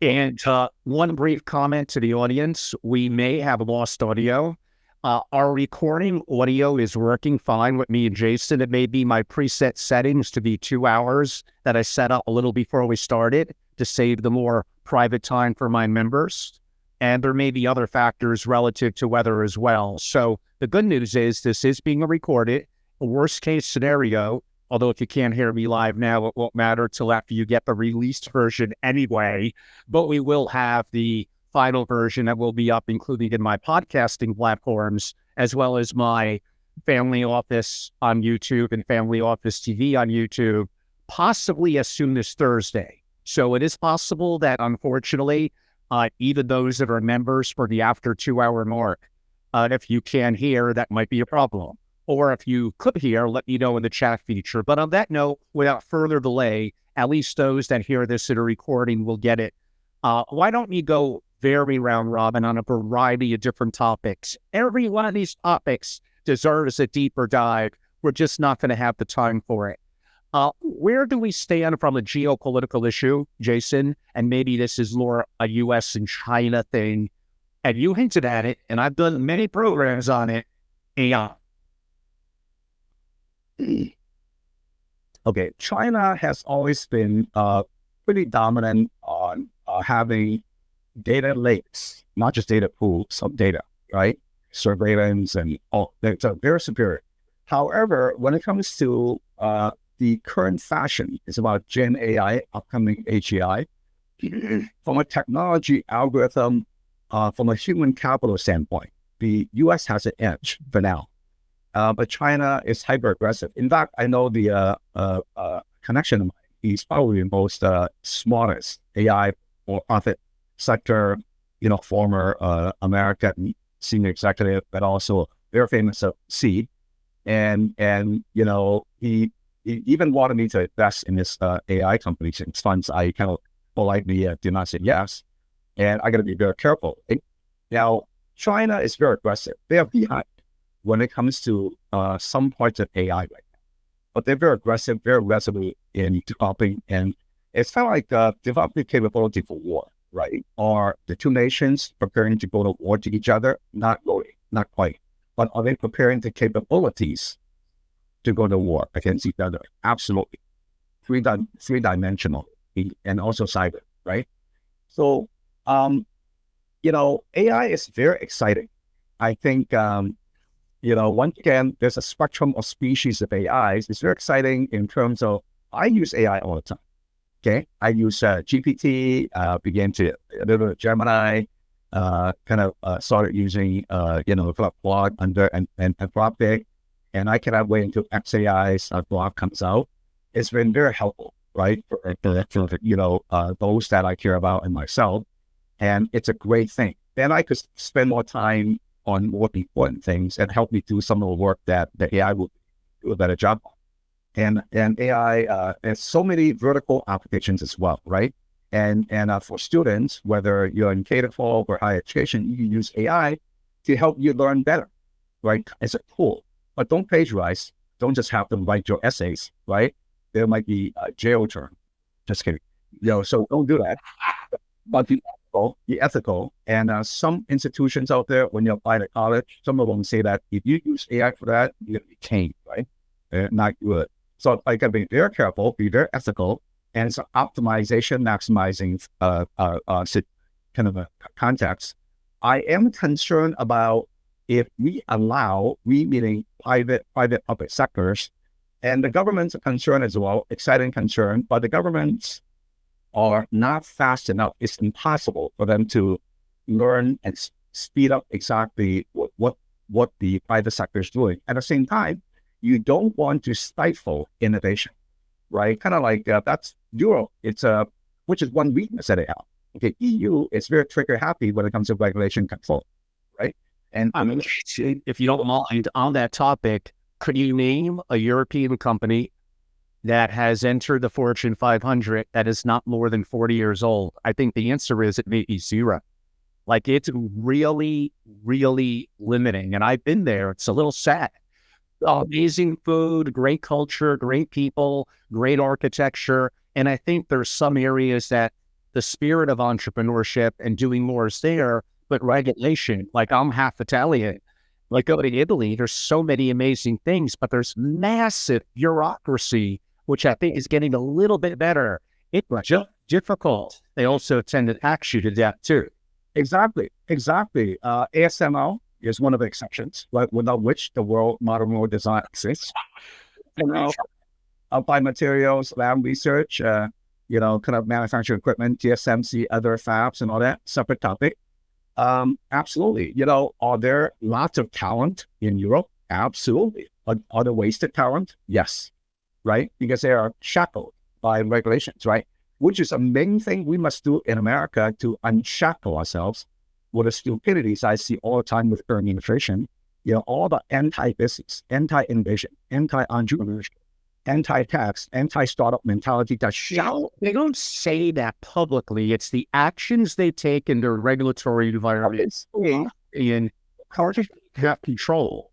And one brief comment to the audience, we may have lost audio. Our recording audio is working fine with me and Jason. It may be my preset settings to be 2 hours that I set up a little before we started to save the more private time for my members. And there may be other factors relative to weather as well. So the good news is this is being recorded. A worst case scenario, although if you can't hear me live now, it won't matter till after you get the released version anyway. But we will have the final version that will be up, including in my podcasting platforms, as well as my family office on YouTube and family office TV on YouTube, possibly as soon as Thursday. So it is possible that, unfortunately, even those that are members for the after 2 hour mark, if you can't hear, that might be a problem. Or if you could hear, let me know in the chat feature. But on that note, without further delay, at least those that hear this in a recording will get it. Why don't we go very round robin on a variety of different topics? Every one of these topics deserves a deeper dive. We're just not going to have the time for it. Where do we stand from a geopolitical issue, Jason? And maybe this is more a U.S. and China thing. And you hinted at it, and I've done many programs on it. AI. Okay, China has always been pretty dominant on having data lakes, not just data pools of data, right? surveillance and all. It's very superior. However, when it comes to the current fashion, it's about Gen AI, upcoming AGI. From a technology algorithm, from a human capital standpoint, the U.S. has an edge for now. But China is hyper aggressive. In fact, I know the connection of mine. He's probably the most smartest AI or profit sector, former American senior executive, but also very famous seed. And he even wanted me to invest in his AI companies and funds. I kind of politely did not say yes. And I got to be very careful. Now, China is very aggressive. They are behind when it comes to some parts of AI right now. But they're very aggressive, very resolute in developing. And it's kind of like developing capability for war, right? Are the two nations preparing to go to war to each other? Not really, not quite. But are they preparing the capabilities to go to war against each other? Absolutely. Three-dimensional and also cyber, right? So, AI is very exciting. I think, once again, there's a spectrum of species of AIs. It's very exciting in terms of, I use AI all the time. Okay. I use GPT, began to a little bit of Gemini, started using, Claude under and Anthropic, and I cannot wait until XAI's blog comes out. It's been very helpful, right? For those that I care about and myself. And it's a great thing. Then I could spend more time on more important things and help me do some of the work that the AI will do a better job on. And AI has so many vertical applications as well, right? And for students, whether you're in K-12 or higher education, you can use AI to help you learn better, right? It's a tool, but don't plagiarize. Don't just have them write your essays, right? There might be a jail term. Just kidding. So don't do that. But the ethical, and some institutions out there, when you apply to college, some of them say that if you use AI for that, you're going to be caned, right? Not good. So I got to be very careful, be very ethical, and it's optimization, maximizing kind of a context. I am concerned about if we allow, we meaning private public sectors, and the government's a concern as well, exciting concern, but the governments are not fast enough. It's impossible for them to learn and speed up exactly what the private sector is doing. At the same time, you don't want to stifle innovation, right? Kind of like that's Europe. It's which is one weakness that they have. Okay, EU is very trigger happy when it comes to regulation control, right? And I mean, if you don't mind, on that topic, could you name a European company that has entered the Fortune 500 that is not more than 40 years old? I think the answer is it may be zero. Like, it's really, really limiting. And I've been there. It's a little sad. Amazing food, great culture, great people, great architecture. And I think there's some areas that the spirit of entrepreneurship and doing more is there, but regulation, like I'm half Italian. Like, go to Italy, there's so many amazing things, but there's massive bureaucracy, which I think is getting a little bit better. It's just difficult. They also tend to tax you to death too. Exactly. ASML is one of the exceptions, without which the modern world does not exist. Applied materials, lab research, kind of manufacturing equipment, TSMC, other fabs and all that, separate topic. Absolutely. Are there lots of talent in Europe? Absolutely. Are there wasted talent? Yes. Right? Because they are shackled by regulations, right? Which is a main thing we must do in America to unshackle ourselves with the stupidities I see all the time with current administration. All the anti-business, anti-innovation, anti-entrepreneurship, anti-tax, anti-startup mentality that they don't say that publicly. It's the actions they take in their regulatory environments in hard to have control.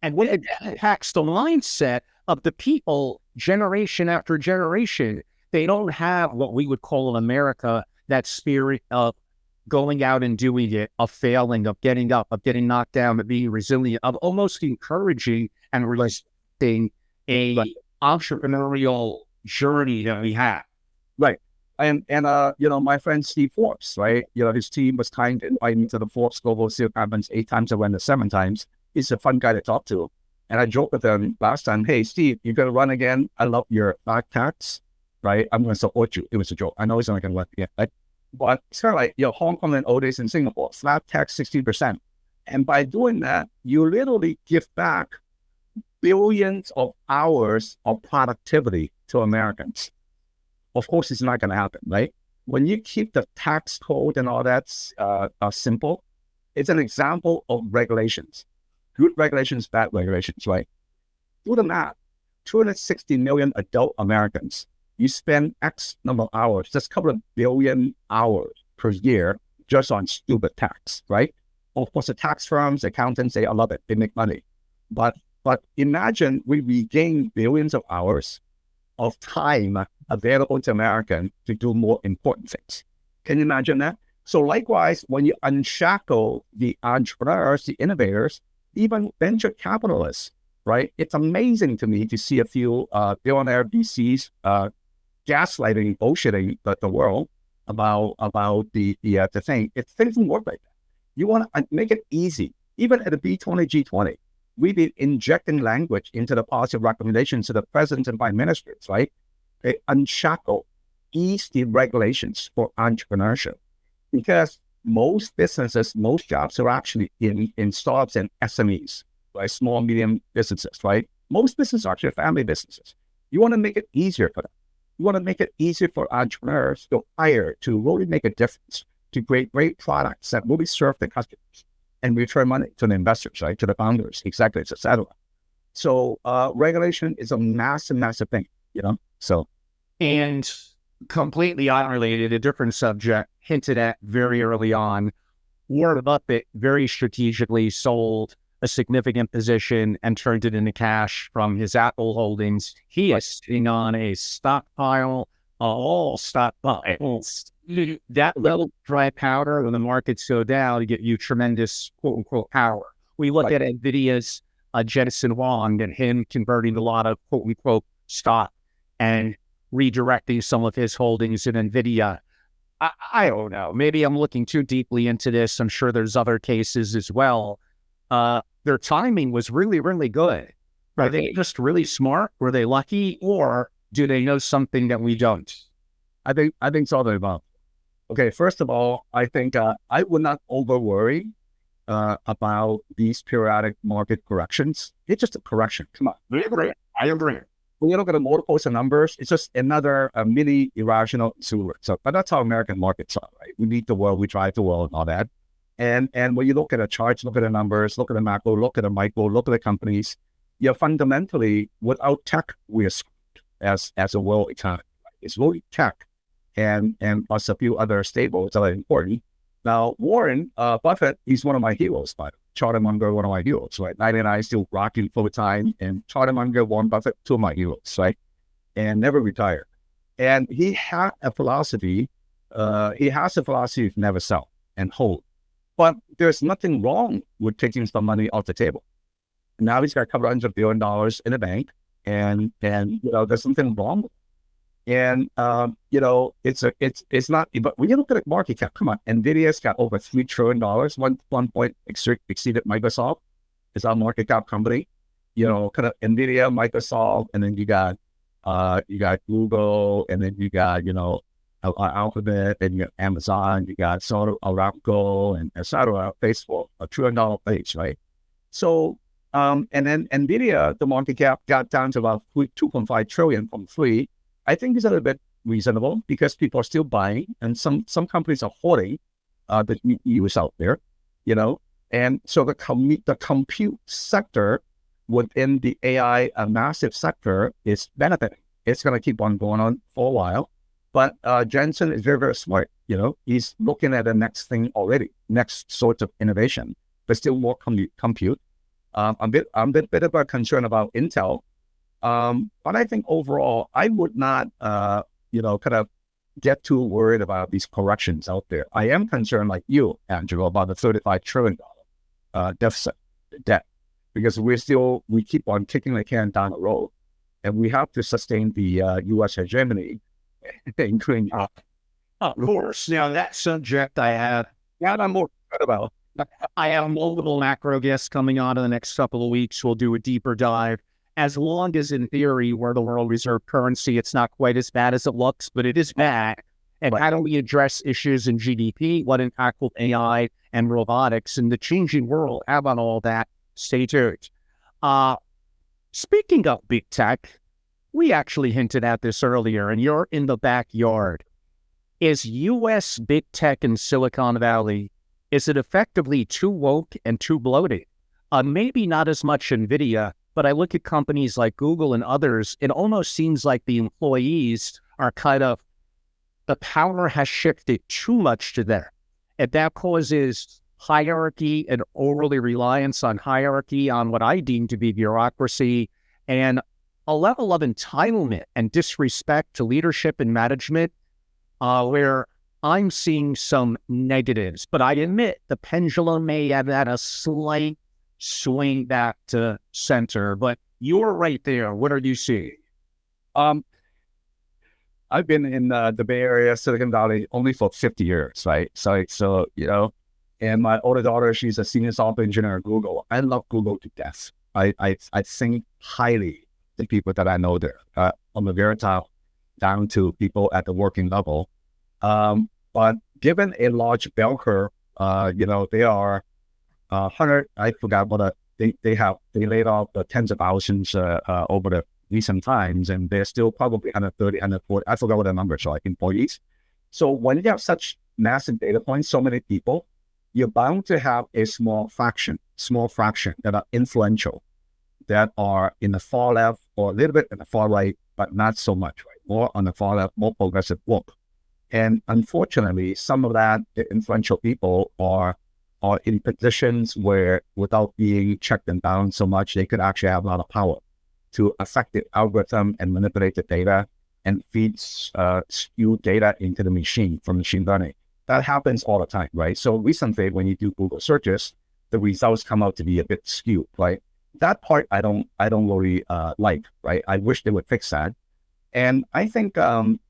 And when it impacts the mindset of the people generation after generation, they don't have what we would call in America that spirit of going out and doing it, of failing, of getting up, of getting knocked down, of being resilient, of almost encouraging and respecting a entrepreneurial journey that we have. Right. My friend Steve Forbes, right? His team was kind to invite me to the Forbes Global CEO Conference 8 times. I went to 7 times. He's a fun guy to talk to. And I joked with him last time, hey, Steve, you're going to run again? I love your back tax, right? I'm going to support you. It was a joke. I know he's not going to run again, right? But it's kind of like, Hong Kong and old days in Singapore, flat tax 16%. And by doing that, you literally give back billions of hours of productivity to Americans. Of course, it's not going to happen, right? When you keep the tax code and all that simple, it's an example of regulations. Good regulations, bad regulations, right? Do the math. 260 million adult Americans. You spend X number of hours, just a couple of billion hours per year just on stupid tax, right? Of course, the tax firms, accountants, I love it. They make money. But imagine we regain billions of hours of time available to Americans to do more important things. Can you imagine that? So likewise, when you unshackle the entrepreneurs, the innovators, even venture capitalists, right? It's amazing to me to see a few billionaire VCs gaslighting, bullshitting the world about the thing. Things don't work like that. You want to make it easy. Even at the B20, G20, we've been injecting language into the policy recommendations to the presidents and prime ministers, right? They unshackle, ease the regulations for entrepreneurship. Because most businesses, most jobs are actually in startups and SMEs, right? Small, medium businesses, right? Most businesses are actually family businesses. You want to make it easier for them. You want to make it easier for entrepreneurs to hire, to really make a difference, to create great products that really serve the customers and return money to the investors, right? To the founders, executives, etc. So regulation is a massive, massive thing, So, and completely unrelated, a different subject hinted at very early on. Warren Buffett very strategically sold a significant position and turned it into cash from his Apple holdings. He is sitting on a stockpile of all stockpiles. That level of dry powder when the markets go down to get you tremendous quote unquote power. We look at NVIDIA's Jensen Huang and him converting a lot of quote unquote stock and redirecting some of his holdings in NVIDIA. I don't know. Maybe I'm looking too deeply into this. I'm sure there's other cases as well. Their timing was really, really good. Are they just really smart? Were they lucky? Or do they know something that we don't? I think it's all the above. Okay, first of all, I think I would not over worry about these periodic market corrections. It's just a correction. Come on. I agree. When you look at the multiples and numbers, it's just another mini irrational super. But that's how American markets are, right? We lead the world, we drive the world, and all that. And when you look at the charts, look at the numbers, look at the macro, look at the micro, look at the companies, fundamentally, without tech, we're screwed as a world economy. Right? It's really tech and plus a few other staples that are important. Now, Warren Buffett, he's one of my heroes, by the way. Charlie Munger, one of my heroes, right? 99 still rocking full time, and Charlie Munger, Warren Buffett, two of my heroes, right? And never retired. And he had a philosophy. He has a philosophy of never sell and hold. But there's nothing wrong with taking some money off the table. Now he's got a couple $100 billion in the bank, and there's something wrong with it. And it's not. But when you look at the market cap, come on, NVIDIA's got over $3 trillion. One point exceeded Microsoft. It's our market cap company. Kind of NVIDIA, Microsoft, and then you got Google, and then you got Alphabet, and you got Amazon, you got Aramco, and etc. Facebook, $1 trillion place, right? So, and then NVIDIA, the market cap got down to about 2.5 trillion from 3. I think it's a little bit reasonable because people are still buying, and some companies are hoarding the GPUs out there, and so the compute sector within the AI massive sector is benefiting. It's going to keep on going on for a while, but Jensen is very, very smart. He's looking at the next thing already, next sort of innovation, but still more compute. I'm a bit of a concern about Intel. But I think overall, I would not, kind of get too worried about these corrections out there. I am concerned, like you, Andrew, about the $35 trillion deficit debt, because we keep on kicking the can down the road, and we have to sustain the U.S. hegemony, including Of course. Now, that subject I'm more excited about. I have multiple macro guests coming on in the next couple of weeks. We'll do a deeper dive. As long as, in theory, we're the world reserve currency, it's not quite as bad as it looks, but it is bad. And how do we address issues in GDP? What impact will AI and robotics and the changing world have on all that? Stay tuned. Speaking of big tech, we actually hinted at this earlier, and you're in the backyard. Is U.S. big tech in Silicon Valley, is it effectively too woke and too bloated? Maybe not as much NVIDIA, but I look at companies like Google and others, it almost seems like the employees are the power has shifted too much to them. And that causes hierarchy and overly reliance on hierarchy, on what I deem to be bureaucracy, and a level of entitlement and disrespect to leadership and management where I'm seeing some negatives. But I admit the pendulum may have had a slight swing back to center, but you're right there. What are you seeing? I've been in the Bay Area, Silicon Valley, only for 50 years, right? So and my older daughter, she's a senior software engineer at Google. I love Google to death. I think highly the people that I know there, from the very top down to people at the working level. But given a large bell curve, they are 100, I forgot what they laid off the tens of thousands over the recent times, and they're still probably 130, 140, I forgot what the numbers are, like employees. So when you have such massive data points, so many people, you're bound to have a small fraction that are influential, that are in the far left or a little bit in the far right, but not so much, right? More on the far left, more progressive woke. And unfortunately, some of that, the influential people are in positions where, without being checked and balanced so much, they could actually have a lot of power to affect the algorithm and manipulate the data and feed skewed data into the machine from machine learning. That happens all the time, right? So recently, when you do Google searches, the results come out to be a bit skewed, right? That part I don't really like, right? I wish they would fix that. And I think, when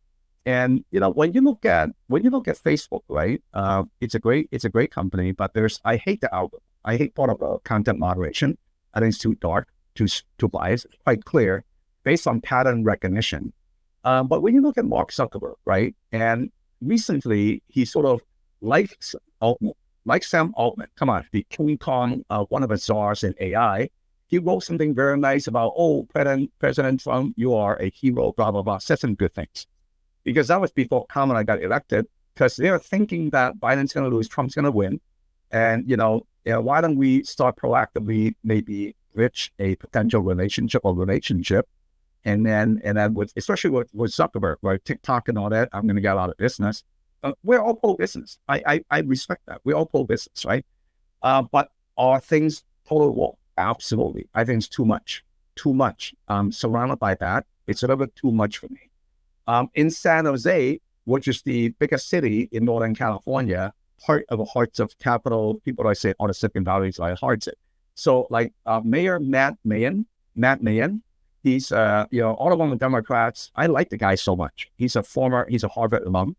you look at Facebook, right? It's a great company, but I hate the algorithm. I hate part of the content moderation. I think it's too dark, too biased. It's quite clear based on pattern recognition. But when you look at Mark Zuckerberg, right? And recently he sort of like Sam Altman, come on, the King Kong, one of the czars in AI. He wrote something very nice about, President Trump, you are a hero, blah, blah, blah, said some good things. Because that was before Kamala got elected, because they're thinking that Biden's going to lose, Trump's going to win. And, why don't we start proactively maybe bridge a potential relationship, and then especially with Zuckerberg, right? TikTok and all that, I'm going to get out of business. We're all pro-business. I respect that. We're all pro-business, right? But are things total war? Absolutely. I think it's too much. Surrounded by that, it's a little bit too much for me. In San Jose, which is the biggest city in Northern California, heart of the hearts of capital, people I say all the Silicon Valley is like hearts it. So like Mayor Matt Mayen, he's all among the Democrats. I like the guy so much. He's a Harvard alum,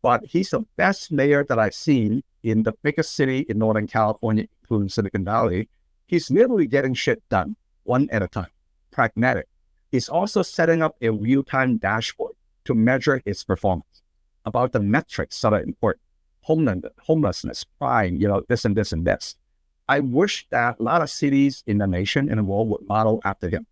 but he's the best mayor that I've seen in the biggest city in Northern California, including Silicon Valley. He's literally getting shit done one at a time, pragmatic. He's also setting up a real-time dashboard to measure its performance about the metrics that are important. Homelessness, crime, this and this and this. I wish that a lot of cities in the nation, in the world, would model after him.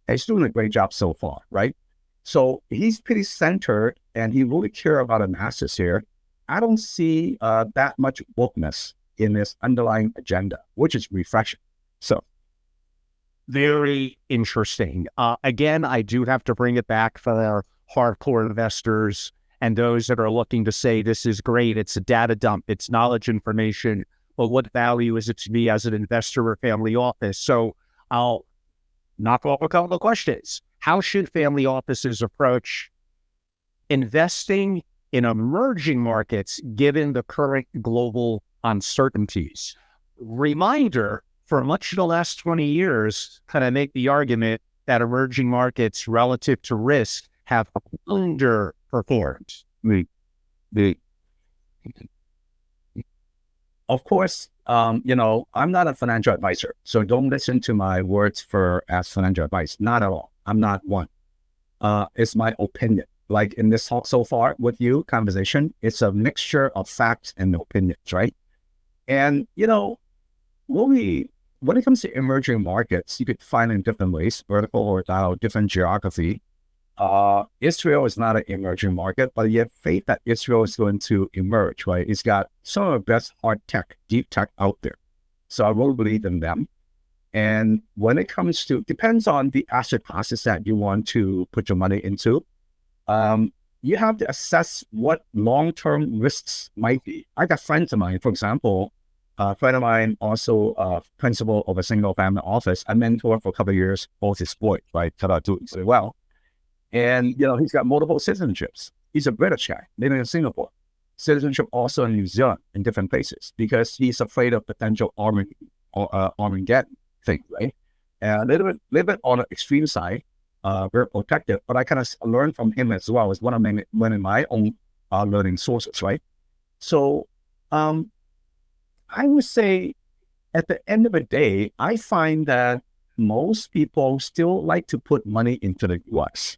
And he's doing a great job so far, right? So he's pretty centered, and he really cares about the masses here. I don't see that much wokeness in this underlying agenda, which is refreshing. So. Very interesting. Again, I do have to bring it back for our hardcore investors and those that are looking to say this is great. It's a data dump. It's knowledge information. But what value is it to me as an investor or family office? So I'll knock off a couple of questions. How should family offices approach investing in emerging markets given the current global uncertainties? Reminder, for much of the last 20 years, kind of make the argument that emerging markets relative to risk have underperformed. The Of course, I'm not a financial advisor, so don't listen to my words as financial advice. Not at all. I'm not one. It's my opinion. Like in this talk so far with you conversation, it's a mixture of facts and opinions, right? And when it comes to emerging markets, you could find in different ways, vertical, horizontal, different geography. Israel is not an emerging market, but yet faith that Israel is going to emerge, right? It's got some of the best hard tech, deep tech out there. So I really believe in them. And when it comes to, depends on the asset classes that you want to put your money into. You have to assess what long-term risks might be. I got friends of mine, for example, a friend of mine, also principal of a single family office, I mentored for a couple of years, both his boys, right? Doing very well. And, he's got multiple citizenships. He's a British guy living in Singapore. Citizenship also in New Zealand, in different places, because he's afraid of potential Armageddon thing, right? And a little bit on the extreme side, very protective, but I kind of learned from him as well as one of my own learning sources, right? So I would say at the end of the day, I find that most people still like to put money into the US.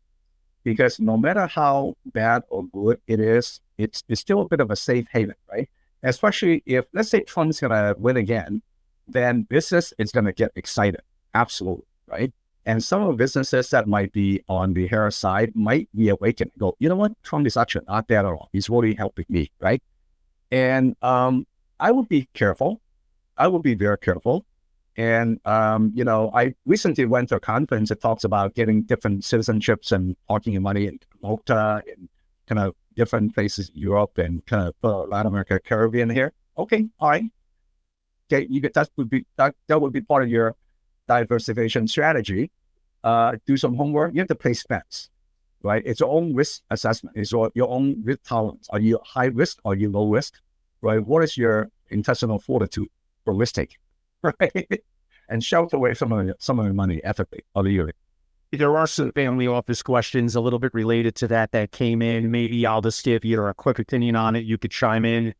Because no matter how bad or good it is, it's still a bit of a safe haven, right? Especially if, let's say, Trump's going to win again, then business is going to get excited. Absolutely, right? And some of the businesses that might be on the Harris side might be awakened and go, you know what? Trump is actually not that at all. He's really helping me, right? And I would be careful. I would be very careful. And, I recently went to a conference that talks about getting different citizenships and parking your money in Malta and kind of different places in Europe and kind of Latin America, Caribbean here. Okay, all right. Okay, that would be part of your diversification strategy. Do some homework. You have to place bets, right? It's your own risk assessment. It's your own risk tolerance. Are you high risk? Are you low risk? Right? What is your intestinal fortitude for risk taking? Right, and shelter away some of the money ethically of the year. There are some family office questions a little bit related to that came in. Maybe I'll just give you a quick opinion on it. You could chime in.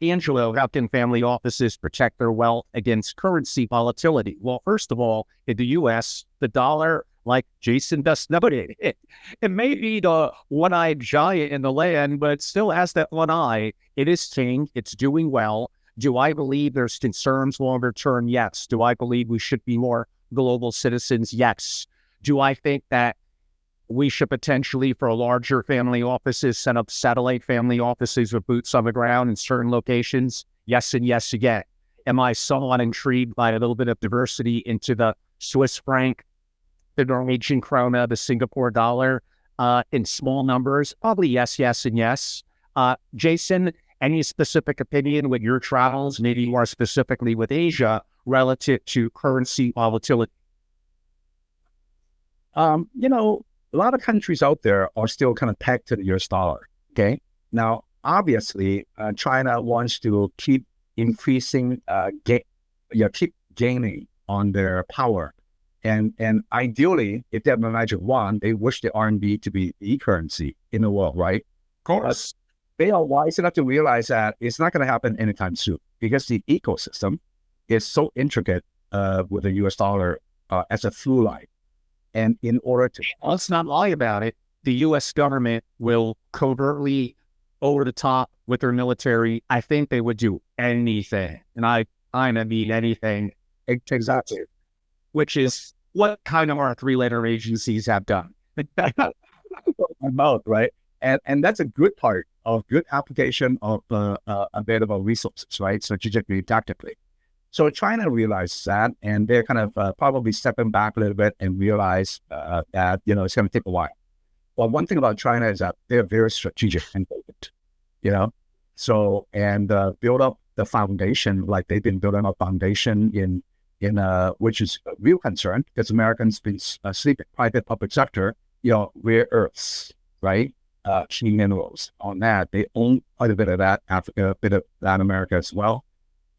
Angelo, how can family offices protect their wealth against currency volatility? Well, first of all, in the U.S., the dollar, like Jason just noted, it may be the one-eyed giant in the land, but it still has that one eye. It is king. It's doing well. Do I believe there's concerns longer term? Yes. Do I believe we should be more global citizens? Yes. Do I think that we should potentially, for larger family offices, set up satellite family offices with boots on the ground in certain locations? Yes and yes again. Am I somewhat intrigued by a little bit of diversity into the Swiss franc, the Norwegian krona, the Singapore dollar in small numbers? Probably yes, yes, and yes. Jason, any specific opinion with your travels, maybe more specifically with Asia, relative to currency volatility? A lot of countries out there are still kind of pegged to the US dollar. Okay. Now, obviously, China wants to keep increasing, keep gaining on their power. And ideally, if they have a magic wand, they wish the RMB to be the currency in the world, right? Of course. They are wise enough to realize that it's not going to happen anytime soon because the ecosystem is so intricate with the US dollar as a through line. And in order to... Let's not lie about it. The U.S. government will covertly, over the top with their military. I think they would do anything. And I mean anything. Exactly. Which is what kind of our three-letter agencies have done. My mouth, right? And that's a good part of good application of available resources, right? Strategically, tactically. So China realizes that, and they're kind of probably stepping back a little bit and realize that, it's going to take a while. Well, one thing about China is that they're very strategic and focused, so, and build up the foundation, like they've been building a foundation in which is a real concern because Americans been sleeping, private, public sector, rare earths, right? Key minerals on that. They own quite a bit of that, Africa, a bit of Latin America as well.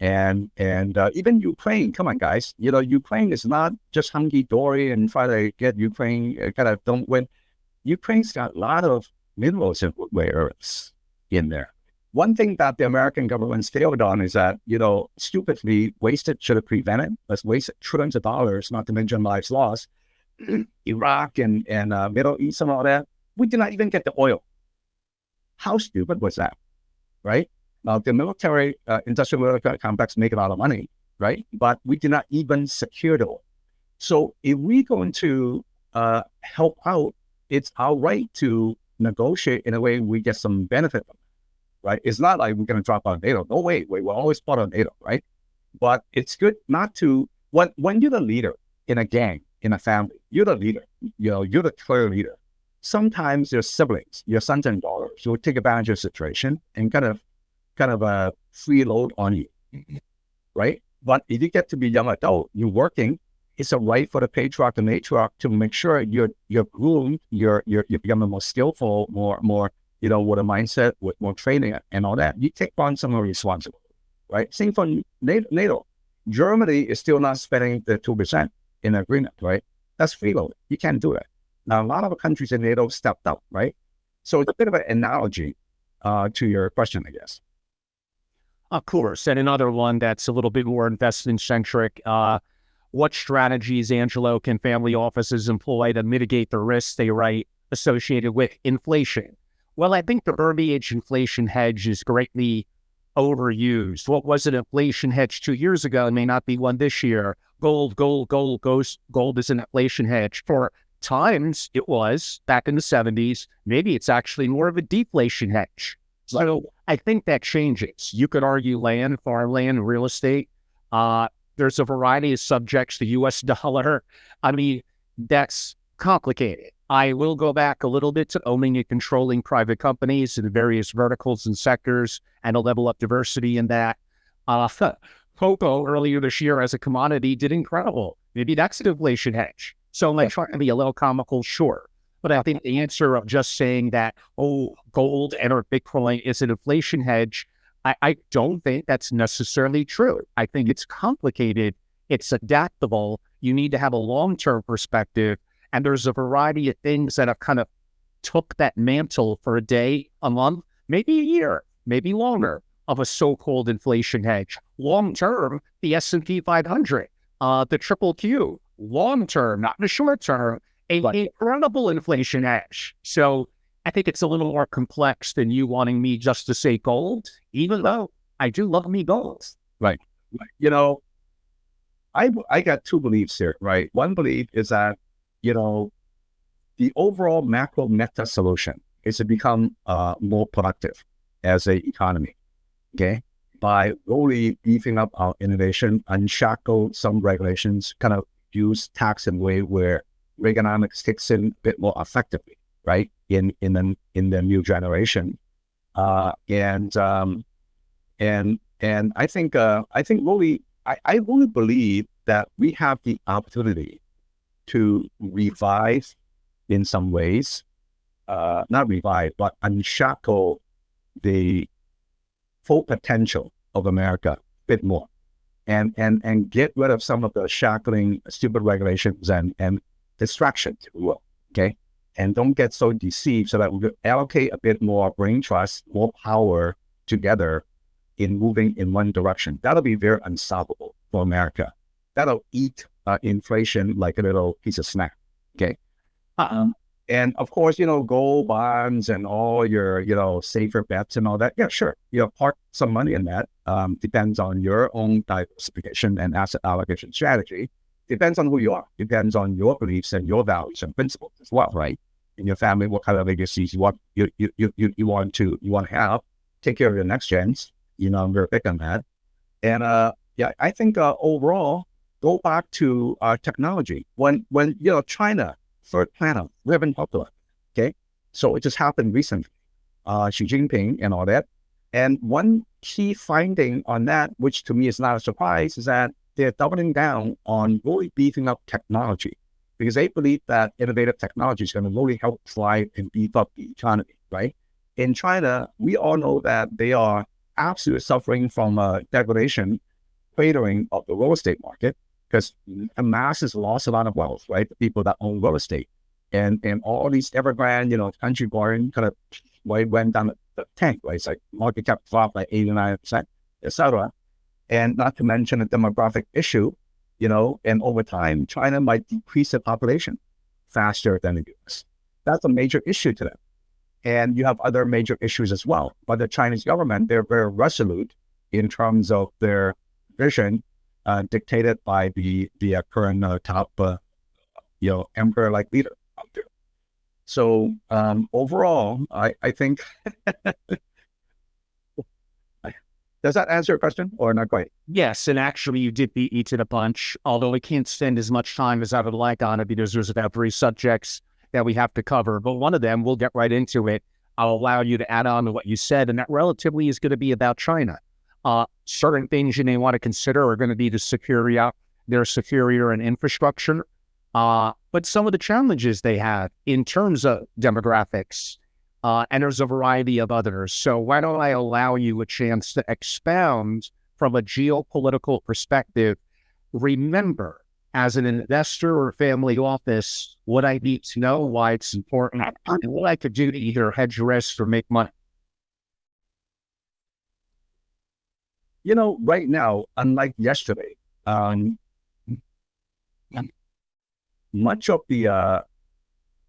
And even Ukraine, come on, guys. Ukraine is not just hunky-dory and try to get Ukraine don't win. Ukraine's got a lot of minerals and rare earths in there. one thing that the American government's failed on is that, stupidly wasted should have prevented. Let's waste trillions of dollars, not to mention lives lost. Iraq and Middle East and all that. We did not even get the oil. How stupid was that, right? Now, the military, industrial military complex make a lot of money, right? But we did not even secure the oil. So if we're going to help out, it's our right to negotiate in a way we get some benefit from it, right? It's not like we're going to drop out of NATO. No way, we're always part of NATO, right? But it's good not to, when you're the leader in a gang, in a family, you're the leader, you're the clear leader. Sometimes your siblings, your sons and daughters, will take advantage of the situation and kind of freeload on you, right? But if you get to be young adult, you're working, it's a right for the patriarch and matriarch to make sure you're groomed, you're becoming more skillful, more with a mindset, with more training and all that. You take on some of the responsibility, right? Same for NATO. Germany is still not spending the 2% in agreement, right? That's freeload. You can't do it. Now, a lot of countries in NATO stepped up, right? So it's a bit of an analogy to your question, I guess. Of course. And another one that's a little bit more investment-centric. What strategies, Angelo, can family offices employ to mitigate the risks they write associated with inflation? Well, I think the verbiage inflation hedge is greatly overused. What was an inflation hedge 2 years ago may not be one this year. Gold is an inflation hedge. For times it was back in the 70s. Maybe it's actually more of a deflation hedge. So I think that changes. You could argue land, farmland, real estate. There's a variety of subjects, the US dollar. I mean, that's complicated. I will go back a little bit to owning and controlling private companies in various verticals and sectors and a level of diversity in that. Cocoa earlier this year as a commodity did incredible. Maybe that's an inflation hedge. So am I trying to be a little comical? Sure. But I think the answer of just saying that, gold and or Bitcoin is an inflation hedge, I don't think that's necessarily true. I think it's complicated. It's adaptable. You need to have a long-term perspective. And there's a variety of things that have kind of took that mantle for a day, a month, maybe a year, maybe longer of a so-called inflation hedge. Long-term, the S&P 500, the triple Q. Long-term, not in the short-term, an incredible inflation hedge. So I think it's a little more complex than you wanting me just to say gold, even though I do love me gold. Right. I got two beliefs here, right? One belief is that, the overall macro meta solution is to become more productive as an economy, okay? By really beefing up our innovation, unshackle some regulations, kind of use tax in a way where Reaganomics kicks in a bit more effectively, right? In the new generation, and I think really I really believe that we have the opportunity to revive in some ways, not revive, but unshackle the full potential of America a bit more, and get rid of some of the shackling, stupid regulations and distractions, if we will, okay? And don't get so deceived, so that we could allocate a bit more brain trust, more power together in moving in one direction. That'll be very unstoppable for America. That'll eat inflation like a little piece of snack, okay? And of course, gold bonds and all your, safer bets and all that. Yeah, sure. Park some money in that. Depends on your own diversification and asset allocation strategy. Depends on who you are. Depends on your beliefs and your values and principles as well, right? In your family, what kind of legacies you want to have. Take care of your next gens. I'm very big on that. And I think overall, go back to technology. When China third planet, we haven't talked about it, okay? So it just happened recently. Xi Jinping and all that. And one key finding on that, which to me is not a surprise, is that they're doubling down on really beefing up technology, because they believe that innovative technology is going to really help drive and beef up the economy, right? In China, we all know that they are absolutely suffering from degradation, cratering of the real estate market, because the masses lost a lot of wealth, right? The people that own real estate. And all these Evergrande, country born kind of went down tank, right? It's like market cap dropped by 89%, etc. And not to mention a demographic issue, and over time, China might decrease the population faster than the US. That's a major issue to them. And you have other major issues as well. But the Chinese government, they're very resolute in terms of their vision, dictated by the current top, emperor-like leader out there. So overall, I think, does that answer your question or not quite? Yes, and actually you did beat me to the punch, although we can't spend as much time as I would like on it because there's about 3 subjects that we have to cover. But one of them, we'll get right into it. I'll allow you to add on to what you said, and that relatively is going to be about China. Certain things you may want to consider are going to be their security and infrastructure, but some of the challenges they have in terms of demographics, and there's a variety of others. So why don't I allow you a chance to expound from a geopolitical perspective? Remember, as an investor or family office, what I need to know, why it's important, and what I could do to either hedge risk or make money. Right now, unlike yesterday, much of the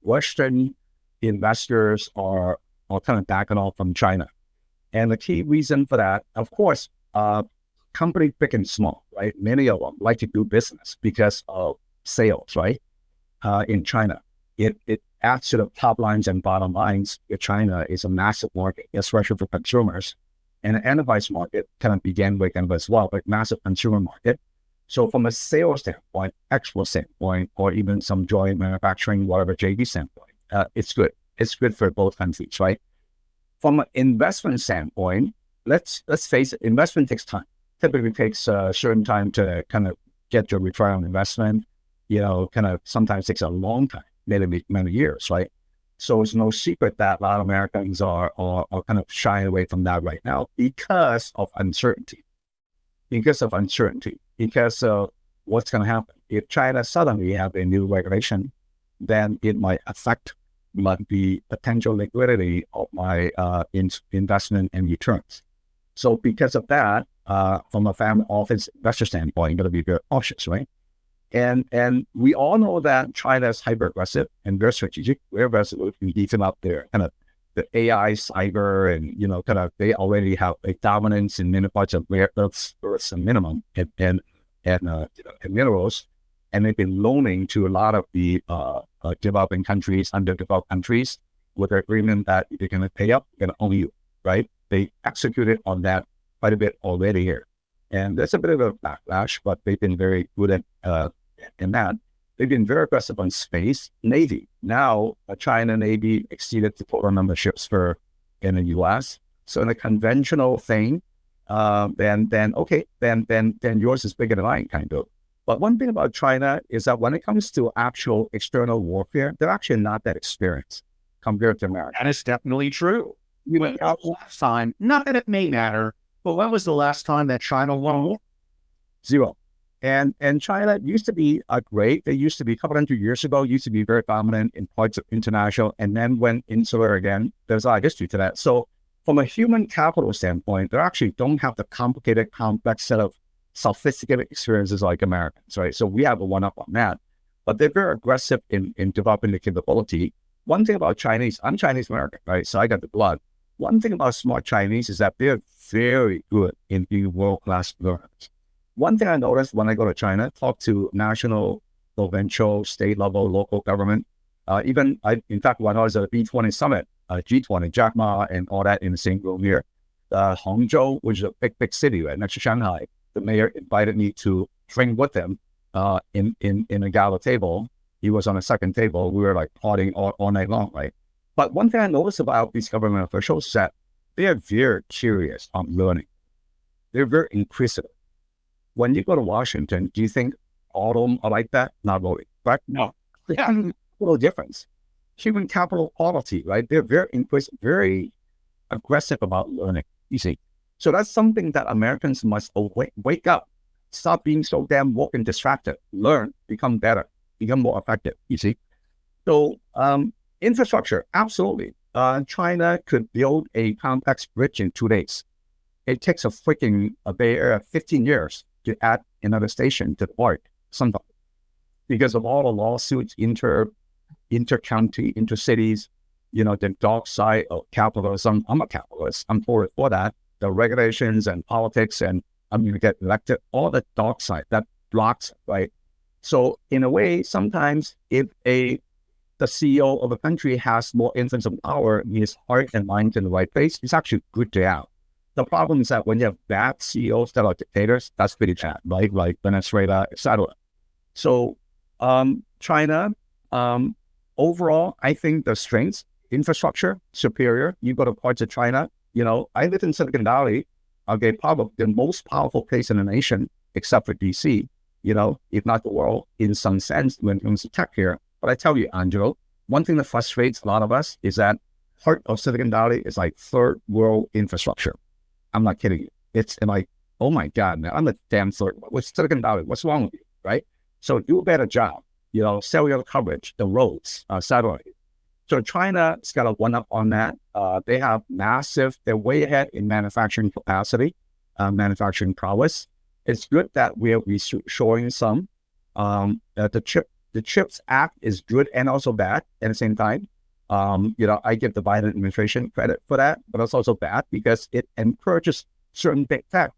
Western investors are kind of backing off from China. And the key reason for that, of course, companies big and small, right? Many of them like to do business because of sales, right? In China, it adds to the top lines and bottom lines. China is a massive market, especially for consumers. And the enterprise market kind of began with them as well, but massive consumer market. So from a sales standpoint, export standpoint, or even some joint manufacturing, whatever JV standpoint, it's good. It's good for both countries, right? From an investment standpoint, let's face it, investment takes time. Typically takes a certain time to kind of get your return on investment. Kind of sometimes takes a long time, many years, right? So it's no secret that a lot of Americans are kind of shying away from that right now because of uncertainty. Because of what's going to happen. If China suddenly have a new regulation, then it might affect the potential liquidity of my investment and returns. So because of that, from a family office investor standpoint, you're going to be very cautious, right? And we all know that China is hyper aggressive and very strategic, very resolute in beefing up their kind of the AI, cyber, and kind of they already have a dominance in many parts of Earth's minimum and minerals, and they've been loaning to a lot of the developing countries, underdeveloped countries, with the agreement that they're going to pay up, they're going to own you, right? They executed on that quite a bit already here. And there's a bit of a backlash, but they've been very good at in that. They've been very aggressive on space, Navy. Now, China Navy exceeded the total number of ships in the U.S. So in a conventional thing, then yours is bigger than mine, kind of. But one thing about China is that when it comes to actual external warfare, they're actually not that experienced compared to America. That is definitely true. We went out last time. Not that it may matter, but when was the last time that China won a war? Zero. And China used to be great. They used to be a couple hundred years ago, used to be very dominant in parts of international, and then went insular again. There's a lot of history to that. So from a human capital standpoint, they actually don't have the complicated, complex set of sophisticated experiences like Americans, right? So we have a one-up on that. But they're very aggressive in developing the capability. One thing about Chinese, I'm Chinese American, right? So I got the blood. One thing about smart Chinese is that they're very good in being world-class learners. One thing I noticed when I go to China, talk to national, provincial, state level, local government, in fact, when I was at the B20 summit, G20, Jack Ma and all that in the same room here, Hangzhou, which is a big city right next to Shanghai, the mayor invited me to drink with him in a gala table. He was on a second table. We were like partying all night long, right? But one thing I noticed about these government officials is that they are very curious on learning. They're very inquisitive. When you go to Washington, do you think all of them are like that? Not really, right? No. They have a little difference. Human capital quality, right? They're very inquisitive, very aggressive about learning, you see. So that's something that Americans must wake up. Stop being so damn woke and distracted. Learn, become better, become more effective, you see. So infrastructure, absolutely. China could build a complex bridge in 2 days. It takes a freaking Bay Area 15 years to add another station to the park sometimes because of all the lawsuits, inter-county, inter-cities, the dark side of capitalism. I'm a capitalist. I'm for that. The regulations and politics, and I'm going to get elected, all the dark side that blocks, right? So in a way, sometimes if the CEO of a country has more influence and power, his heart and mind in the right place, it's actually good to have. The problem is that when you have bad CEOs that are dictators, that's pretty bad, right? Like Venezuela, etc. So China, overall, I think the strengths, infrastructure, superior. You go to parts of China, I live in Silicon Valley, okay, probably the most powerful place in the nation, except for DC, if not the world, in some sense, when it comes to tech here. But I tell you, Angelo, one thing that frustrates a lot of us is that part of Silicon Valley is like third world infrastructure. I'm not kidding you. It's like, oh my God, man, I'm a damn third. What's Silicon Valley? What's wrong with you, right? So do a better job, cellular coverage, the roads, satellite. So China's got a one-up on that. They have they're way ahead in manufacturing capacity, manufacturing prowess. It's good that we're showing some. The CHIPS Act is good and also bad at the same time. I give the Biden administration credit for that, but it's also bad because it encourages certain big tech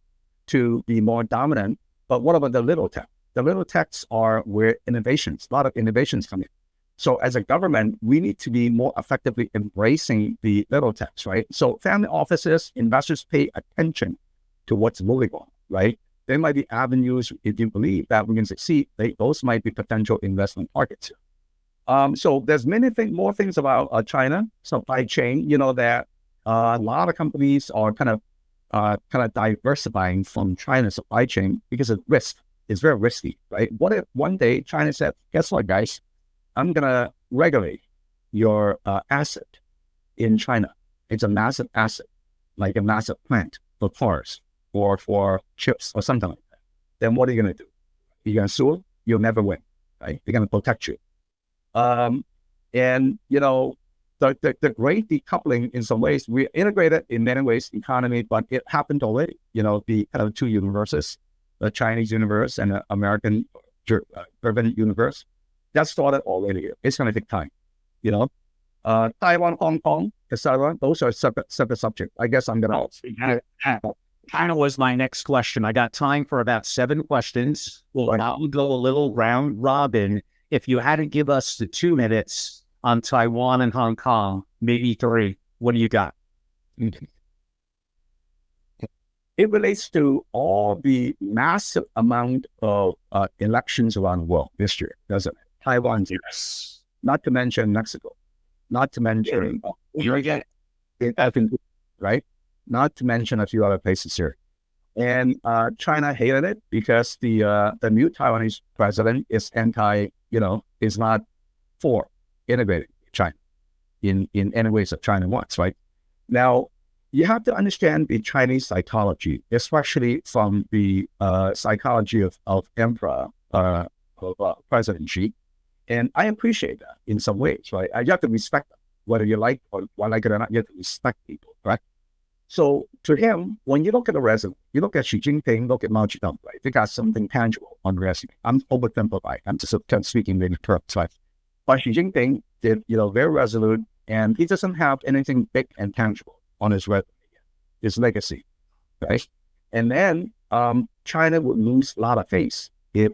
to be more dominant. But what about the little tech? The little techs are where a lot of innovations come in. So as a government, we need to be more effectively embracing the little techs, right? So family offices, investors pay attention to what's moving on, right? There might be avenues, if you believe that we can succeed, those might be potential investment targets. So there's more things about China supply chain. That a lot of companies are kind of diversifying from China's supply chain because of risk. It's very risky, right? What if one day China said, "Guess what, guys? I'm gonna regulate your asset in China. It's a massive asset, like a massive plant for cars or for chips or something like that." Then what are you gonna do? You're gonna sue? You'll never win, right? They're gonna protect you. And the great decoupling in some ways, we're integrated in many ways, economy, but it happened already. The kind of two universes, the Chinese universe and the American urban universe, that started already. It's going to take time. Taiwan, Hong Kong, etc. Those are separate subjects. I guess I'm going to. Kind of was my next question. I got time for about 7 questions. I'll go a little round robin. If you had to give us the 2 minutes on Taiwan and Hong Kong, maybe 3, what do you got? It relates to all the massive amount of elections around the world this year, doesn't it? Taiwan, yes. Not to mention Mexico, not to mention right? Not to mention a few other places here. And China hated it because the new Taiwanese president is is not for integrating China in any ways that China wants, right? Now, you have to understand the Chinese psychology, especially from the psychology of Emperor, President Xi. And I appreciate that in some ways, right? You have to respect them, whether you like it or not, you have to respect people, right? So to him, when you look at the resume, you look at Xi Jinping, look at Mao Zedong, right? They got something tangible on the resume. I'm oversimplifying. I'm just kind of speaking in terms, right? But Xi Jinping did, very resolute, and he doesn't have anything big and tangible on his resume, his legacy, right? And then China would lose a lot of face if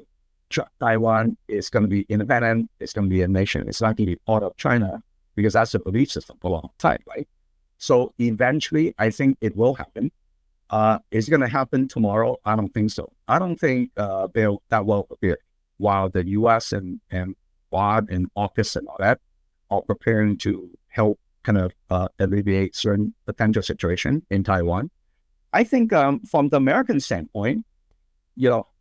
Taiwan is going to be independent, it's going to be a nation, it's not going to be part of China, because that's a belief system for a long time, right? So eventually, I think it will happen. Is it going to happen tomorrow? I don't think so. I don't think they're that well prepared. While the U.S. and Quad and AUKUS and all that are preparing to help kind of alleviate certain potential situation in Taiwan. I think from the American standpoint,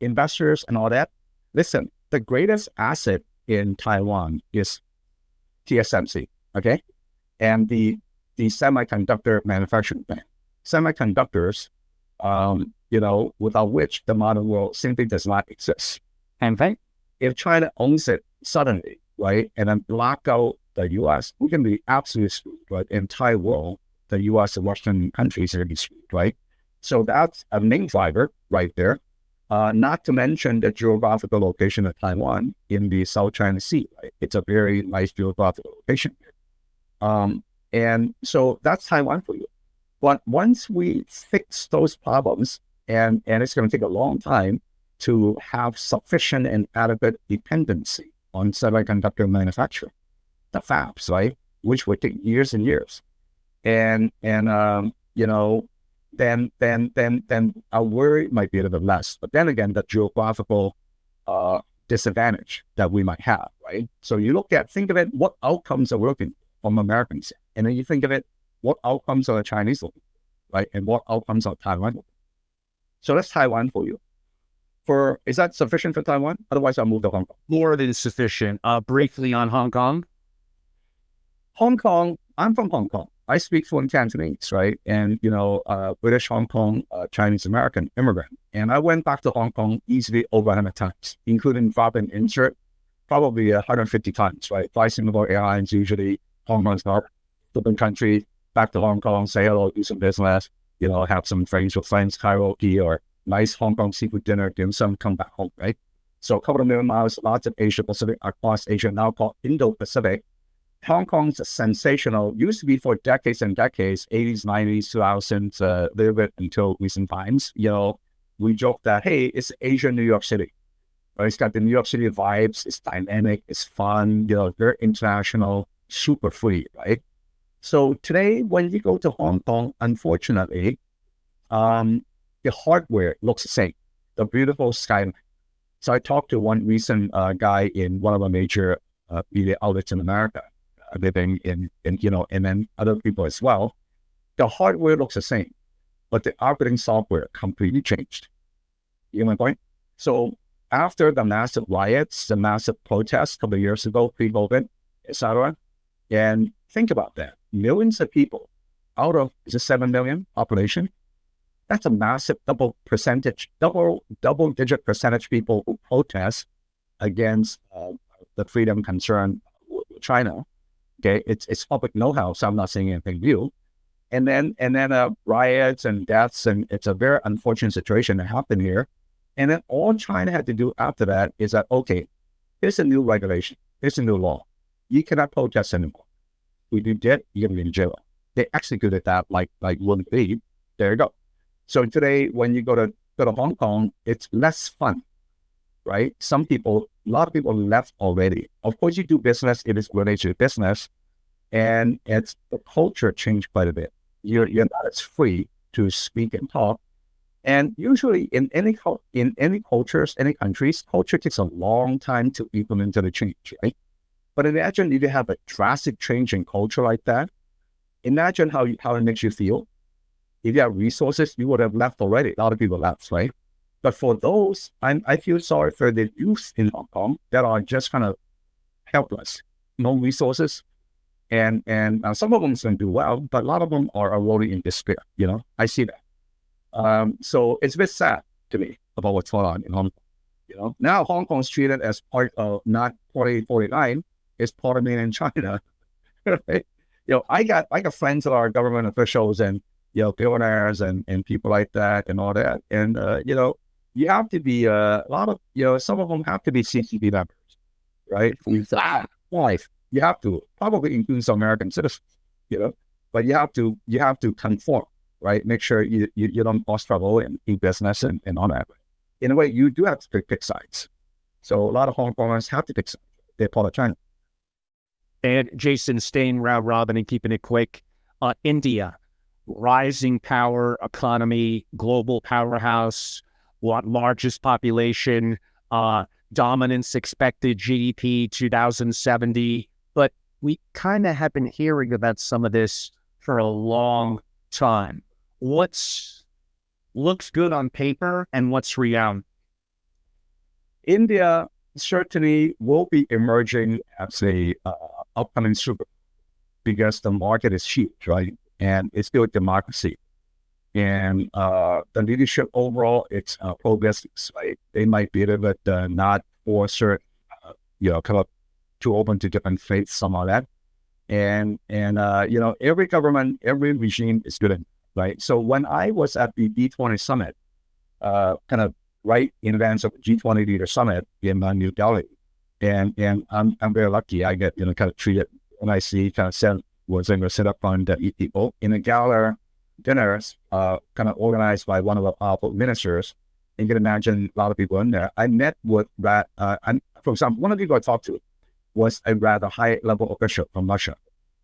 investors and all that, listen, the greatest asset in Taiwan is TSMC, okay? And the semiconductor manufacturing plant. Semiconductors, without which the modern world simply does not exist. And if China owns it suddenly, right, and then block out the U.S., we can be absolutely screwed, but in entire world, the U.S. and Western countries are going to be screwed, right? So that's a main driver right there. Not to mention the geographical location of Taiwan in the South China Sea, right? It's a very nice geographical location. And so that's Taiwan for you. But once we fix those problems, and it's going to take a long time to have sufficient and adequate dependency on semiconductor manufacturing, the fabs, right? Which would take years and years. And you know, then our worry might be a little bit less. But then again, the geographical disadvantage that we might have, right? So you think of it, what outcomes are working from Americans, and then you think of it, what outcomes are the Chinese looking for, right? And what outcomes are Taiwan looking for. So that's Taiwan for you. Is that sufficient for Taiwan? Otherwise, I'll move to Hong Kong. More than sufficient. Briefly on Hong Kong. Hong Kong, I'm from Hong Kong. I speak fluent Cantonese, right? And, British Hong Kong, Chinese American immigrant. And I went back to Hong Kong easily over 100 times, including drop and insert, probably 150 times, right? Fly Singapore Airlines, usually Hong Kong's not different country, back to Hong Kong, say hello, do some business, have some drinks with friends, karaoke, or nice Hong Kong seafood dinner, dim sum, come back home, right? So a couple of million miles, lots of Asia Pacific across Asia, now called Indo-Pacific. Hong Kong's sensational, used to be for decades and decades, 80s, 90s, 2000s, a little bit until recent times. We joke that, hey, it's Asia, New York City. Right? It's got the New York City vibes, it's dynamic, it's fun, very international, super free, right? So today, when you go to Hong Kong, unfortunately, the hardware looks the same, the beautiful skyline. So I talked to one recent guy in one of the major media outlets in America, living in, and then other people as well. The hardware looks the same, but the operating software completely changed. You know my point? So after the massive riots, the massive protests a couple of years ago, pre-COVID, etc., and think about that. Millions of people out of 7 million population, that's a massive double-digit percentage people who protest against the freedom concern with China. Okay, it's public know-how, so I'm not saying anything new. And then riots and deaths, and it's a very unfortunate situation that happened here. And then all China had to do after that is that, okay, here's a new regulation, here's a new law. You cannot protest anymore. If you did, you're gonna be in jail. They executed that like wouldn't be. There you go. So today, when you go to Hong Kong, it's less fun, right? A lot of people left already. Of course, you do business, it is related to business, and it's the culture changed quite a bit. You're not as free to speak and talk. And usually in any cultures, any countries, culture takes a long time to implement the change, right? But imagine if you have a drastic change in culture like that, imagine how it makes you feel. If you have resources, you would have left already. A lot of people left, right? But for those, I feel sorry for the youth in Hong Kong that are just kind of helpless, no resources. And some of them can do well, but a lot of them are already in despair, I see that. So it's a bit sad to me about what's going on in Hong Kong. Now Hong Kong is treated as part of not 4849, it's part of mainland China. Right? I got friends that are government officials and billionaires and people like that and all that. And you have to be a lot of some of them have to be CCP members, right? Life. You have to probably include some American citizens, but you have to conform, right? Make sure you don't cause trouble and do business and all that. In a way, you do have to pick sides. So a lot of Hong Kongers have to pick sides. They're part of China. And Jason, staying round robin and keeping it quick, India, rising power economy, global powerhouse, largest population, dominance expected GDP 2070. But we kind of have been hearing about some of this for a long time. What's looks good on paper and what's reality? India certainly will be emerging as a upcoming super because the market is huge, right? And it's still a democracy. And the leadership overall, it's pro-business, right? They might be a little bit not for certain, come up too open to different faiths, some of that. And every government, every regime is good, right? So when I was at the G20 summit, kind of right in advance of the G20 leader summit in New Delhi, and I'm very lucky. I get kind of treated when I see kind of said was going to sit up on the eat people in a gala dinner, kind of organized by one of the powerful ministers. And you can imagine a lot of people in there. I met with that. For example, one of the people I talked to was a rather high-level official from Russia,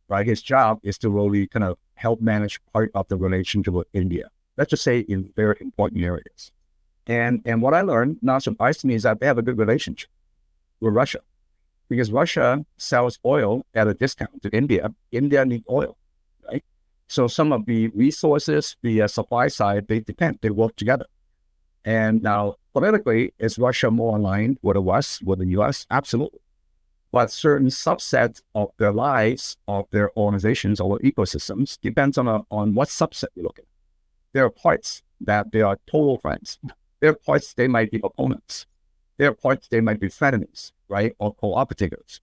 right? His job is to really kind of help manage part of the relationship with India. Let's just say in very important areas. And what I learned, not surprised to me, is that they have a good relationship with Russia, because Russia sells oil at a discount to India. India needs oil, right? So some of the resources, the supply side, they work together. And now politically, is Russia more aligned with the West, with the US? Absolutely. But certain subsets of their lives, of their organizations or ecosystems, depends on what subset you look at. There are parts that they are total friends. There are parts they might be opponents. There are parts they might be frenemies, right, or cooperators.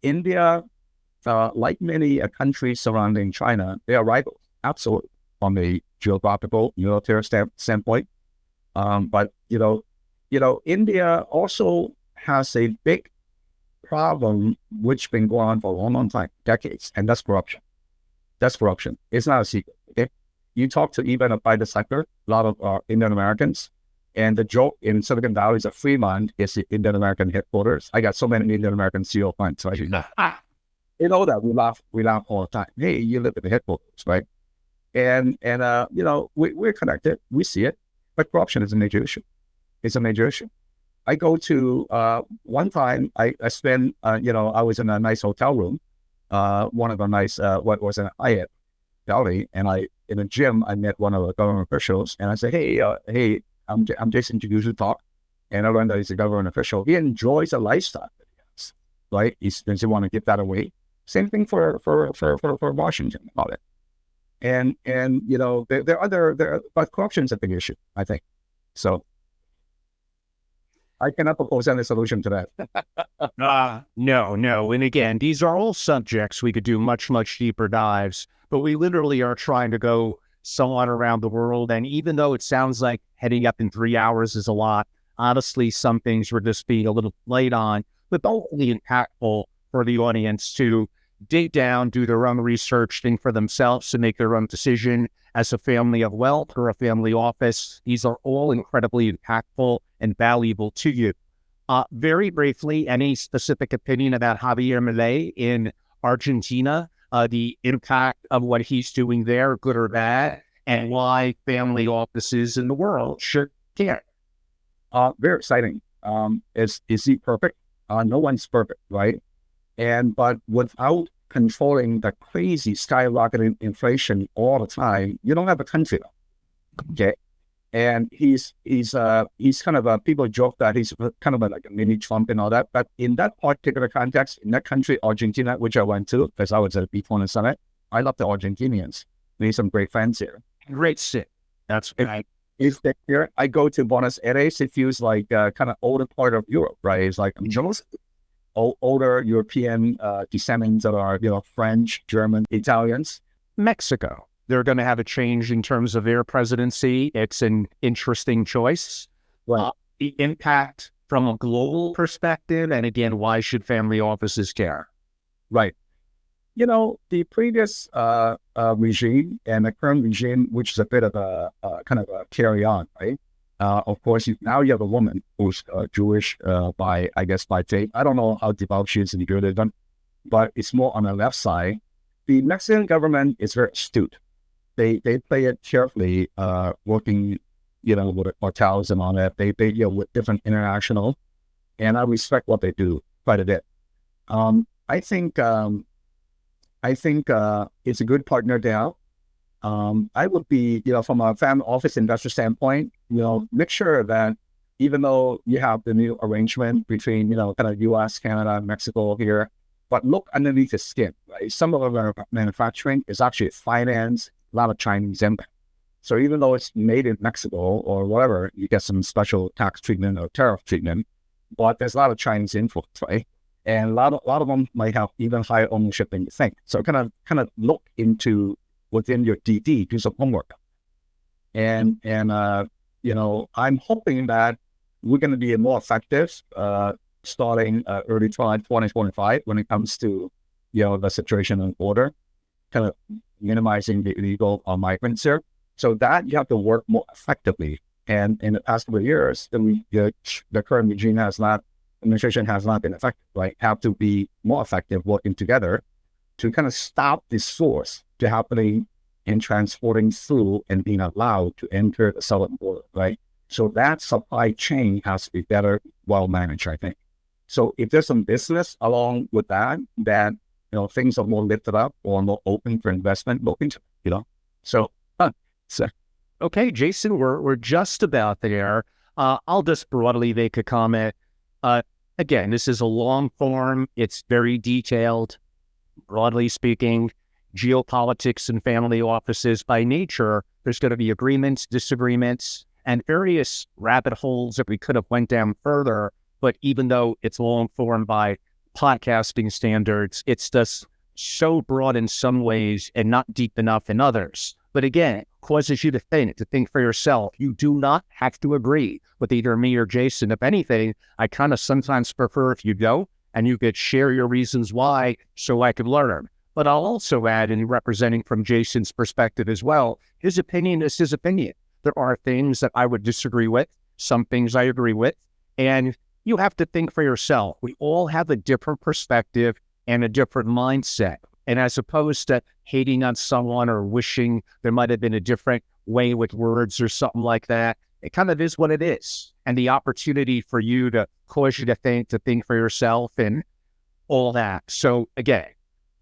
India, like many countries surrounding China, they are rivals, absolutely, from a geographical, military standpoint. But India also has a big problem which been going on for a long time, decades, and that's corruption. That's corruption. It's not a secret. Okay, you talk to even a private sector, a lot of Indian Americans, and the joke in Silicon Valley is that Fremont is the Indian American headquarters. I got so many Indian American CEO friends, right? You know that we laugh all the time. Hey, you live at the headquarters, right? And we're connected. We see it. But corruption is a major issue. It's a major issue. I go to, one time, I spent, I was in a nice hotel room, one of the nice, what was an Hyatt Delhi, and in a gym, I met one of the government officials, and I said, hey, I'm Jason Jaguzu talk, and I learned that he's a government official. He enjoys a lifestyle that he has, right? He doesn't want to give that away. Same thing for Washington about it. And but corruption is a big issue, I think. So I cannot propose any solution to that. No. And again, these are all subjects we could do much, much deeper dives, but we literally are trying to go somewhat around the world. And even though it sounds like heading up in 3 hours is a lot, honestly, some things we're just being a little late on, but hopefully impactful for the audience to dig down, do their own research, think for themselves to make their own decision as a family of wealth or a family office. These are all incredibly impactful and valuable to you. Very briefly, any specific opinion about Javier Milei in Argentina, the impact of what he's doing there, good or bad, and why family offices in the world should care? Very exciting. Is he perfect? No one's perfect, right? But without controlling the crazy skyrocketing inflation all the time, you don't have a country, okay? And he's kind of a, people joke that he's kind of like a mini Trump and all that. But in that particular context, in that country, Argentina, which I went to because I was at a B20 summit, I love the Argentinians. We have some great friends here. Great sit. That's right. If they're here, I go to Buenos Aires. It feels like kind of older part of Europe, right? It's like older European descendants that are, French, German, Italians. Mexico. They're going to have a change in terms of their presidency. It's an interesting choice. Right. The impact from a global perspective, and again, why should family offices care? Right. The previous regime and the current regime, which is a bit of a kind of a carry on, right? Of course, now you have a woman who's Jewish by faith. I don't know how devout she is in Judaism, but it's more on the left side. The Mexican government is very astute. They play it carefully, working, with the cartels and all that. They deal with different international, and I respect what they do quite a bit. I think it's a good partner there. I would be, from a family office investor standpoint, make sure that even though you have the new arrangement between, kind of U.S., Canada, Mexico here, but look underneath the skin, right? Some of our manufacturing is actually finance, a lot of Chinese impact. So even though it's made in Mexico or whatever, you get some special tax treatment or tariff treatment, but there's a lot of Chinese influence, right? And a lot of them might have even higher ownership than you think. So kind of look into within your DD, do some homework, and I'm hoping that we're going to be more effective starting early 2025 when it comes to the situation and border, kind of minimizing the illegal migrants here. So that you have to work more effectively. And in the past couple of years, the current regime administration has not been effective, right? Have to be more effective working together to kind of stop the source to happening in transporting through and being allowed to enter the southern border, right? So that supply chain has to be better, well managed, I think. So if there's some business along with that, things are more lifted up or more open for investment, look into it, So, so Okay, Jason, we're just about there. I'll just broadly make a comment. Again, this is a long form. It's very detailed. Broadly speaking, geopolitics and family offices by nature, there's going to be agreements, disagreements, and various rabbit holes that we could have went down further. But even though it's long form by podcasting standards, it's just so broad in some ways and not deep enough in others. But again, causes you to think for yourself. You do not have to agree with either me or Jason. If anything, I kind of sometimes prefer if you don't, and you could share your reasons why so I could learn. But I'll also add, in representing from Jason's perspective as well, his opinion is his opinion. There are things that I would disagree with, some things I agree with, and you have to think for yourself. We all have a different perspective and a different mindset. And as opposed to hating on someone or wishing there might have been a different way with words or something like that, it kind of is what it is. And the opportunity for you to cause you to think for yourself and all that. So again,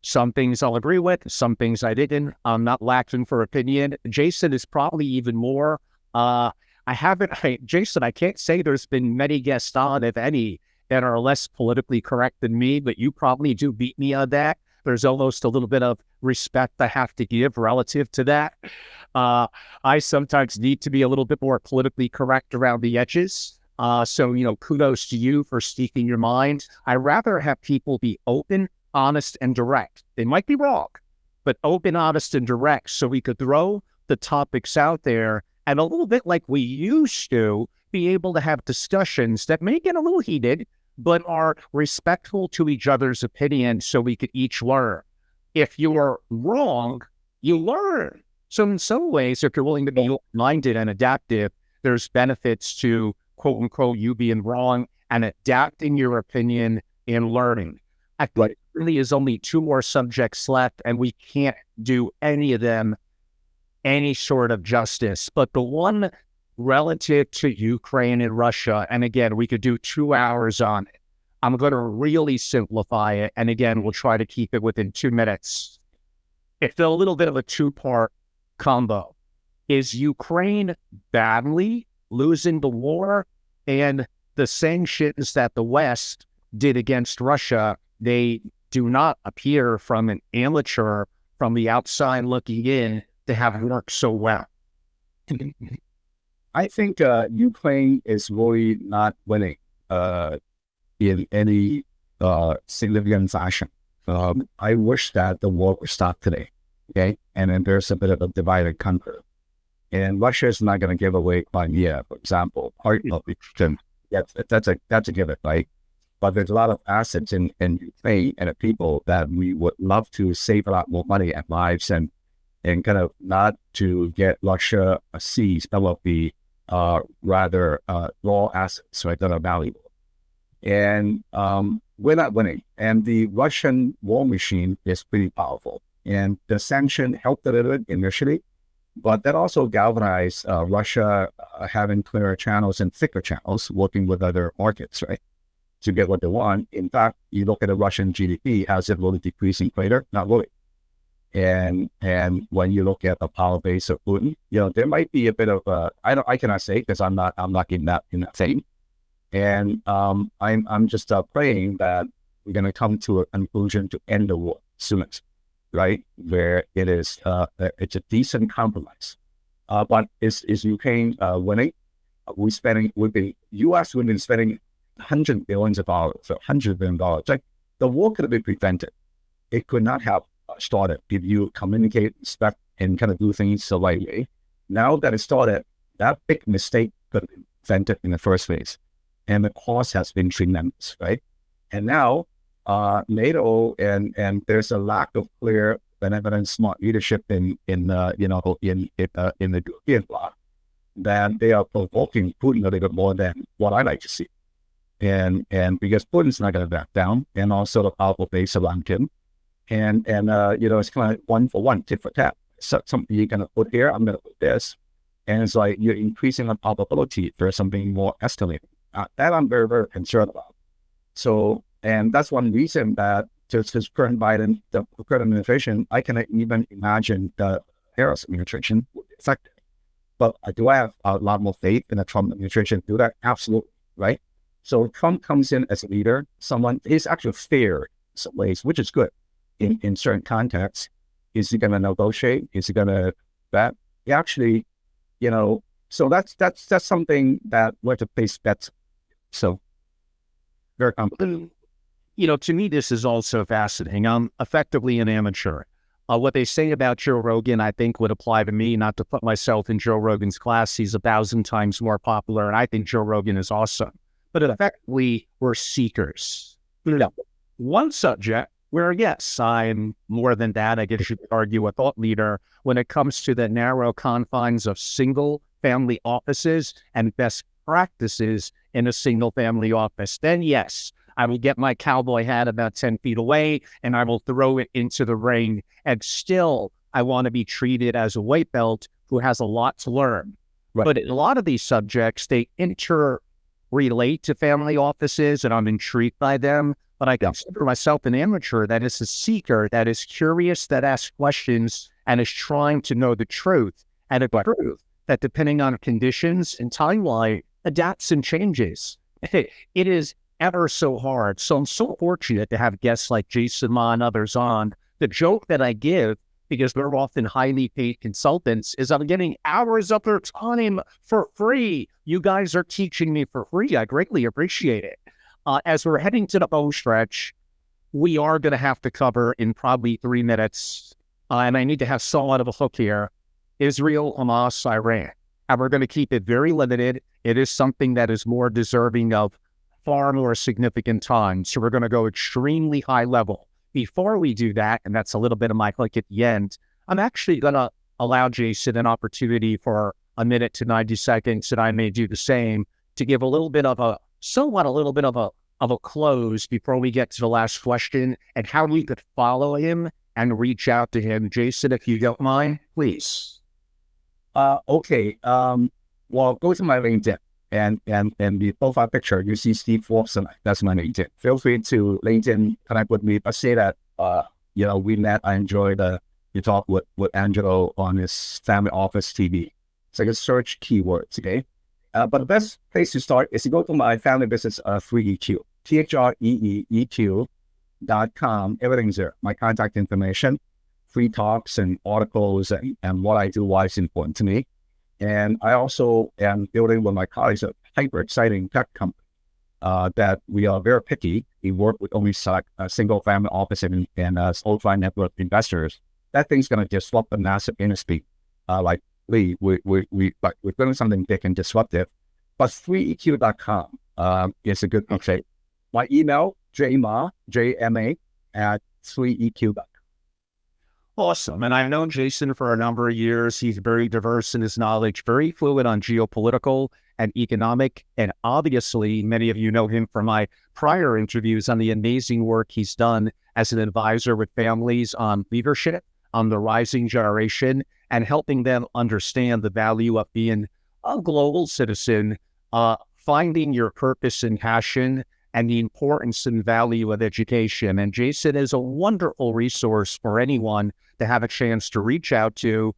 some things I'll agree with, some things I didn't. I'm not lacking for opinion. Jason is probably even more. Jason, I can't say there's been many guests on, if any, that are less politically correct than me, but you probably do beat me on that. There's almost a little bit of respect I have to give relative to that. I sometimes need to be a little bit more politically correct around the edges. So, kudos to you for speaking your mind. I rather have people be open, honest, and direct. They might be wrong, but open, honest, and direct, so we could throw the topics out there and a little bit like we used to be able to have discussions that may get a little heated, but are respectful to each other's opinion so we could each learn. If you are wrong, you learn. So in some ways, if you're willing to be open-minded and adaptive, there's benefits to, quote unquote, you being wrong and adapting your opinion in learning. I think it really is only 2 more subjects left, and we can't do any of them any sort of justice. But the one relative to Ukraine and Russia, and again, we could do 2 hours on it. I'm going to really simplify it. And again, we'll try to keep it within 2 minutes. It's a little bit of a 2-part combo. Is Ukraine badly losing the war? And the sanctions that the West did against Russia, they do not appear from an amateur from the outside looking in to have worked so well. I think Ukraine is really not winning in any significant fashion. I wish that the war would stop today, okay? And then there's a bit of a divided country. And Russia is not going to give away Crimea, for example. That's a given, right? But there's a lot of assets in Ukraine and the people that we would love to save a lot more money and lives and kind of not to get Russia seize some of the rather raw assets, right, that are valuable. And we're not winning. And the Russian war machine is pretty powerful. And the sanction helped a little bit initially, but that also galvanized Russia having clearer channels and thicker channels, working with other markets, right, to get what they want. In fact, you look at the Russian GDP, has it really decreasing later? Not really. And when you look at the power base of Putin, there might be a bit of I cannot say because I'm not in that thing. And I'm just praying that we're going to come to a conclusion to end the war soonest, right? Where it is it's a decent compromise. But is Ukraine winning? U.S. we've been spending hundreds of billions of dollars, so $100 billion. Like the war could have been prevented. It could not have started if you communicate, respect, and kind of do things the right way. Now that it started, that big mistake could have been prevented in the first place, and the cost has been tremendous, right? And now NATO and there's a lack of clear, benevolent, smart leadership in the European bloc, that they are provoking Putin a little bit more than what I like to see. And because Putin's not going to back down, and also the powerful base around him, and it's kind of one for one, tit for tat. So something you're going to put here, I'm going to put this, and it's like you're increasing the probability for something more escalating. That I'm very, very concerned about. So, and that's one reason that just this current Biden, the current administration, I cannot even imagine the Harris administration would be effective. But do I have a lot more faith in the Trump administration to do that? Absolutely, right? So Trump comes in as a leader, someone is actually fair in some ways, which is good in certain contexts. Is he going to negotiate? Is he going to bet? He actually, so that's something that we have to place bets. So very complicated. To me, this is also fascinating. I'm effectively an amateur. What they say about Joe Rogan, I think would apply to me, not to put myself in Joe Rogan's class. He's 1,000 times more popular, and I think Joe Rogan is awesome. But effectively, we're seekers. One subject where, yes, I'm more than that. I guess you could argue a thought leader when it comes to the narrow confines of single-family offices and best practices in a single-family office. Then, yes, I will get my cowboy hat about 10 feet away and I will throw it into the ring. And still, I want to be treated as a white belt who has a lot to learn. Right. But in a lot of these subjects, they interrelate to family offices, and I'm intrigued by them. But I consider myself an amateur that is a seeker, that is curious, that asks questions, and is trying to know the truth. And a truth that, depending on conditions and timeline, adapts and changes. It is ever so hard. So I'm so fortunate to have guests like Jason Ma and others on. The joke that I give, because they're often highly paid consultants, is I'm getting hours of their time for free. You guys are teaching me for free. I greatly appreciate it. As we're heading to the home stretch, we are going to have to cover in probably 3 minutes, and I need to have somewhat of a hook here, Israel, Hamas, Iran. And we're going to keep it very limited. It is something that is more deserving of far more significant time. So we're going to go extremely high level. Before we do that, and that's a little bit of my click at the end, I'm actually going to allow Jason an opportunity for a minute to 90 seconds, and I may do the same, to give a little bit of a close before we get to the last question and how we could follow him and reach out to him. Jason, if you don't mind, please. Okay. Well, go to my LinkedIn. And the profile picture, you see Steve Forbes, and that's my LinkedIn. Feel free to LinkedIn connect with me. But say that, we met. I enjoyed you talk with Angelo on his family office TV. So I can search keywords, okay? But the best place to start is to go to my family business, 3EQ, THREEQ.com. Everything's there. My contact information, free talks and articles, and what I do, why it's important to me. And I also am building with my colleagues a hyper exciting tech company that we are very picky. We work with only single family office and ultra network investors. That thing's going to disrupt the massive industry. We're doing something big and disruptive. But 3EQ.com is a good website. My email, jma, at 3EQ.com. Awesome. And I've known Jason for a number of years. He's very diverse in his knowledge, very fluid on geopolitical and economic. And obviously, many of you know him from my prior interviews on the amazing work he's done as an advisor with families on leadership, on the rising generation, and helping them understand the value of being a global citizen, finding your purpose and passion, and the importance and value of education. And Jason is a wonderful resource for anyone to have a chance to reach out to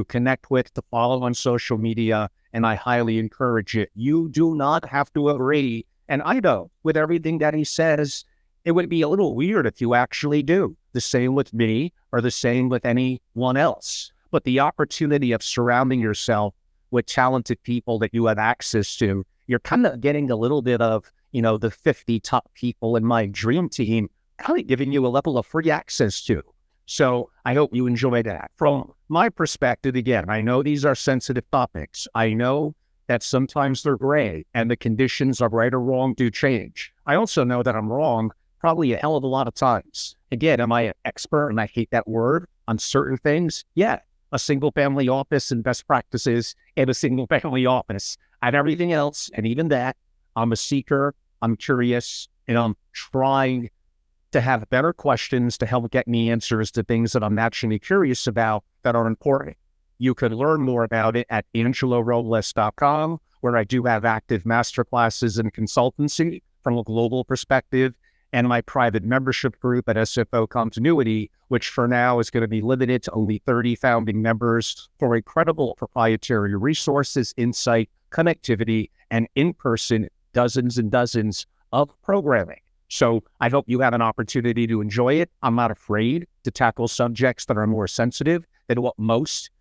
connect with, to follow on social media, and I highly encourage it. You do not have to agree, and I know, with everything that he says. It would be a little weird if you actually do. The same with me, or the same with anyone else. But the opportunity of surrounding yourself with talented people that you have access to, you're kind of getting a little bit of, the 50 top people in my dream team, kind of giving you a level of free access to. So I hope you enjoy that. From my perspective, again, I know these are sensitive topics. I know that sometimes they're gray and the conditions of right or wrong do change. I also know that I'm wrong probably a hell of a lot of times. Again, am I an expert, and I hate that word, on certain things? Yeah. A single family office and best practices in a single family office. And everything else, and even that, I'm a seeker, I'm curious, and I'm trying to have better questions to help get me answers to things that I'm actually curious about that are important. You can learn more about it at angelorobles.com, where I do have active masterclasses and consultancy from a global perspective, and my private membership group at SFO Continuity, which for now is going to be limited to only 30 founding members for incredible proprietary resources, insight, connectivity, and in-person dozens and dozens of programming. So I hope you have an opportunity to enjoy it. I'm not afraid to tackle subjects that are more sensitive than what most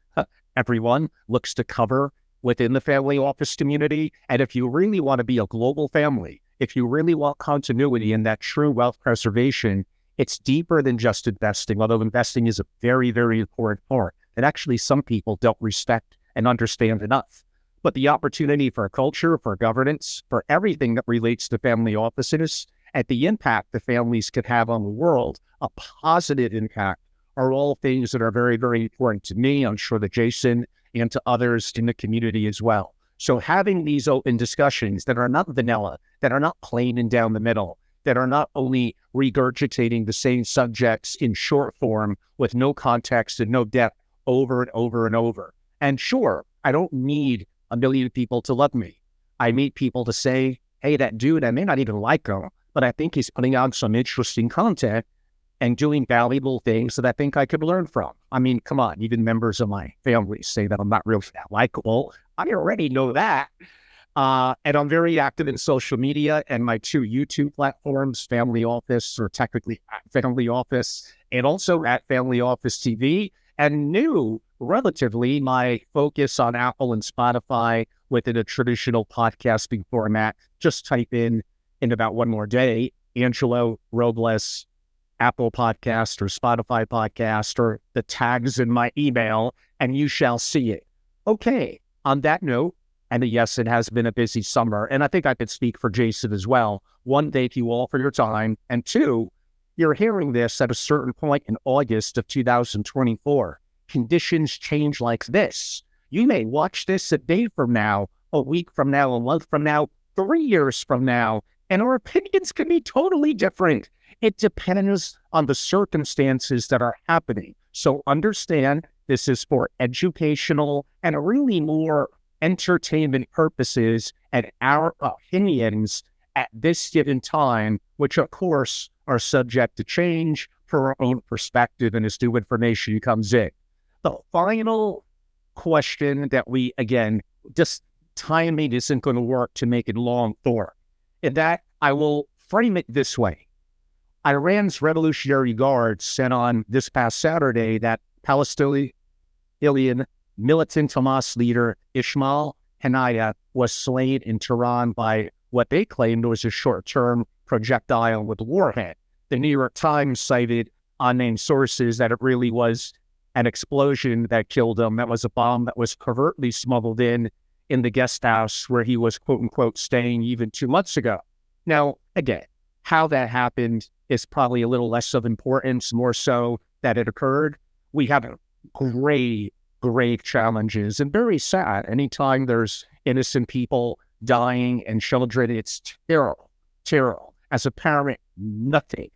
everyone looks to cover within the family office community. And if you really want to be a global family, if you really want continuity and that true wealth preservation, it's deeper than just investing, although investing is a very, very important part that actually some people don't respect and understand enough. But the opportunity for culture, for governance, for everything that relates to family offices, and the impact the families could have on the world, a positive impact, are all things that are very, very important to me. I'm sure that Jason and to others in the community as well. So having these open discussions that are not vanilla, that are not plain and down the middle, that are not only regurgitating the same subjects in short form with no context and no depth over and over and over. And sure, I don't need a million people to love me. I need people to say, hey, that dude, I may not even like him, but I think he's putting out some interesting content and doing valuable things that I think I could learn from. I mean, come on, even members of my family say that I'm not really that likable. I already know that. And I'm very active in social media and my 2 YouTube platforms, Family Office, or technically at Family Office, and also at Family Office TV, and new, relatively, my focus on Apple and Spotify within a traditional podcasting format. Just type in about one more day, Angelo Robles, Apple Podcast or Spotify Podcast, or the tags in my email, and you shall see it. Okay, on that note, and yes, it has been a busy summer, and I think I could speak for Jason as well. One, thank you all for your time, and 2, you're hearing this at a certain point in August of 2024. Conditions change like this. You may watch this a day from now, a week from now, a month from now, 3 years from now, and our opinions can be totally different. It depends on the circumstances that are happening. So understand this is for educational and really more entertainment purposes and our opinions at this given time, which of course are subject to change for our own perspective and as new information comes in. The final question that we, again, just timing isn't going to work to make it long for. In that, I will frame it this way. Iran's Revolutionary Guard sent on this past Saturday that Palestinian militant Hamas leader Ismail Haniyeh was slain in Tehran by what they claimed was a short-term projectile with a warhead. The New York Times cited unnamed sources that it really was an explosion that killed him. That was a bomb that was covertly smuggled in the guest house where he was, quote unquote, staying even 2 months ago. Now, again, how that happened is probably a little less of importance, more so that it occurred. We have grave challenges and very sad. Anytime there's innocent people dying and children, it's terrible. As a parent, nothing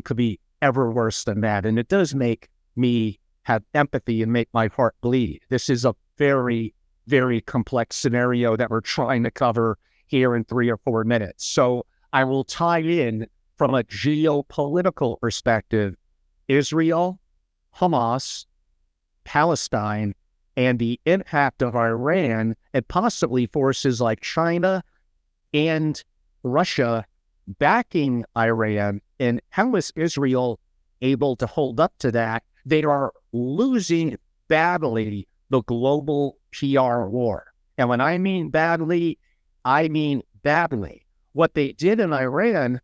could be ever worse than that. And it does make me have empathy and make my heart bleed. This is a very, very complex scenario that we're trying to cover here in 3 or 4 minutes. So I will tie in from a geopolitical perspective, Israel, Hamas, Palestine, and the impact of Iran and possibly forces like China and Russia backing Iran. And how is Israel able to hold up to that? They are losing badly the global PR war. And when I mean badly, I mean badly. What they did in Iran,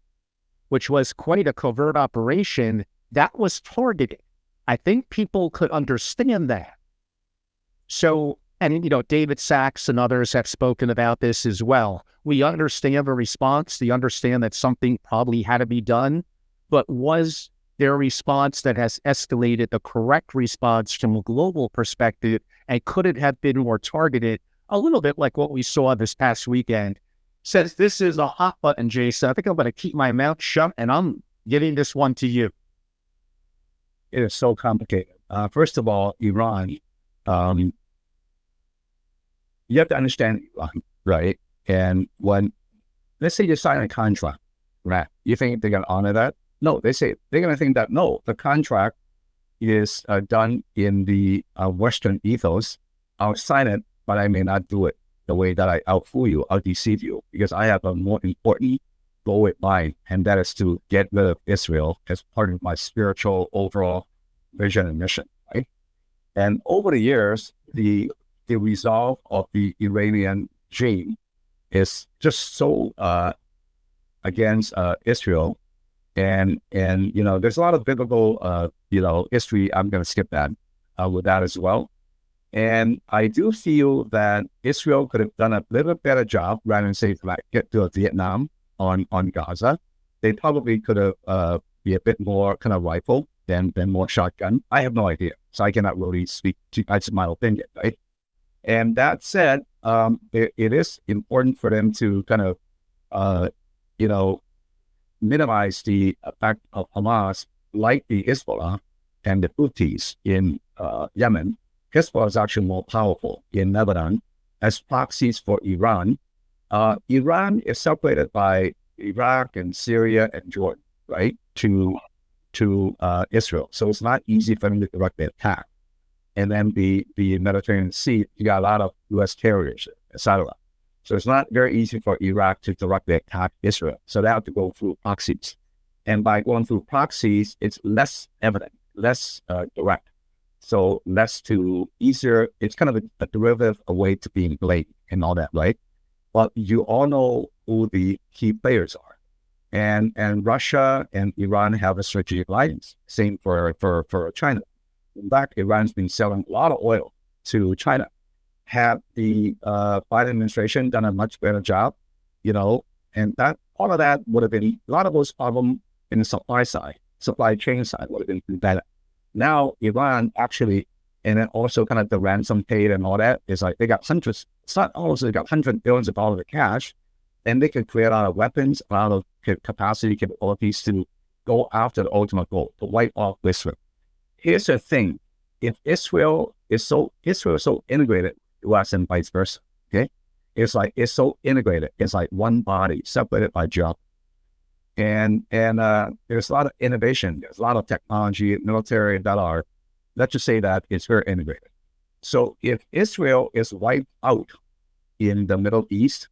which was quite a covert operation, that was targeted. I think people could understand that. So, and David Sachs and others have spoken about this as well. We understand the response. We understand that something probably had to be done, but was their response that has escalated the correct response from a global perspective, and could it have been more targeted? A little bit like what we saw this past weekend. Says this is a hot button, Jason. I think I'm going to keep my mouth shut, and I'm giving this one to you. It is so complicated. First of all, Iran, you have to understand Iran, right? And when, let's say you sign a contract, right? You think they're going to honor that? No, they say they're going to think that, no, the contract is done in the Western ethos. I'll sign it, but I may not do it the way that I'll fool you, I'll deceive you, because I have a more important goal in mind, and that is to get rid of Israel as part of my spiritual overall vision and mission, right? And over the years, the resolve of the Iranian regime is just so against Israel, and there's a lot of biblical history. I'm going to skip that with that as well. And I do feel that Israel could have done a little better job rather than say like get to Vietnam on Gaza. They probably could have be a bit more kind of rifle than more shotgun. I have no idea, so I cannot really speak to. That's my opinion, right? And that said, it is important for them to kind of minimize the effect of Hamas, like the Hezbollah and the Houthis in Yemen. Hezbollah is actually more powerful in Lebanon as proxies for Iran. Iran is separated by Iraq and Syria and Jordan, right, to Israel. So it's not easy for them to directly attack. And then the Mediterranean Sea, you got a lot of U.S. carriers, etc. So it's not very easy for Iraq to directly attack Israel. So they have to go through proxies. And by going through proxies, it's less evident, less direct. So easier, it's kind of a derivative, a way to being blamed and all that, right? But you all know who the key players are. And Russia and Iran have a strategic alliance. Same for China. In fact, Iran's been selling a lot of oil to China. Had the Biden administration done a much better job, and that all of that would have been, a lot of those problems in the supply chain side would have been better. Now, Iran actually, and then also kind of the ransom paid and all that, is like they got hundreds, it's not almost, they got hundreds of billions of dollars of cash, and they can create a lot of weapons, a lot of capacity, capabilities to go after the ultimate goal, to wipe off Israel. Here's the thing, if Israel is so integrated, US and vice versa, okay? It's so integrated, it's like one body, separated by geography. And there's a lot of innovation, there's a lot of technology, military that are, let's just say that it's very integrated. So if Israel is wiped out in the Middle East,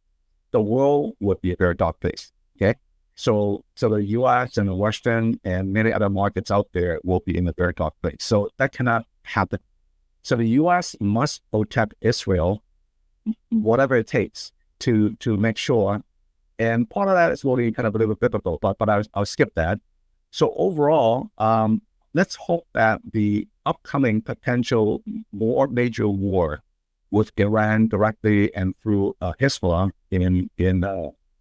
the world would be a very dark place, okay? So the US and the Western and many other markets out there will be in a very dark place. So that cannot happen. So the US must protect Israel, whatever it takes to make sure. And part of that is really kind of a little biblical, but I'll skip that. So overall, let's hope that the upcoming potential more major war with Iran directly and through Hezbollah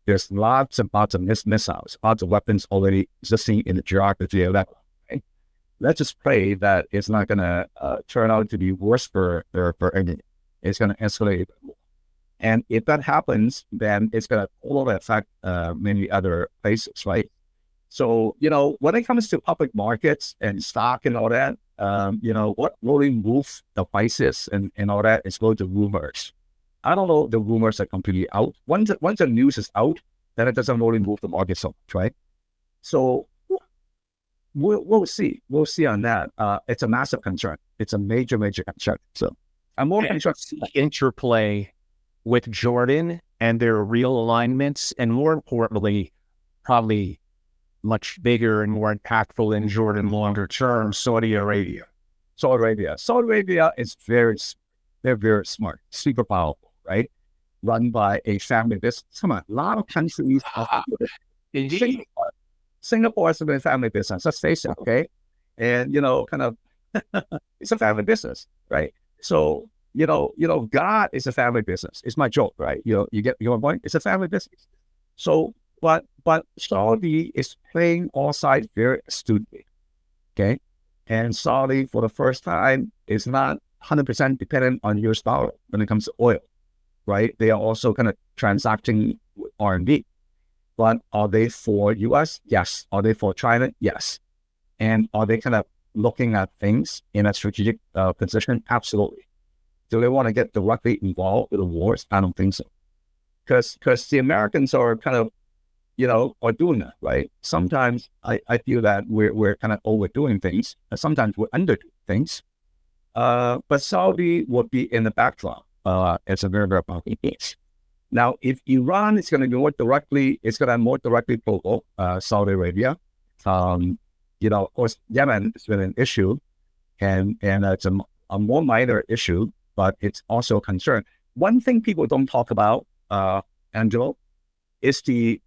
there's lots and lots of missiles, lots of weapons already existing in the geography of that. Right? Let's just pray that it's not going to turn out to be worse for anything. It's going to escalate. And if that happens, then it's going to totally affect many other places, right? So, when it comes to public markets and stock and all that, what really moves the prices and all that is going to rumors. I don't know if the rumors are completely out. Once the news is out, then it doesn't really move the market so much, right? So we'll see. We'll see on that. It's a massive concern. It's a major, major concern. So I'm more concerned. Interplay with Jordan and their real alignments, and more importantly, probably much bigger and more impactful in Jordan longer term, Saudi Arabia. Saudi Arabia is they're very smart, super powerful, right? run by a family business. Come on, a lot of countries. Indeed. Singapore is a family business. Let's face it, okay? And kind of, it's a family business, right? So God is a family business. It's my joke, right? You get your point. It's a family business. So, but Saudi is playing all sides very astutely, okay? And Saudi, for the first time, is not 100% dependent on US dollar when it comes to oil, right? They are also kind of transacting with RMB. But are they for US? Yes. Are they for China? Yes. And are they kind of looking at things in a strategic position? Absolutely. Do they want to get directly involved with the wars? I don't think so. Because the Americans are kind of, are doing that, right? Sometimes I feel that we're kind of overdoing things, and sometimes we're underdoing things. But Saudi would be in the backdrop. It's a very, very powerful case. Now, if Iran is going to go more directly provoke Saudi Arabia. Of course, Yemen has been an issue, and it's a more minor issue, but it's also a concern. One thing people don't talk about, Angelo, is the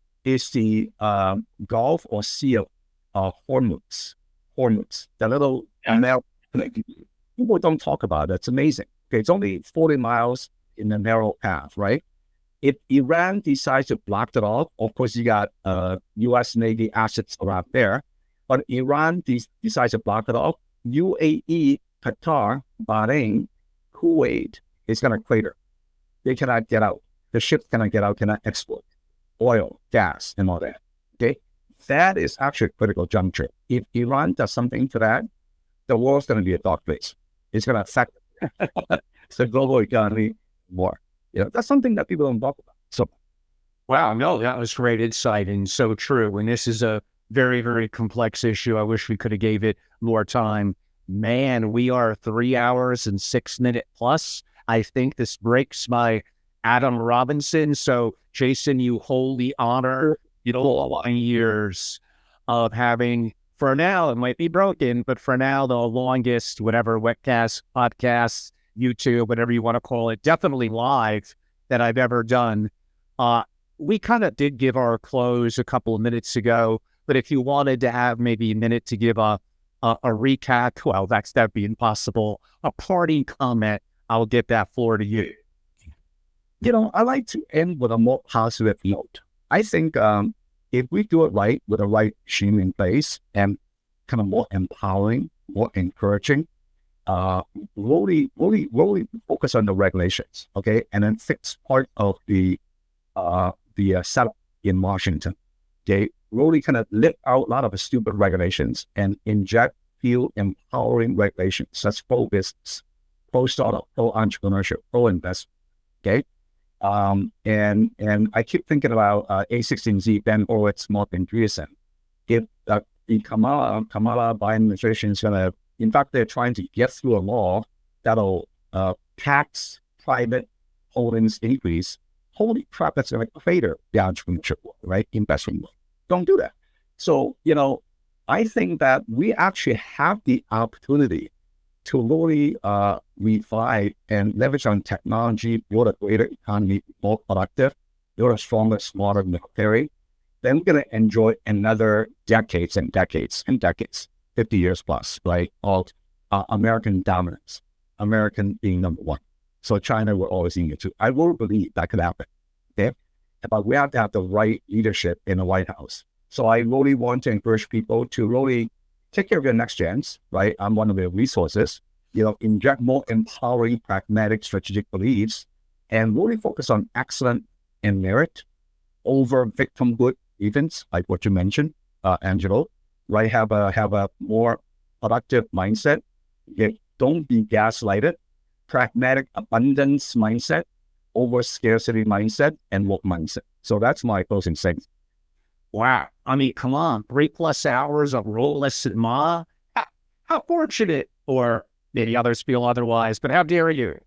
Gulf or Sea of Hormuz. The little narrow. People don't talk about it. It's amazing. Okay, it's only 40 miles in a narrow path, right? If Iran decides to block it off, of course, you got U.S. Navy assets around there. But Iran decides to block it off, UAE, Qatar, Bahrain, Kuwait is going to crater. They cannot get out. The ships cannot get out, cannot export oil, gas, and all that. Okay, that is actually a critical juncture. If Iran does something to that, the world's going to be a dark place. It's going to affect the global economy more. That's something that people don't talk about. So, wow, no, that was great insight and so true. And this is a very, very complex issue. I wish we could have gave it more time. Man, we are 3 hours and 6 minutes plus. I think this breaks my Adam Robinson. So, Jason, you hold the honor, all my years of having, for now, it might be broken, but for now, the longest, whatever, webcast, podcast, YouTube, whatever you want to call it, definitely live that I've ever done. We kind of did give our close a couple of minutes ago, but if you wanted to have maybe a minute to give a recap, well, that'd be impossible. A parting comment, I'll give that floor to you. I like to end with a more positive note. I think if we do it right with the right regime in place and kind of more empowering, more encouraging, really focus on the regulations, okay, and then fix part of the setup in Washington. Okay, really kind of lift out a lot of the stupid regulations and inject few empowering regulations. That's pro-business, pro-startup, pro-entrepreneurship, pro-investment. Okay, and I keep thinking about A16Z, Ben Horowitz, Martin Andreessen. If the Kamala Biden administration is going to, in fact, they're trying to get through a law that'll tax private holdings increase. Holy crap, that's going to crater the entrepreneurship world, right? Investment world. Don't do that. So, I think that we actually have the opportunity to really revive and leverage on technology, build a greater economy, more productive, build a stronger, smarter military. Then we're going to enjoy another decades and decades and decades, 50 years plus, right, of American dominance, American being number one. So China will always need it too. I will believe that could happen. Okay? But we have to have the right leadership in the White House. So I really want to encourage people to really take care of your next gens, right? I'm one of the resources, inject more empowering, pragmatic, strategic beliefs, and really focus on excellence and merit over victimhood events, like what you mentioned, Angelo, right? Have a more productive mindset. Don't be gaslighted. Pragmatic abundance mindset over scarcity mindset and work mindset. So that's my closing statement. Wow. I mean, come on, 3+ hours of Rolex and Ma. How fortunate, or maybe others feel otherwise, but how dare you?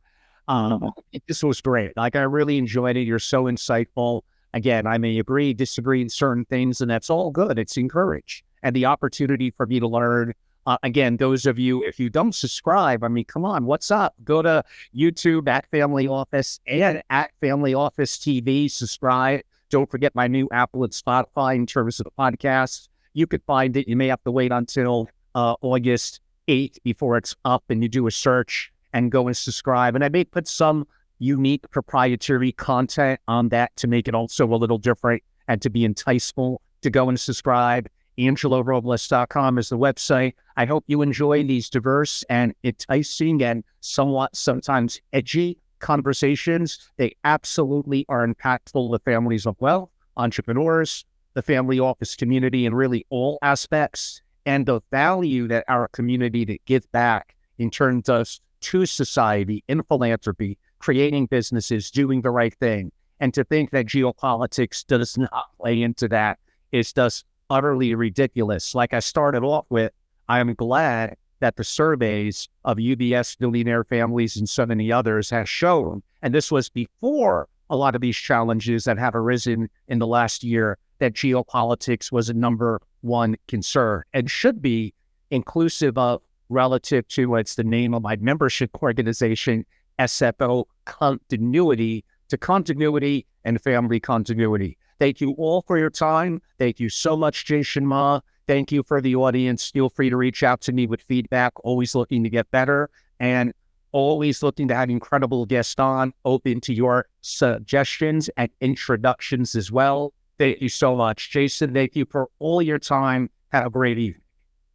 This was great. Like, I really enjoyed it. You're so insightful. Again, I may agree, disagree in certain things, and that's all good. It's encouraged. And the opportunity for me to learn Again, those of you, if you don't subscribe, I mean, come on, what's up? Go to YouTube at Family Office and at Family Office TV, subscribe. Don't forget my new Apple and Spotify in terms of the podcast. You could find it. You may have to wait until August 8th before it's up, and you do a search and go and subscribe. And I may put some unique proprietary content on that to make it also a little different and to be enticeful to go and subscribe. AngeloRobles.com is the website. I hope you enjoy these diverse and enticing and somewhat sometimes edgy conversations. They absolutely are impactful to families of wealth, entrepreneurs, the family office community, and really all aspects, and the value that our community to give back in terms of to society, in philanthropy, creating businesses, doing the right thing. And to think that geopolitics does not play into that is just utterly ridiculous. Like I started off with, I am glad that the surveys of UBS millionaire families and so many others have shown, and this was before a lot of these challenges that have arisen in the last year, that geopolitics was a number one concern and should be, inclusive of, relative to what's the name of my membership organization, SFO, continuity to continuity and family continuity. Thank you all for your time. Thank you so much, Jason Ma. Thank you for the audience. Feel free to reach out to me with feedback. Always looking to get better and always looking to have incredible guests on, open to your suggestions and introductions as well. Thank you so much, Jason. Thank you for all your time. Have a great evening.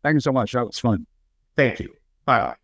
Thank you so much. That was fun. Thank you. Bye.